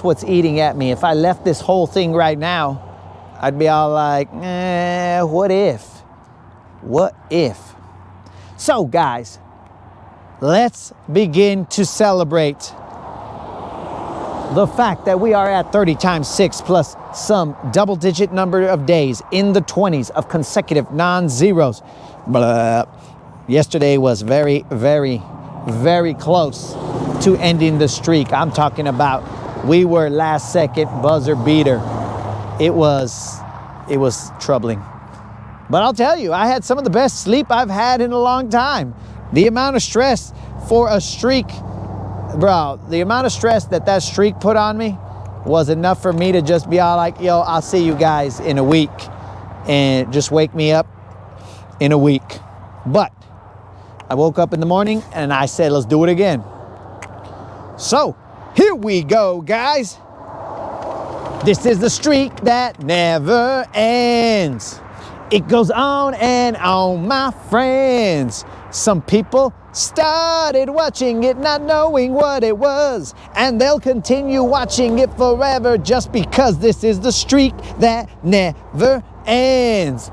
what's eating at me. If I left this whole thing right now, I'd be all like, what if? What if? So, guys, let's begin to celebrate the fact that we are at 30 times 6 plus some double-digit number of days in the 20s of consecutive non-zeros. Blah. Yesterday was very, very, very close to ending the streak. I'm talking about we were last second buzzer beater. It was troubling. But I'll tell you, I had some of the best sleep I've had in a long time. The amount of stress for a streak, bro, the amount of stress that streak put on me was enough for me to just be all like, yo, I'll see you guys in a week. And just wake me up in a week. But I woke up in the morning and I said, let's do it again. So here we go, guys. This is the streak that never ends. It goes on and on, my friends. Some people started watching it not knowing what it was, and they'll continue watching it forever just because this is the streak that never ends.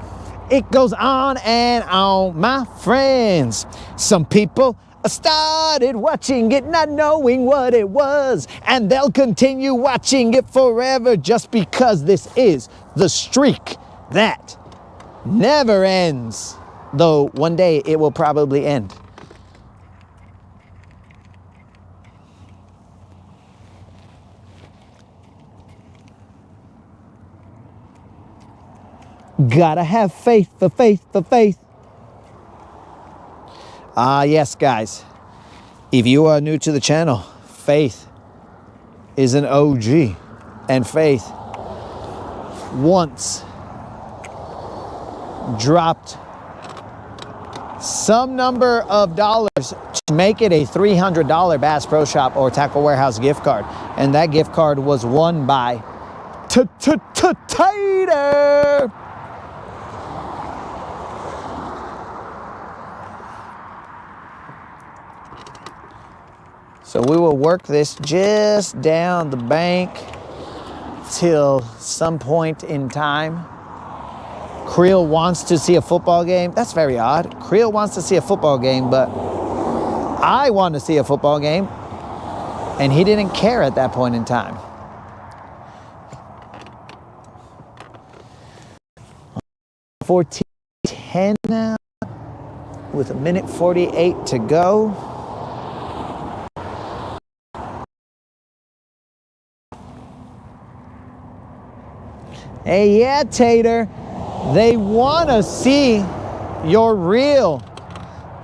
It goes on and on, my friends. Some people started watching it not knowing what it was, and they'll continue watching it forever just because this is the streak that never ends. Though one day it will probably end. Gotta have faith for faith for faith. Ah, yes, guys. If you are new to the channel, Faith is an OG. And Faith once dropped some number of dollars to make it a $300 Bass Pro Shop or Tackle Warehouse gift card. And that gift card was won by Tater. So we will work this just down the bank till some point in time. Creel wants to see a football game. That's very odd. Creel wants to see a football game, but I want to see a football game, and he didn't care at that point in time. $14:10 now, with 1:48 to go. Hey, yeah, Tater. They want to see your reel.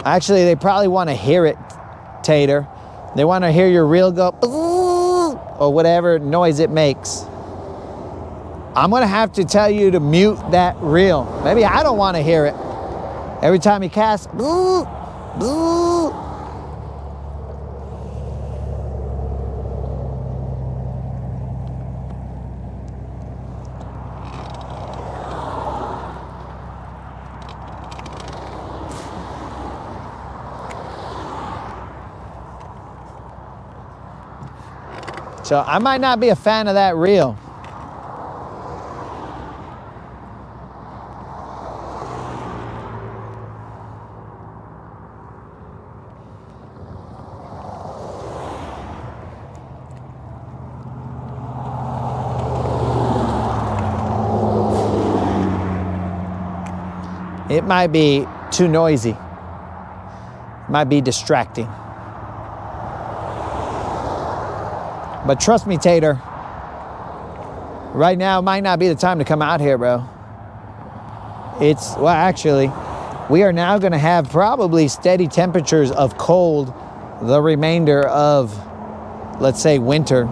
Actually, they probably want to hear it, Tater. They want to hear your reel go, or whatever noise it makes. I'm going to have to tell you to mute that reel. Maybe I don't want to hear it. Every time you cast, so I might not be a fan of that reel. It might be too noisy. It might be distracting. But trust me, Tater, right now might not be the time to come out here, bro. Well, actually, we are now going to have probably steady temperatures of cold the remainder of, let's say, winter,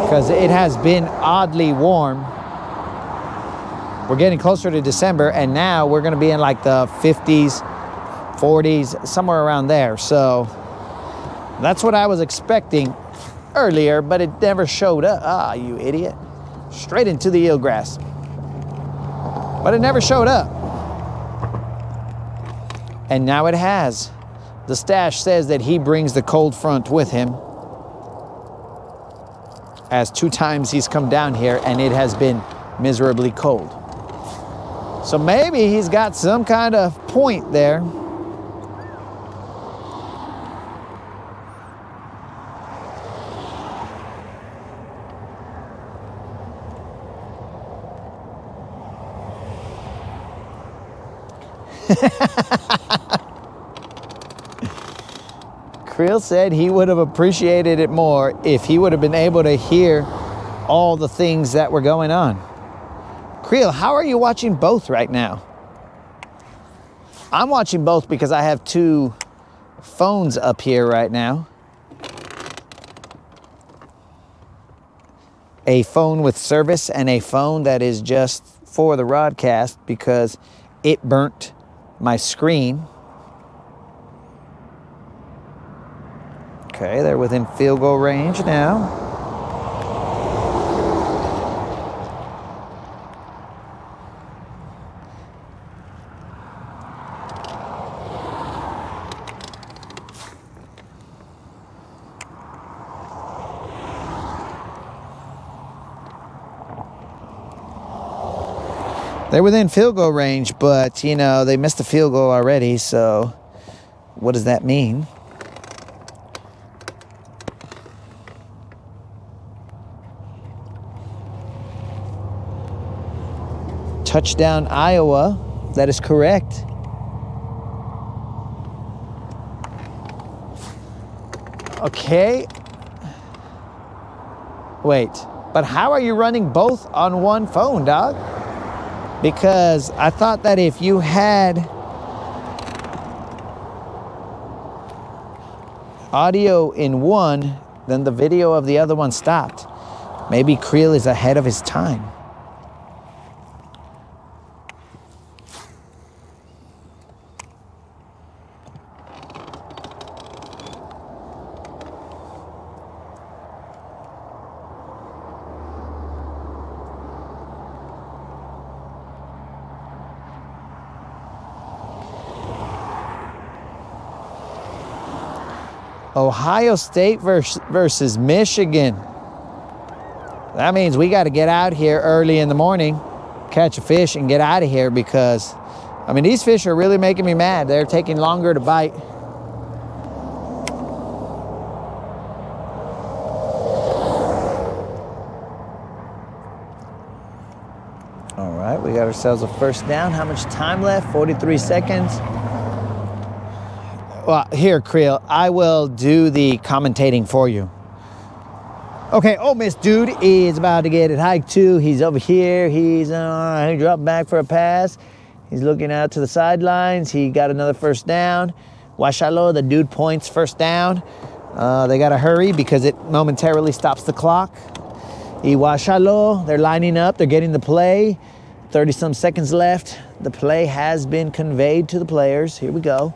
because it has been oddly warm. We're getting closer to December, and now we're going to be in like the 50s, 40s, somewhere around there. So that's what I was expecting earlier, but it never showed up. Ah, you idiot. Straight into the eelgrass. but it never showed up. And now it has. The stash says that he brings the cold front with him, as 2 times he's come down here and it has been miserably cold. So maybe he's got some kind of point there. Creel said he would have appreciated it more if he would have been able to hear all the things that were going on. Creel, how are you watching both right now? I'm watching both because I have 2 phones up here right now. A phone with service and a phone that is just for the broadcast because it burnt my screen. Okay, they're within field goal range now. They're within field goal range, but, you know, they missed the field goal already, so what does that mean? Touchdown, Iowa. That is correct. Okay. Wait, but how are you running both on one phone, dog? Because I thought that if you had audio in one, then the video of the other one stopped. Maybe Creel is ahead of his time. Ohio State versus Michigan. That means we got to get out here early in the morning, catch a fish, and get out of here because, I mean, these fish are really making me mad. They're taking longer to bite. All right, we got ourselves a first down. How much time left? 43 seconds. Well, here, Creel, I will do the commentating for you. Okay, Ole Miss dude is about to get it hiked too. He's over here. He dropped back for a pass. He's looking out to the sidelines. He got another first down. Washalo, the dude points first down. They got to hurry because it momentarily stops the clock. Washalo, they're lining up. They're getting the play. 30-some seconds left. The play has been conveyed to the players. Here we go.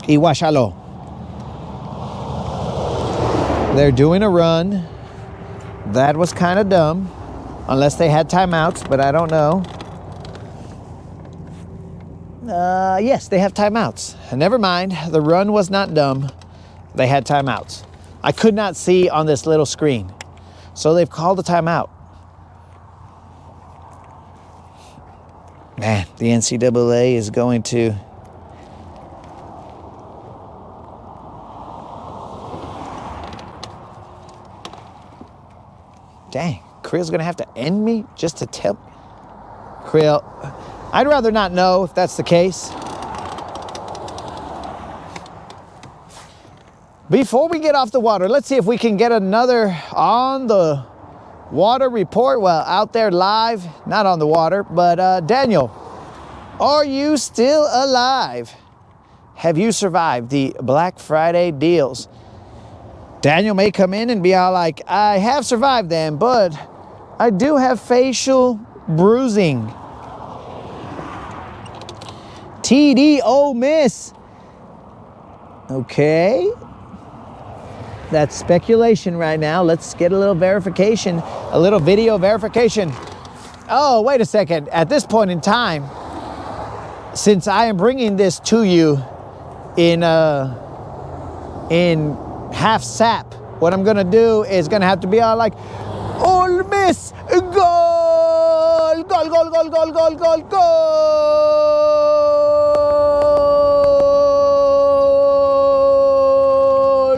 Iwashalo. They're doing a run. That was kind of dumb. Unless they had timeouts, but I don't know. Yes, they have timeouts. Never mind. The run was not dumb. They had timeouts. I could not see on this little screen. So they've called a timeout. Man, the NCAA is going to... Dang, Creel's gonna have to end me just to tell Creel. I'd rather not know if that's the case. Before we get off the water, let's see if we can get another on the water report. Well, out there live, not on the water, but Daniel, are you still alive? Have you survived the Black Friday deals? Daniel may come in and be all like, I have survived them, but I do have facial bruising. TD Ole Miss. Okay. That's speculation right now. Let's get a little verification, a little video verification. Oh, wait a second. At this point in time, since I am bringing this to you in half sap, what I'm gonna do is gonna have to be all like, Ole Miss, goal, goal, goal, goal, goal, goal, goal, goal,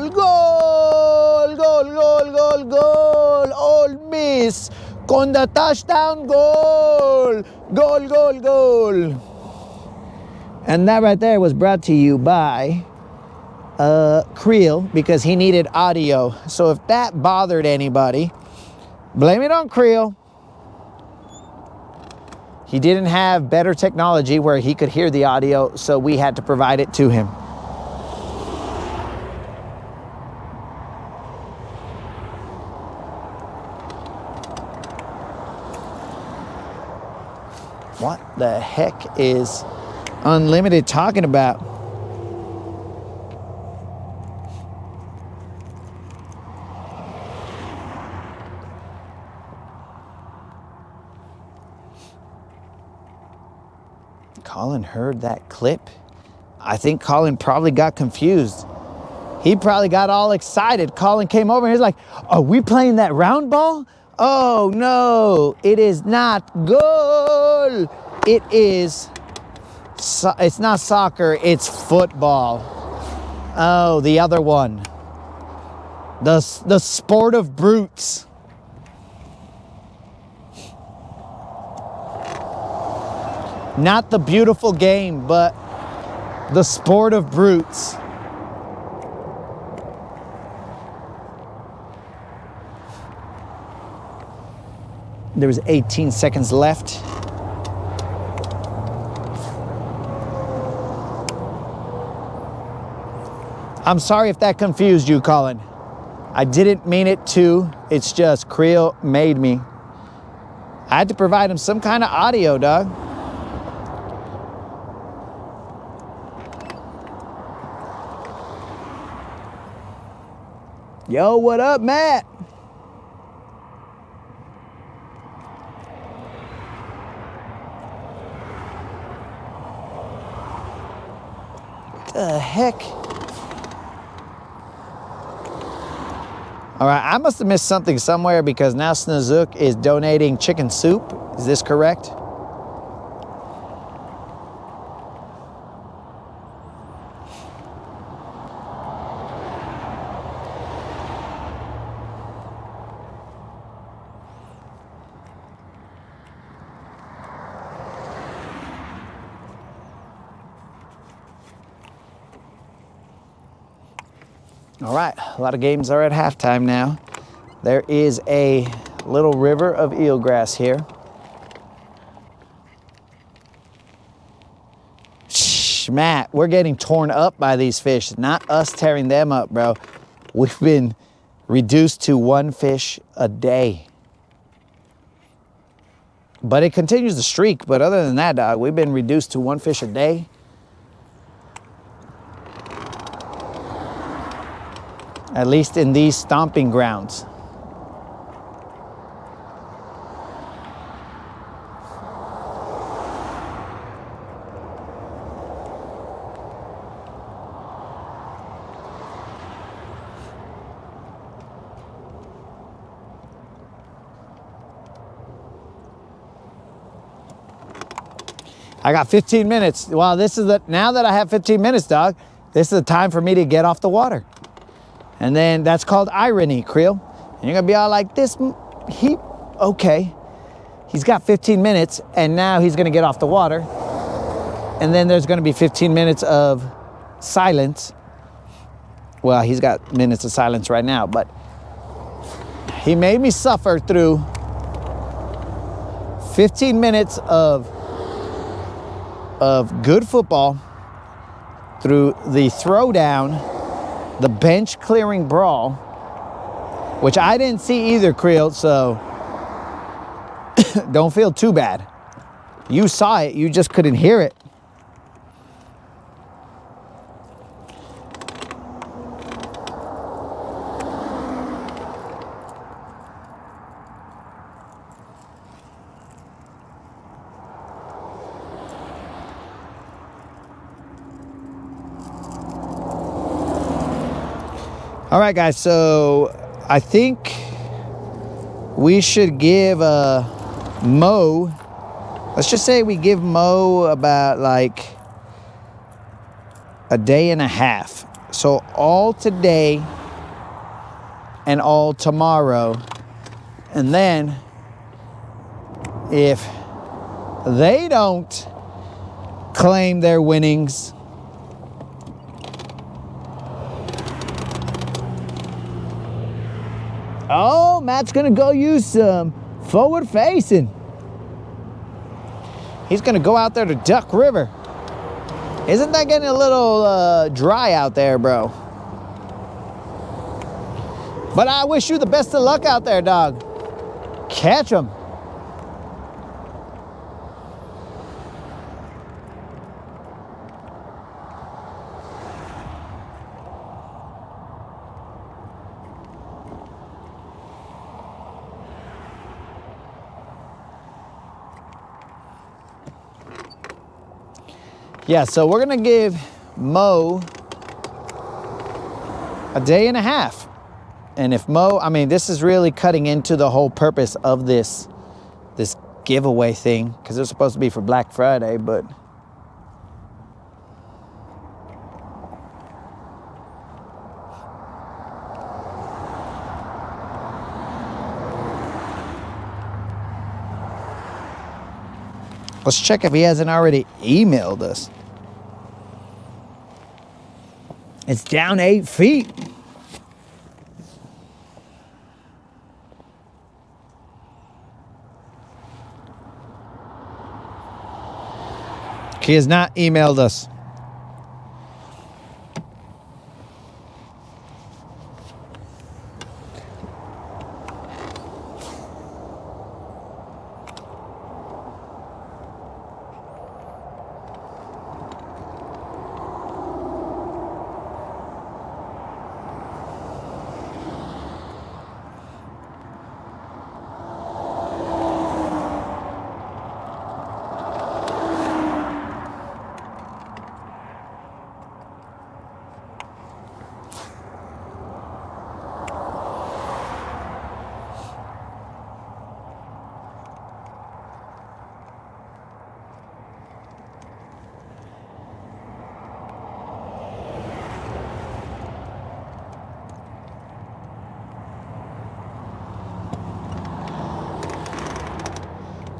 goal, goal, goal, goal, Ole Miss, con the touchdown goal, goal, goal, goal. And that right there was brought to you by Creel, because he needed audio. So if that bothered anybody, blame it on Creel. He didn't have better technology where he could hear the audio, so we had to provide it to him. What the heck is Unlimited talking about? Colin heard that clip. I think Colin probably got confused. He probably got all excited. Colin came over and he's like, are we playing that round ball? Oh no, it is not goal. It is, it's not soccer, it's football. Oh, the other one. The sport of brutes. Not the beautiful game, but the sport of brutes. There was 18 seconds left. I'm sorry if that confused you, Colin. I didn't mean it to. It's just Creel made me. I had to provide him some kind of audio, dog. Yo, what up, Matt? What the heck? All right, I must have missed something somewhere because now Snazook is donating chicken soup. Is this correct? All right, a lot of games are at halftime now. There is a little river of eelgrass here. Shh, Matt, we're getting torn up by these fish, not us tearing them up, bro. We've been reduced to one fish a day. But it continues the streak, but other than that, dog, we've been reduced to one fish a day. At least in these stomping grounds. I got 15 minutes. Well, this is now that I have 15 minutes, dog, this is the time for me to get off the water. And then that's called irony, Creel. And you're gonna be all like, okay. He's got 15 minutes and now he's gonna get off the water. And then there's gonna be 15 minutes of silence. Well, he's got minutes of silence right now, but he made me suffer through 15 minutes of good football, through the throwdown, the bench clearing brawl, which I didn't see either, Creel, so don't feel too bad. You saw it, you just couldn't hear it. All right, guys, so I think we should give Mo, let's just say we give Mo about like a day and a half. So all today and all tomorrow. And then if they don't claim their winnings, oh, Matt's gonna go use some forward facing. He's gonna go out there to Duck River. Isn't that getting a little dry out there, bro? But I wish you the best of luck out there, dog. Catch them. Yeah, so we're gonna give Mo a day and a half. And if Mo, I mean, this is really cutting into the whole purpose of this giveaway thing, because it's supposed to be for Black Friday, but let's check if he hasn't already emailed us. It's down 8 feet. He has not emailed us.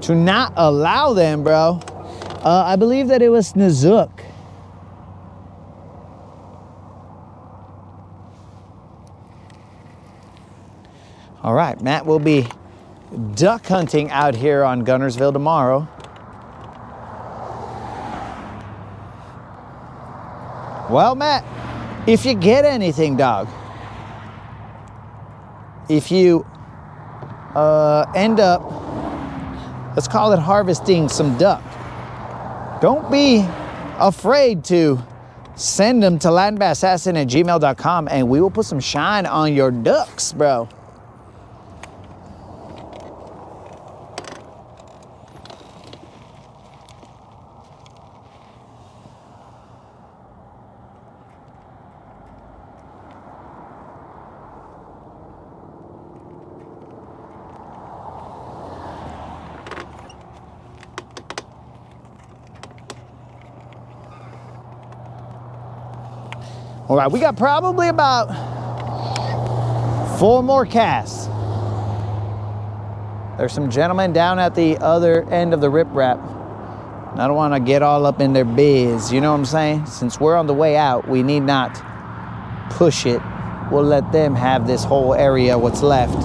To not allow them, bro. I believe that it was Nazook. All right, Matt will be duck hunting out here on Guntersville tomorrow. Well, Matt, if you get anything, dog, if you end up, let's call it harvesting some duck, don't be afraid to send them to landbassassassin@gmail.com and we will put some shine on your ducks, bro. All right, we got probably about 4 more casts. There's some gentlemen down at the other end of the riprap. I don't want to get all up in their biz, you know what I'm saying? Since we're on the way out, we need not push it. We'll let them have this whole area, what's left.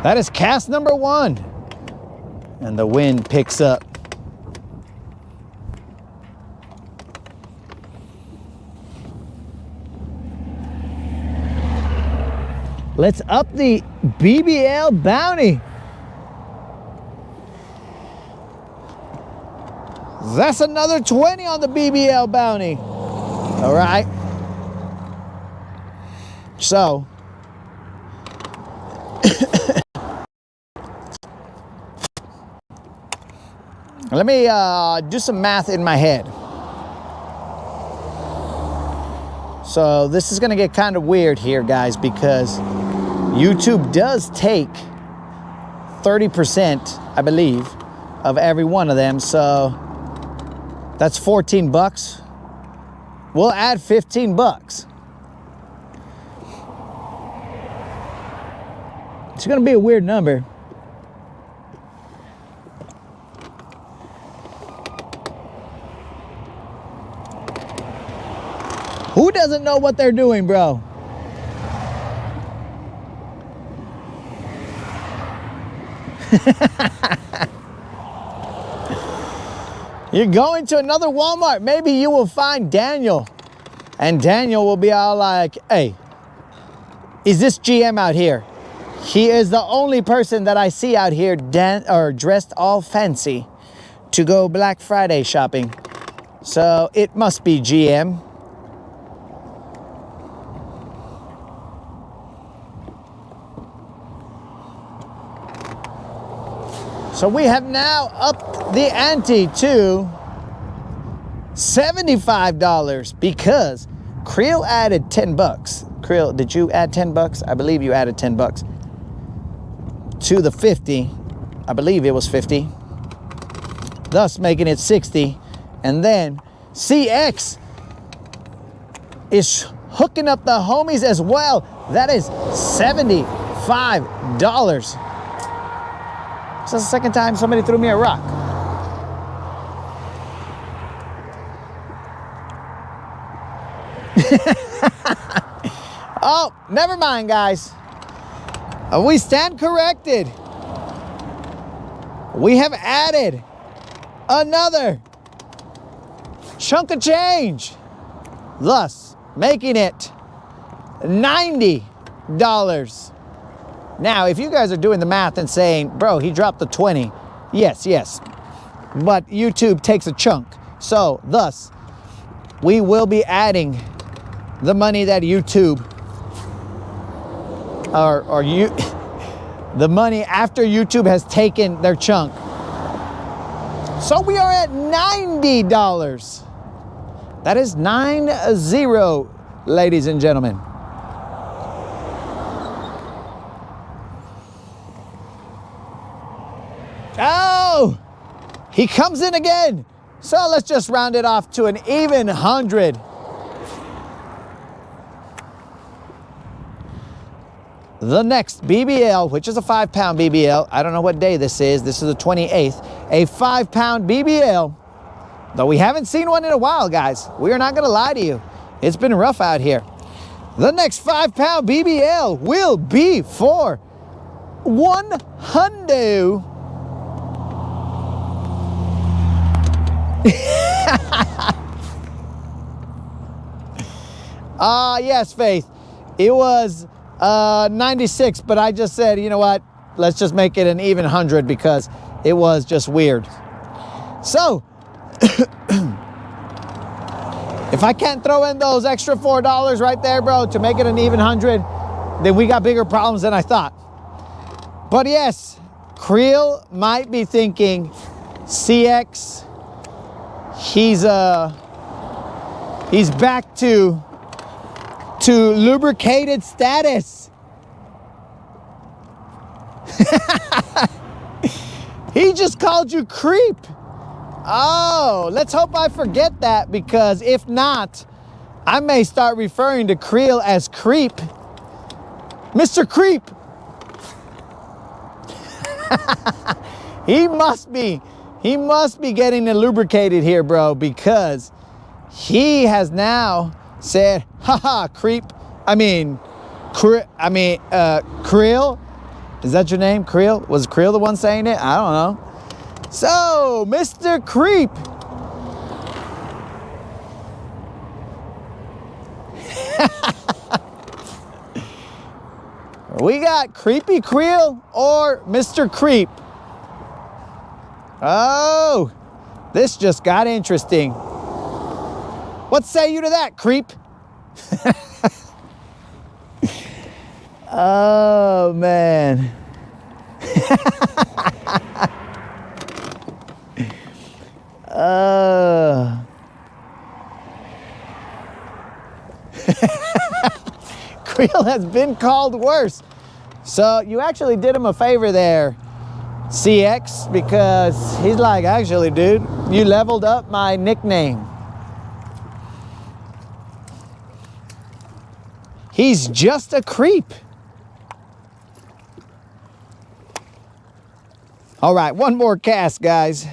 That is cast number 1. And the wind picks up. Let's up the BBL bounty. That's another 20 on the BBL bounty. All right. So, let me do some math in my head. So this is gonna get kind of weird here, guys, because YouTube does take 30%, I believe, of every one of them. So that's 14 bucks. We'll add 15 bucks. It's gonna be a weird number. Who doesn't know what they're doing, bro? You're going to another Walmart. Maybe you will find Daniel. And Daniel will be all like, hey, is this GM out here? He is the only person that I see out here dressed all fancy to go Black Friday shopping. So it must be GM. So we have now upped the ante to $75 because Creel added 10 bucks. Creel, did you add 10 bucks? I believe you added 10 bucks to the 50. I believe it was 50. Thus making it 60. And then CX is hooking up the homies as well. That is $75. This is the second time somebody threw me a rock. Oh, never mind, guys. We stand corrected. We have added another chunk of change, thus making it $90. Now, if you guys are doing the math and saying, bro, he dropped the 20. Yes, but YouTube takes a chunk. So, thus, we will be adding the money that YouTube, the money after YouTube has taken their chunk. So we are at $90. That is 90, ladies and gentlemen. Oh, he comes in again. So let's just round it off to an even 100. The next BBL, which is a 5-pound BBL. I don't know what day this is. This is the 28th. A 5-pound BBL. Though we haven't seen one in a while, guys. We are not going to lie to you. It's been rough out here. The next 5-pound BBL will be for $100. Yes, Faith. It was 96, but I just said, you know what? Let's just make it an even 100 because it was just weird. So, if I can't throw in those extra $4 right there, bro, to make it an even 100, then we got bigger problems than I thought. But yes, Creel might be thinking CX, he's back to lubricated status. He just called you creep. Oh, let's hope I forget that, because if not, I may start referring to Creel as creep. Mr. Creep. He must be getting it lubricated here, bro, because he has now said, haha, creep. Creel. Is that your name, Creel? Was Creel the one saying it? I don't know. So, Mr. Creep. We got Creepy Creel or Mr. Creep. Oh, this just got interesting. What say you to that, creep? Oh, man. Creel has been called worse. So you actually did him a favor there, CX, because he's like, actually, dude, you leveled up my nickname. He's just a creep. All right, one more cast, guys.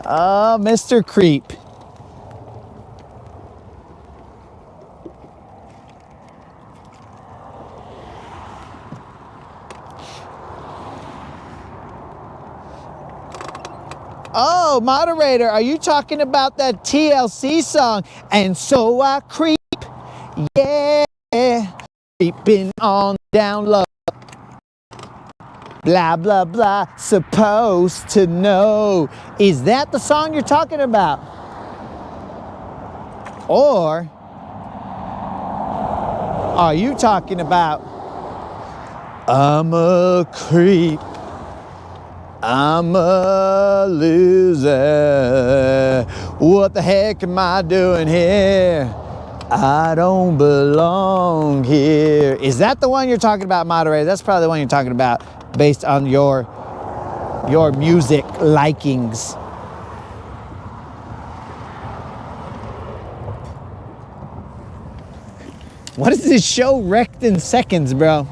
Mr. Creep. Oh, moderator, are you talking about that TLC song? And so I creep, yeah, creeping on down low. Blah, blah, blah, supposed to know. Is that the song you're talking about? Or are you talking about I'm a creep, I'm a loser, what the heck am I doing here? I don't belong here. Is that the one you're talking about, moderator? That's probably the one you're talking about based on your music likings. What is this show wrecked in seconds, bro?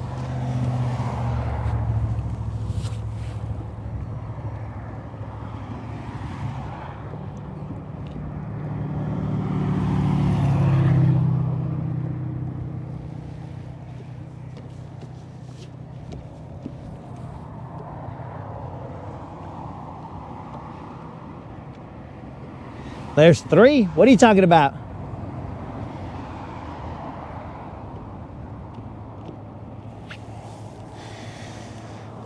There's 3? What are you talking about?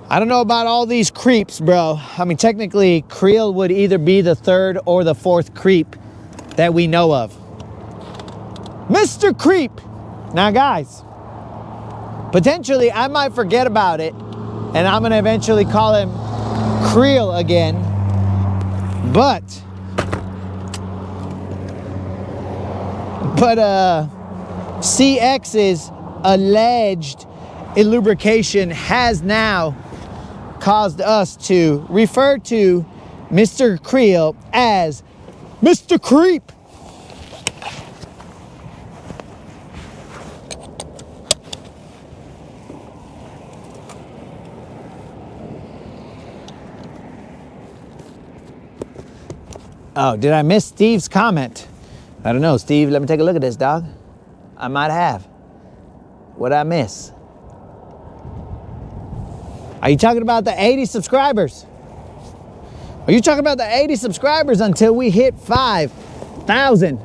I don't know about all these creeps, bro. I mean, technically, Creel would either be the 3rd or the 4th creep that we know of. Mr. Creep! Now, guys, potentially, I might forget about it, and I'm gonna eventually call him Creel again, but CX's alleged elubrication has now caused us to refer to Mr. Creel as Mr. Creep. Oh, did I miss Steve's comment? I don't know, Steve, let me take a look at this, dog. I might have. What'd I miss? Are you talking about the 80 subscribers? Are you talking about the 80 subscribers until we hit 5,000?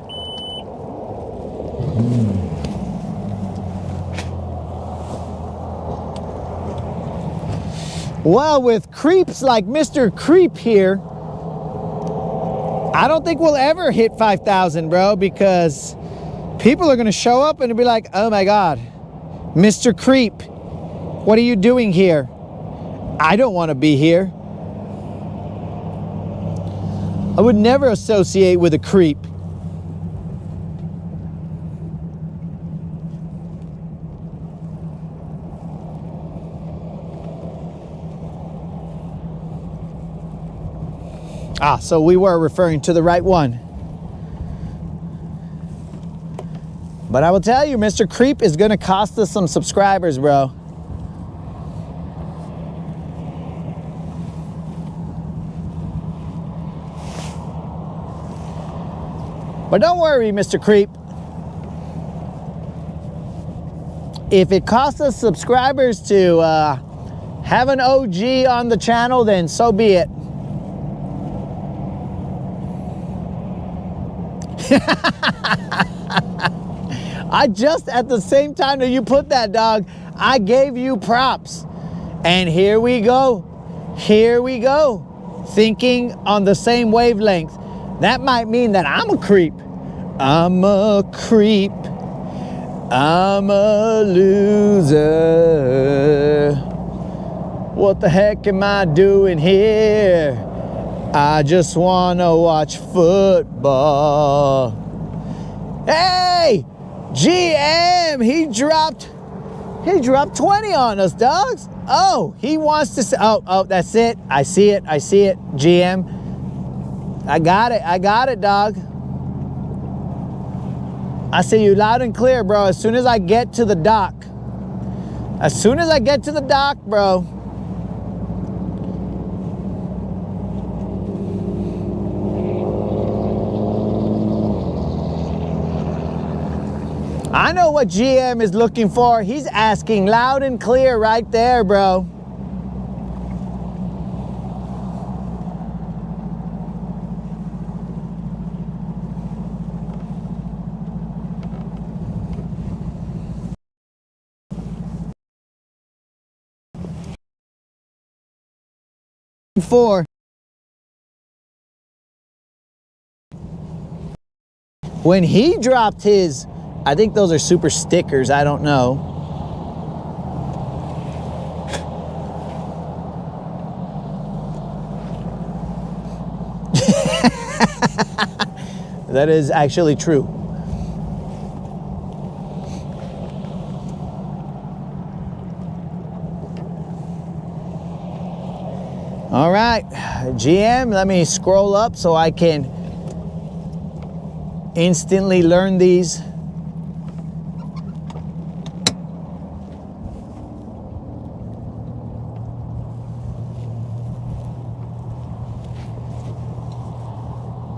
Well, with creeps like Mr. Creep here, I don't think we'll ever hit 5,000, bro, because people are going to show up and be like, oh my God, Mr. Creep, what are you doing here? I don't want to be here. I would never associate with a creep. Ah, so we were referring to the right one. But I will tell you, Mr. Creep is going to cost us some subscribers, bro. But don't worry, Mr. Creep. If it costs us subscribers to have an OG on the channel, then so be it. I just, at the same time that you put that, dog, I gave you props. And here we go. Here we go. Thinking on the same wavelength. That might mean that I'm a creep. I'm a creep. I'm a loser. What the heck am I doing here? I just wanna watch football. Hey, GM, he dropped 20 on us, dogs. Oh, he wants to say, oh, that's it. I see it, GM. I got it, dog. I see you loud and clear, bro. As soon as I get to the dock, bro. I know what GM is looking for. He's asking loud and clear right there, bro. When he dropped his, I think those are super stickers, I don't know. That is actually true. All right, GM, let me scroll up so I can instantly learn these.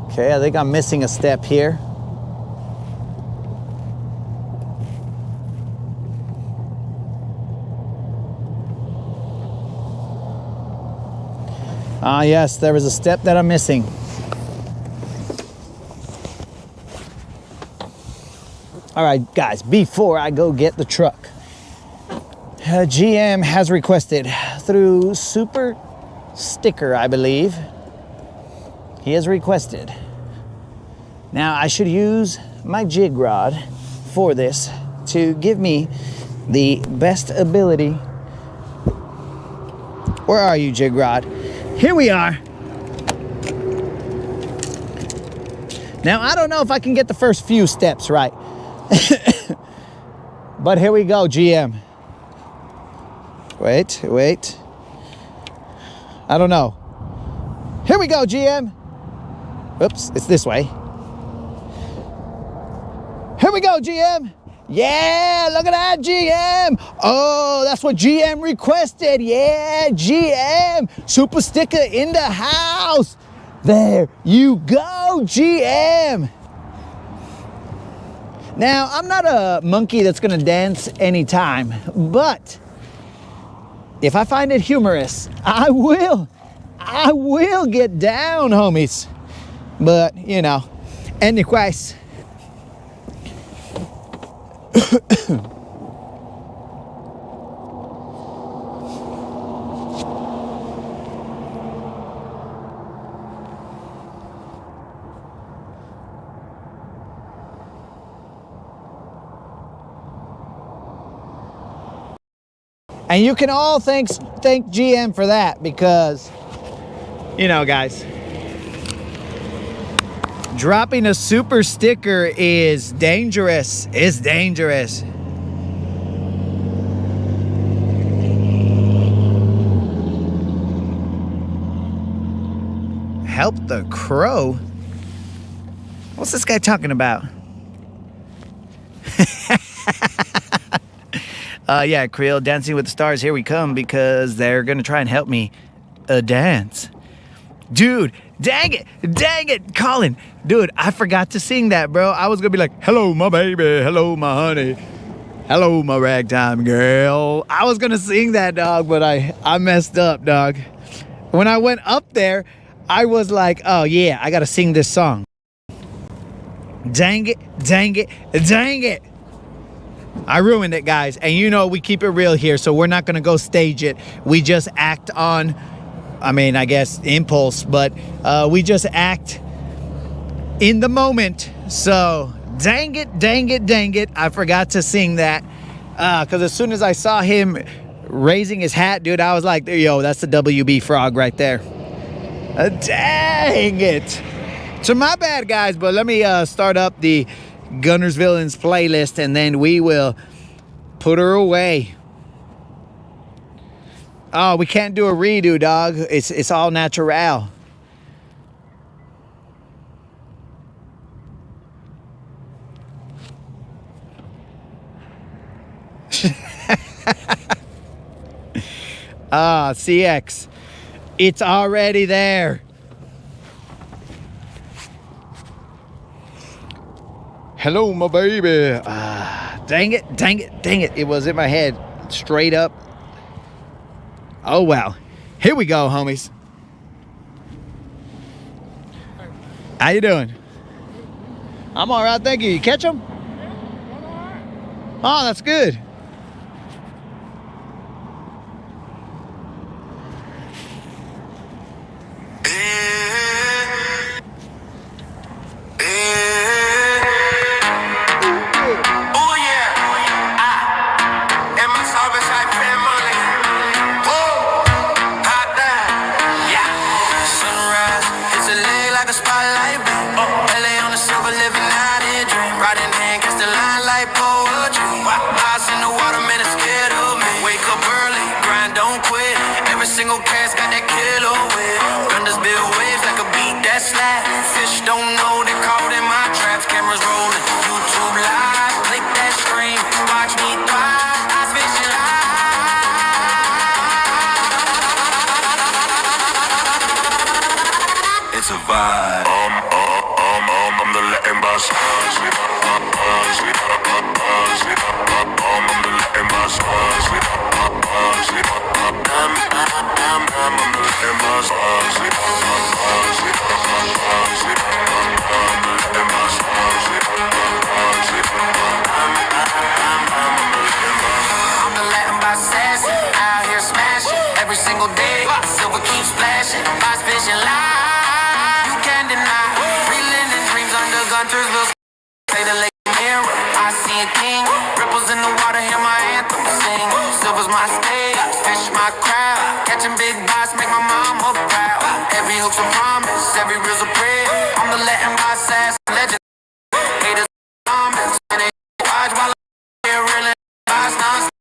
Okay, I think I'm missing a step here. Ah, yes, there was a step that I'm missing. All right, guys, before I go get the truck, GM has requested through Super Sticker, I believe. He has requested. Now, I should use my jig rod for this to give me the best ability. Where are you, jig rod? Here we are. Now, I don't know if I can get the first few steps right. But here we go, GM. Wait. I don't know. Here we go, GM. Oops, it's this way. Here we go, GM. Yeah, look at that, GM. Oh, that's what GM requested. Yeah, GM. Super Sticker in the house. There you go, GM. Now, I'm not a monkey that's gonna dance anytime, but if I find it humorous, I will get down, homies. But, you know, anyways. And you can all thank GM for that, because, you know, guys, dropping a super sticker is dangerous. It's dangerous. Help the crow? What's this guy talking about? Yeah, Creel, Dancing with the Stars, here we come, because they're gonna try and help me dance. Dude, dang it, Colin. Dude, I forgot to sing that, bro. I was gonna be like, hello, my baby, hello, my honey, hello, my ragtime girl. I was gonna sing that, dog, but I messed up, dog. When I went up there, I was like, oh yeah, I gotta sing this song. Dang it. I ruined it, guys. And you know we keep it real here, so we're not gonna go stage it. We just act on, I mean, I guess impulse, but we just act in the moment So, dang it, I forgot to sing that. Because as soon as I saw him raising his hat, dude, I was like, yo, that's the WB frog right there. Dang it. So my bad, guys, but let me start up the Guntersville's playlist, and then we will put her away. Oh, we can't do a redo, dog. It's all natural. CX. It's already there. Hello, my baby. Dang it. It was in my head. Straight up. Oh, well. Here we go, homies. How you doing? I'm all right, thank you. You catch them? Oh, that's good. Single cast got that killer with Guntersville waves like a beat that slap. Fish don't know they caught in my traps. Cameras rolling, YouTube live, click that stream, watch me thrive. Eyes fishing live. It's a vibe. I'm the Latin boss. I'm the Latin boss. Every single day, silver keeps flashing, eyes fishing live. You can't deny, reeling in dreams under Guntersville. Say the lake mirror, I see a king. Ripples in the water, hear my anthem sing. Silver's my stage, fish my crowd. Catching big bites, make my mama proud. Every hook's a promise, every reel's a prayer. I'm the Latin boss ass legend. Haters comments, and they watch while I'm here reeling bites non-stop.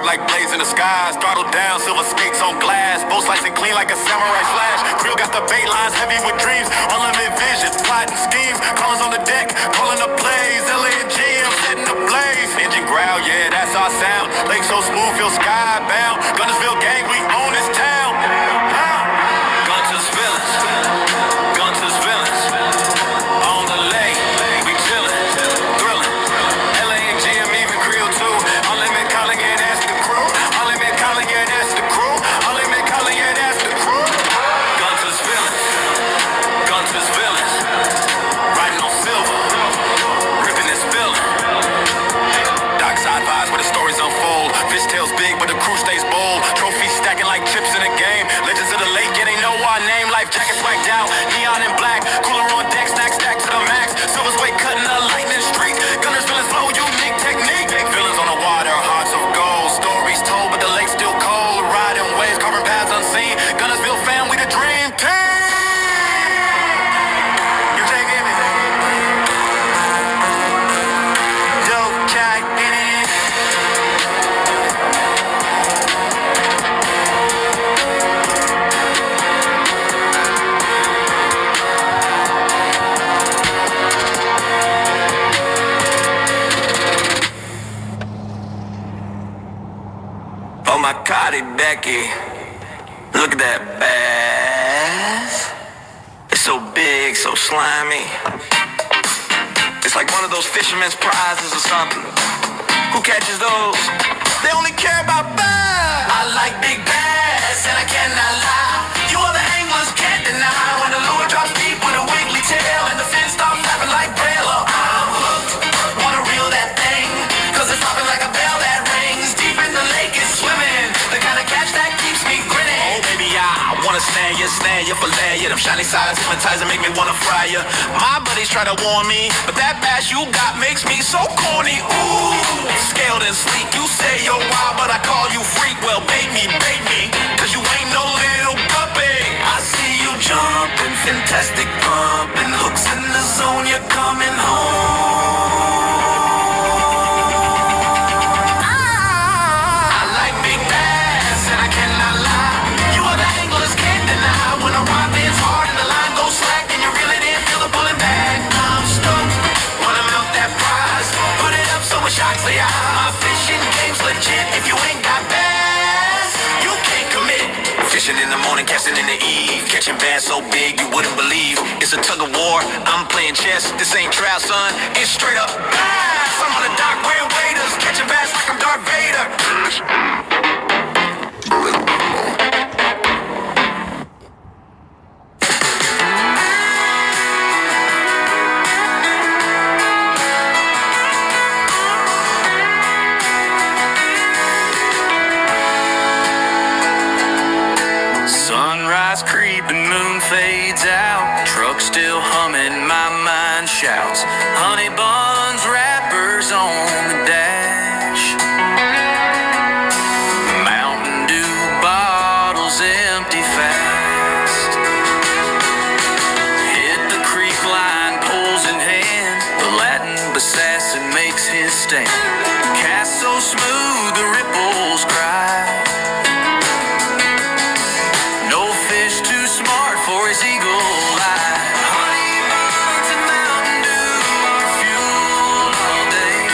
Like blaze in the skies, throttle down, silver skates on glass, both slicing clean like a samurai slash. Grill got the bait lines heavy with dreams, unlimited vision, plotting schemes, callers on the deck, calling the plays, LA and G, I'm setting the blaze. Engine growl, yeah, that's our sound. Lake so smooth, feel skybound. Guntersville gang, we own this town. Guntersville, Guntersville, on the lake, we chillin', thrillin'. LA and G, I'm even Creole too. Unlimited calling, yeah, that's the crew. Unlimited calling, yeah, that's the crew. Unlimited calling, yeah, that's the crew. Guntersville, Guntersville, riding on silver, ripping and spilling. Dockside vibes where the stories unfold. Fish tails big, but the crew stays bold. Trophies stacking like my Cardi Becky. Look at that bass. It's so big, so slimy. It's like one of those fisherman's prizes or something. Who catches those? They only care about bass. I like big bass, and I cannot lie. You other anglers can't deny when the lure drops deep with a wiggly tail and the fin starts flapping like braille. I'm hooked, wanna reel that thing, cause it's popping like a bell that rings. Deep in the lake is swimming, the kind of catch that keeps me grinning. Oh baby, I wanna snare you, fillet you. Them shiny sides hypnotizing, make me wanna fry you. My buddies try to warn me, but that bass you got makes me so corny. Ooh, scaled and sleek. You say you're wild, but I call you freak. Well, bait me, cause you ain't no little puppy. I see you jumping, fantastic pumping. Hooks in the zone, you're coming home. I like big bass, and I cannot lie. You other anglers can't deny when a rod bends hard and the line goes slack and you really didn't feel the pulling back. I'm stoked, wanna milk that prize. Put it up so it shocks the eye. My fishing game's legit. If you ain't got bass, you can't commit. Fishing in the morning, casting in the eve. Catching bass so big you wouldn't believe. It's a tug of war, I'm playing chess. This ain't trout, son, it's straight up bass. I'm on the dock wearing waders, catching bass like I'm Darth Vader. Sunrise creeping, moon fades out. Truck still humming, my mind shouts. Honey buns, wrappers on the dash. Mountain Dew bottles empty fast. Hit the creek line, poles in hand. The Latin assassin makes his stand. Cast so smooth, the ripples cry. Smart for his eagle eye. Honey buns and Mountain Dew are fuel all day.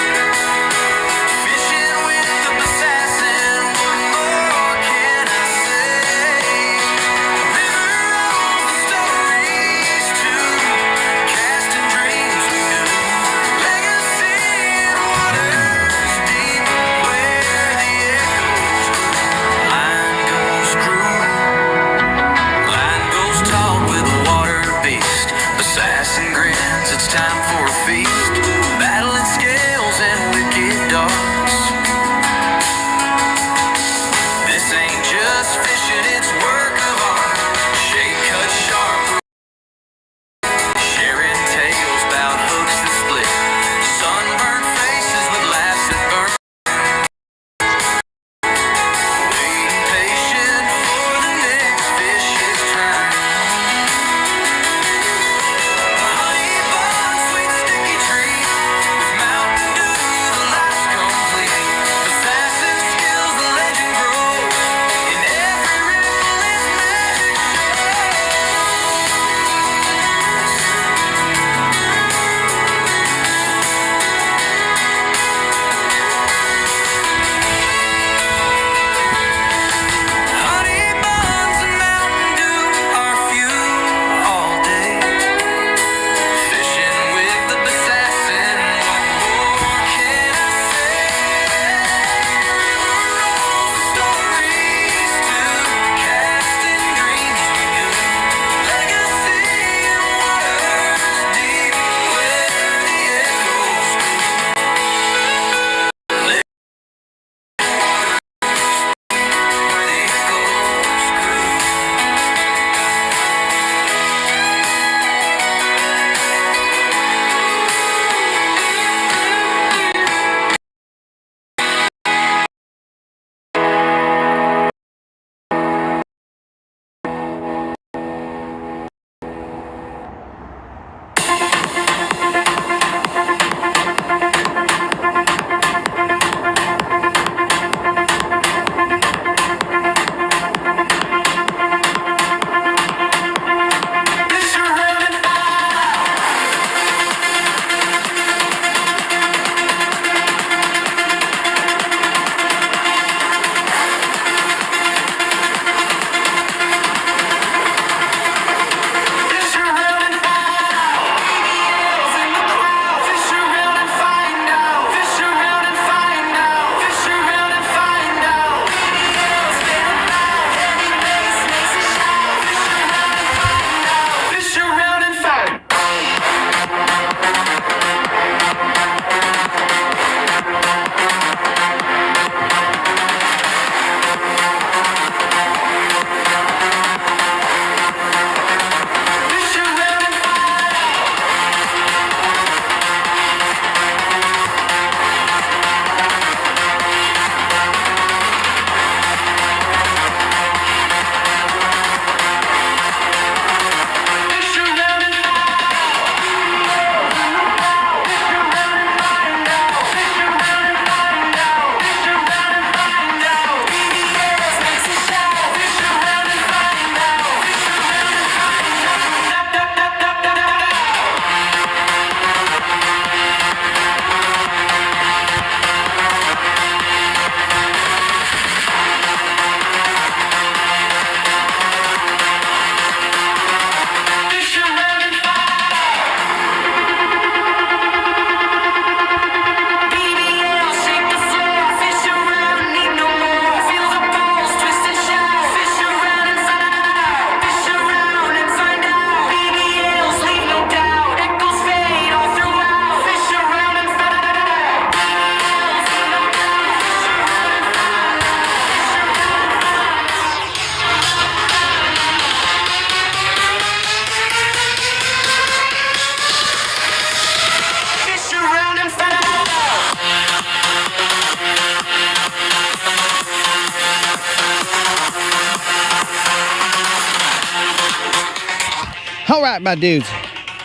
All right, my dudes.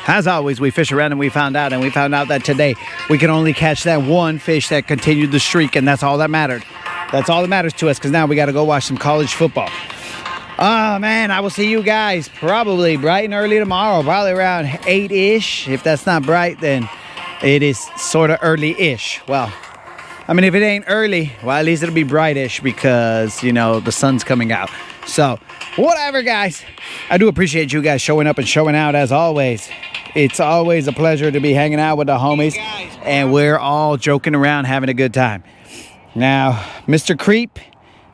As always, we fish around and we found out that today we can only catch that one fish that continued the streak, and that's all that mattered. That's all that matters to us, because now we got to go watch some college football. Oh, man, I will see you guys probably bright and early tomorrow, probably around 8-ish. If that's not bright, then it is sort of early-ish. Well, I mean, if it ain't early, well, at least it'll be brightish because, you know, the sun's coming out. So, whatever, guys. I do appreciate you guys showing up and showing out as always. It's always a pleasure to be hanging out with the homies, and we're all joking around, having a good time. Now, Mr. Creep,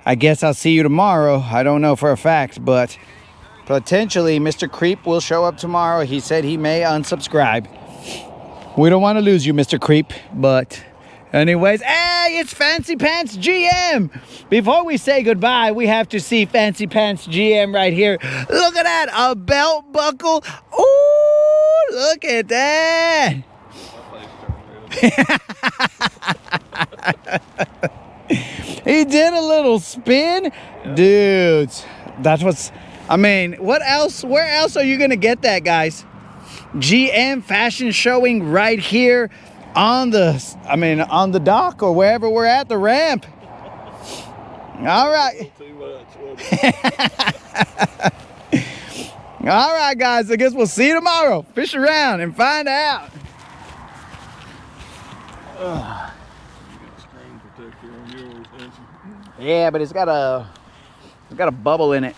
I guess I'll see you tomorrow. I don't know for a fact, but potentially Mr. Creep will show up tomorrow. He said he may unsubscribe. We don't want to lose you, Mr. Creep, but anyways, hey, it's Fancy Pants GM. Before we say goodbye, we have to see Fancy Pants GM right here. Look at that, a belt buckle. Ooh, look at that. He did a little spin. Dudes, that's what's, I mean, what else? Where else are you going to get that, guys? GM fashion showing right here on the, I mean, on the dock or wherever we're at, the ramp. All right. Too much. All right, guys. I guess we'll see you tomorrow. Fish around and find out. Screen protector on yours, ain't you? Yeah, but it's got a bubble in it.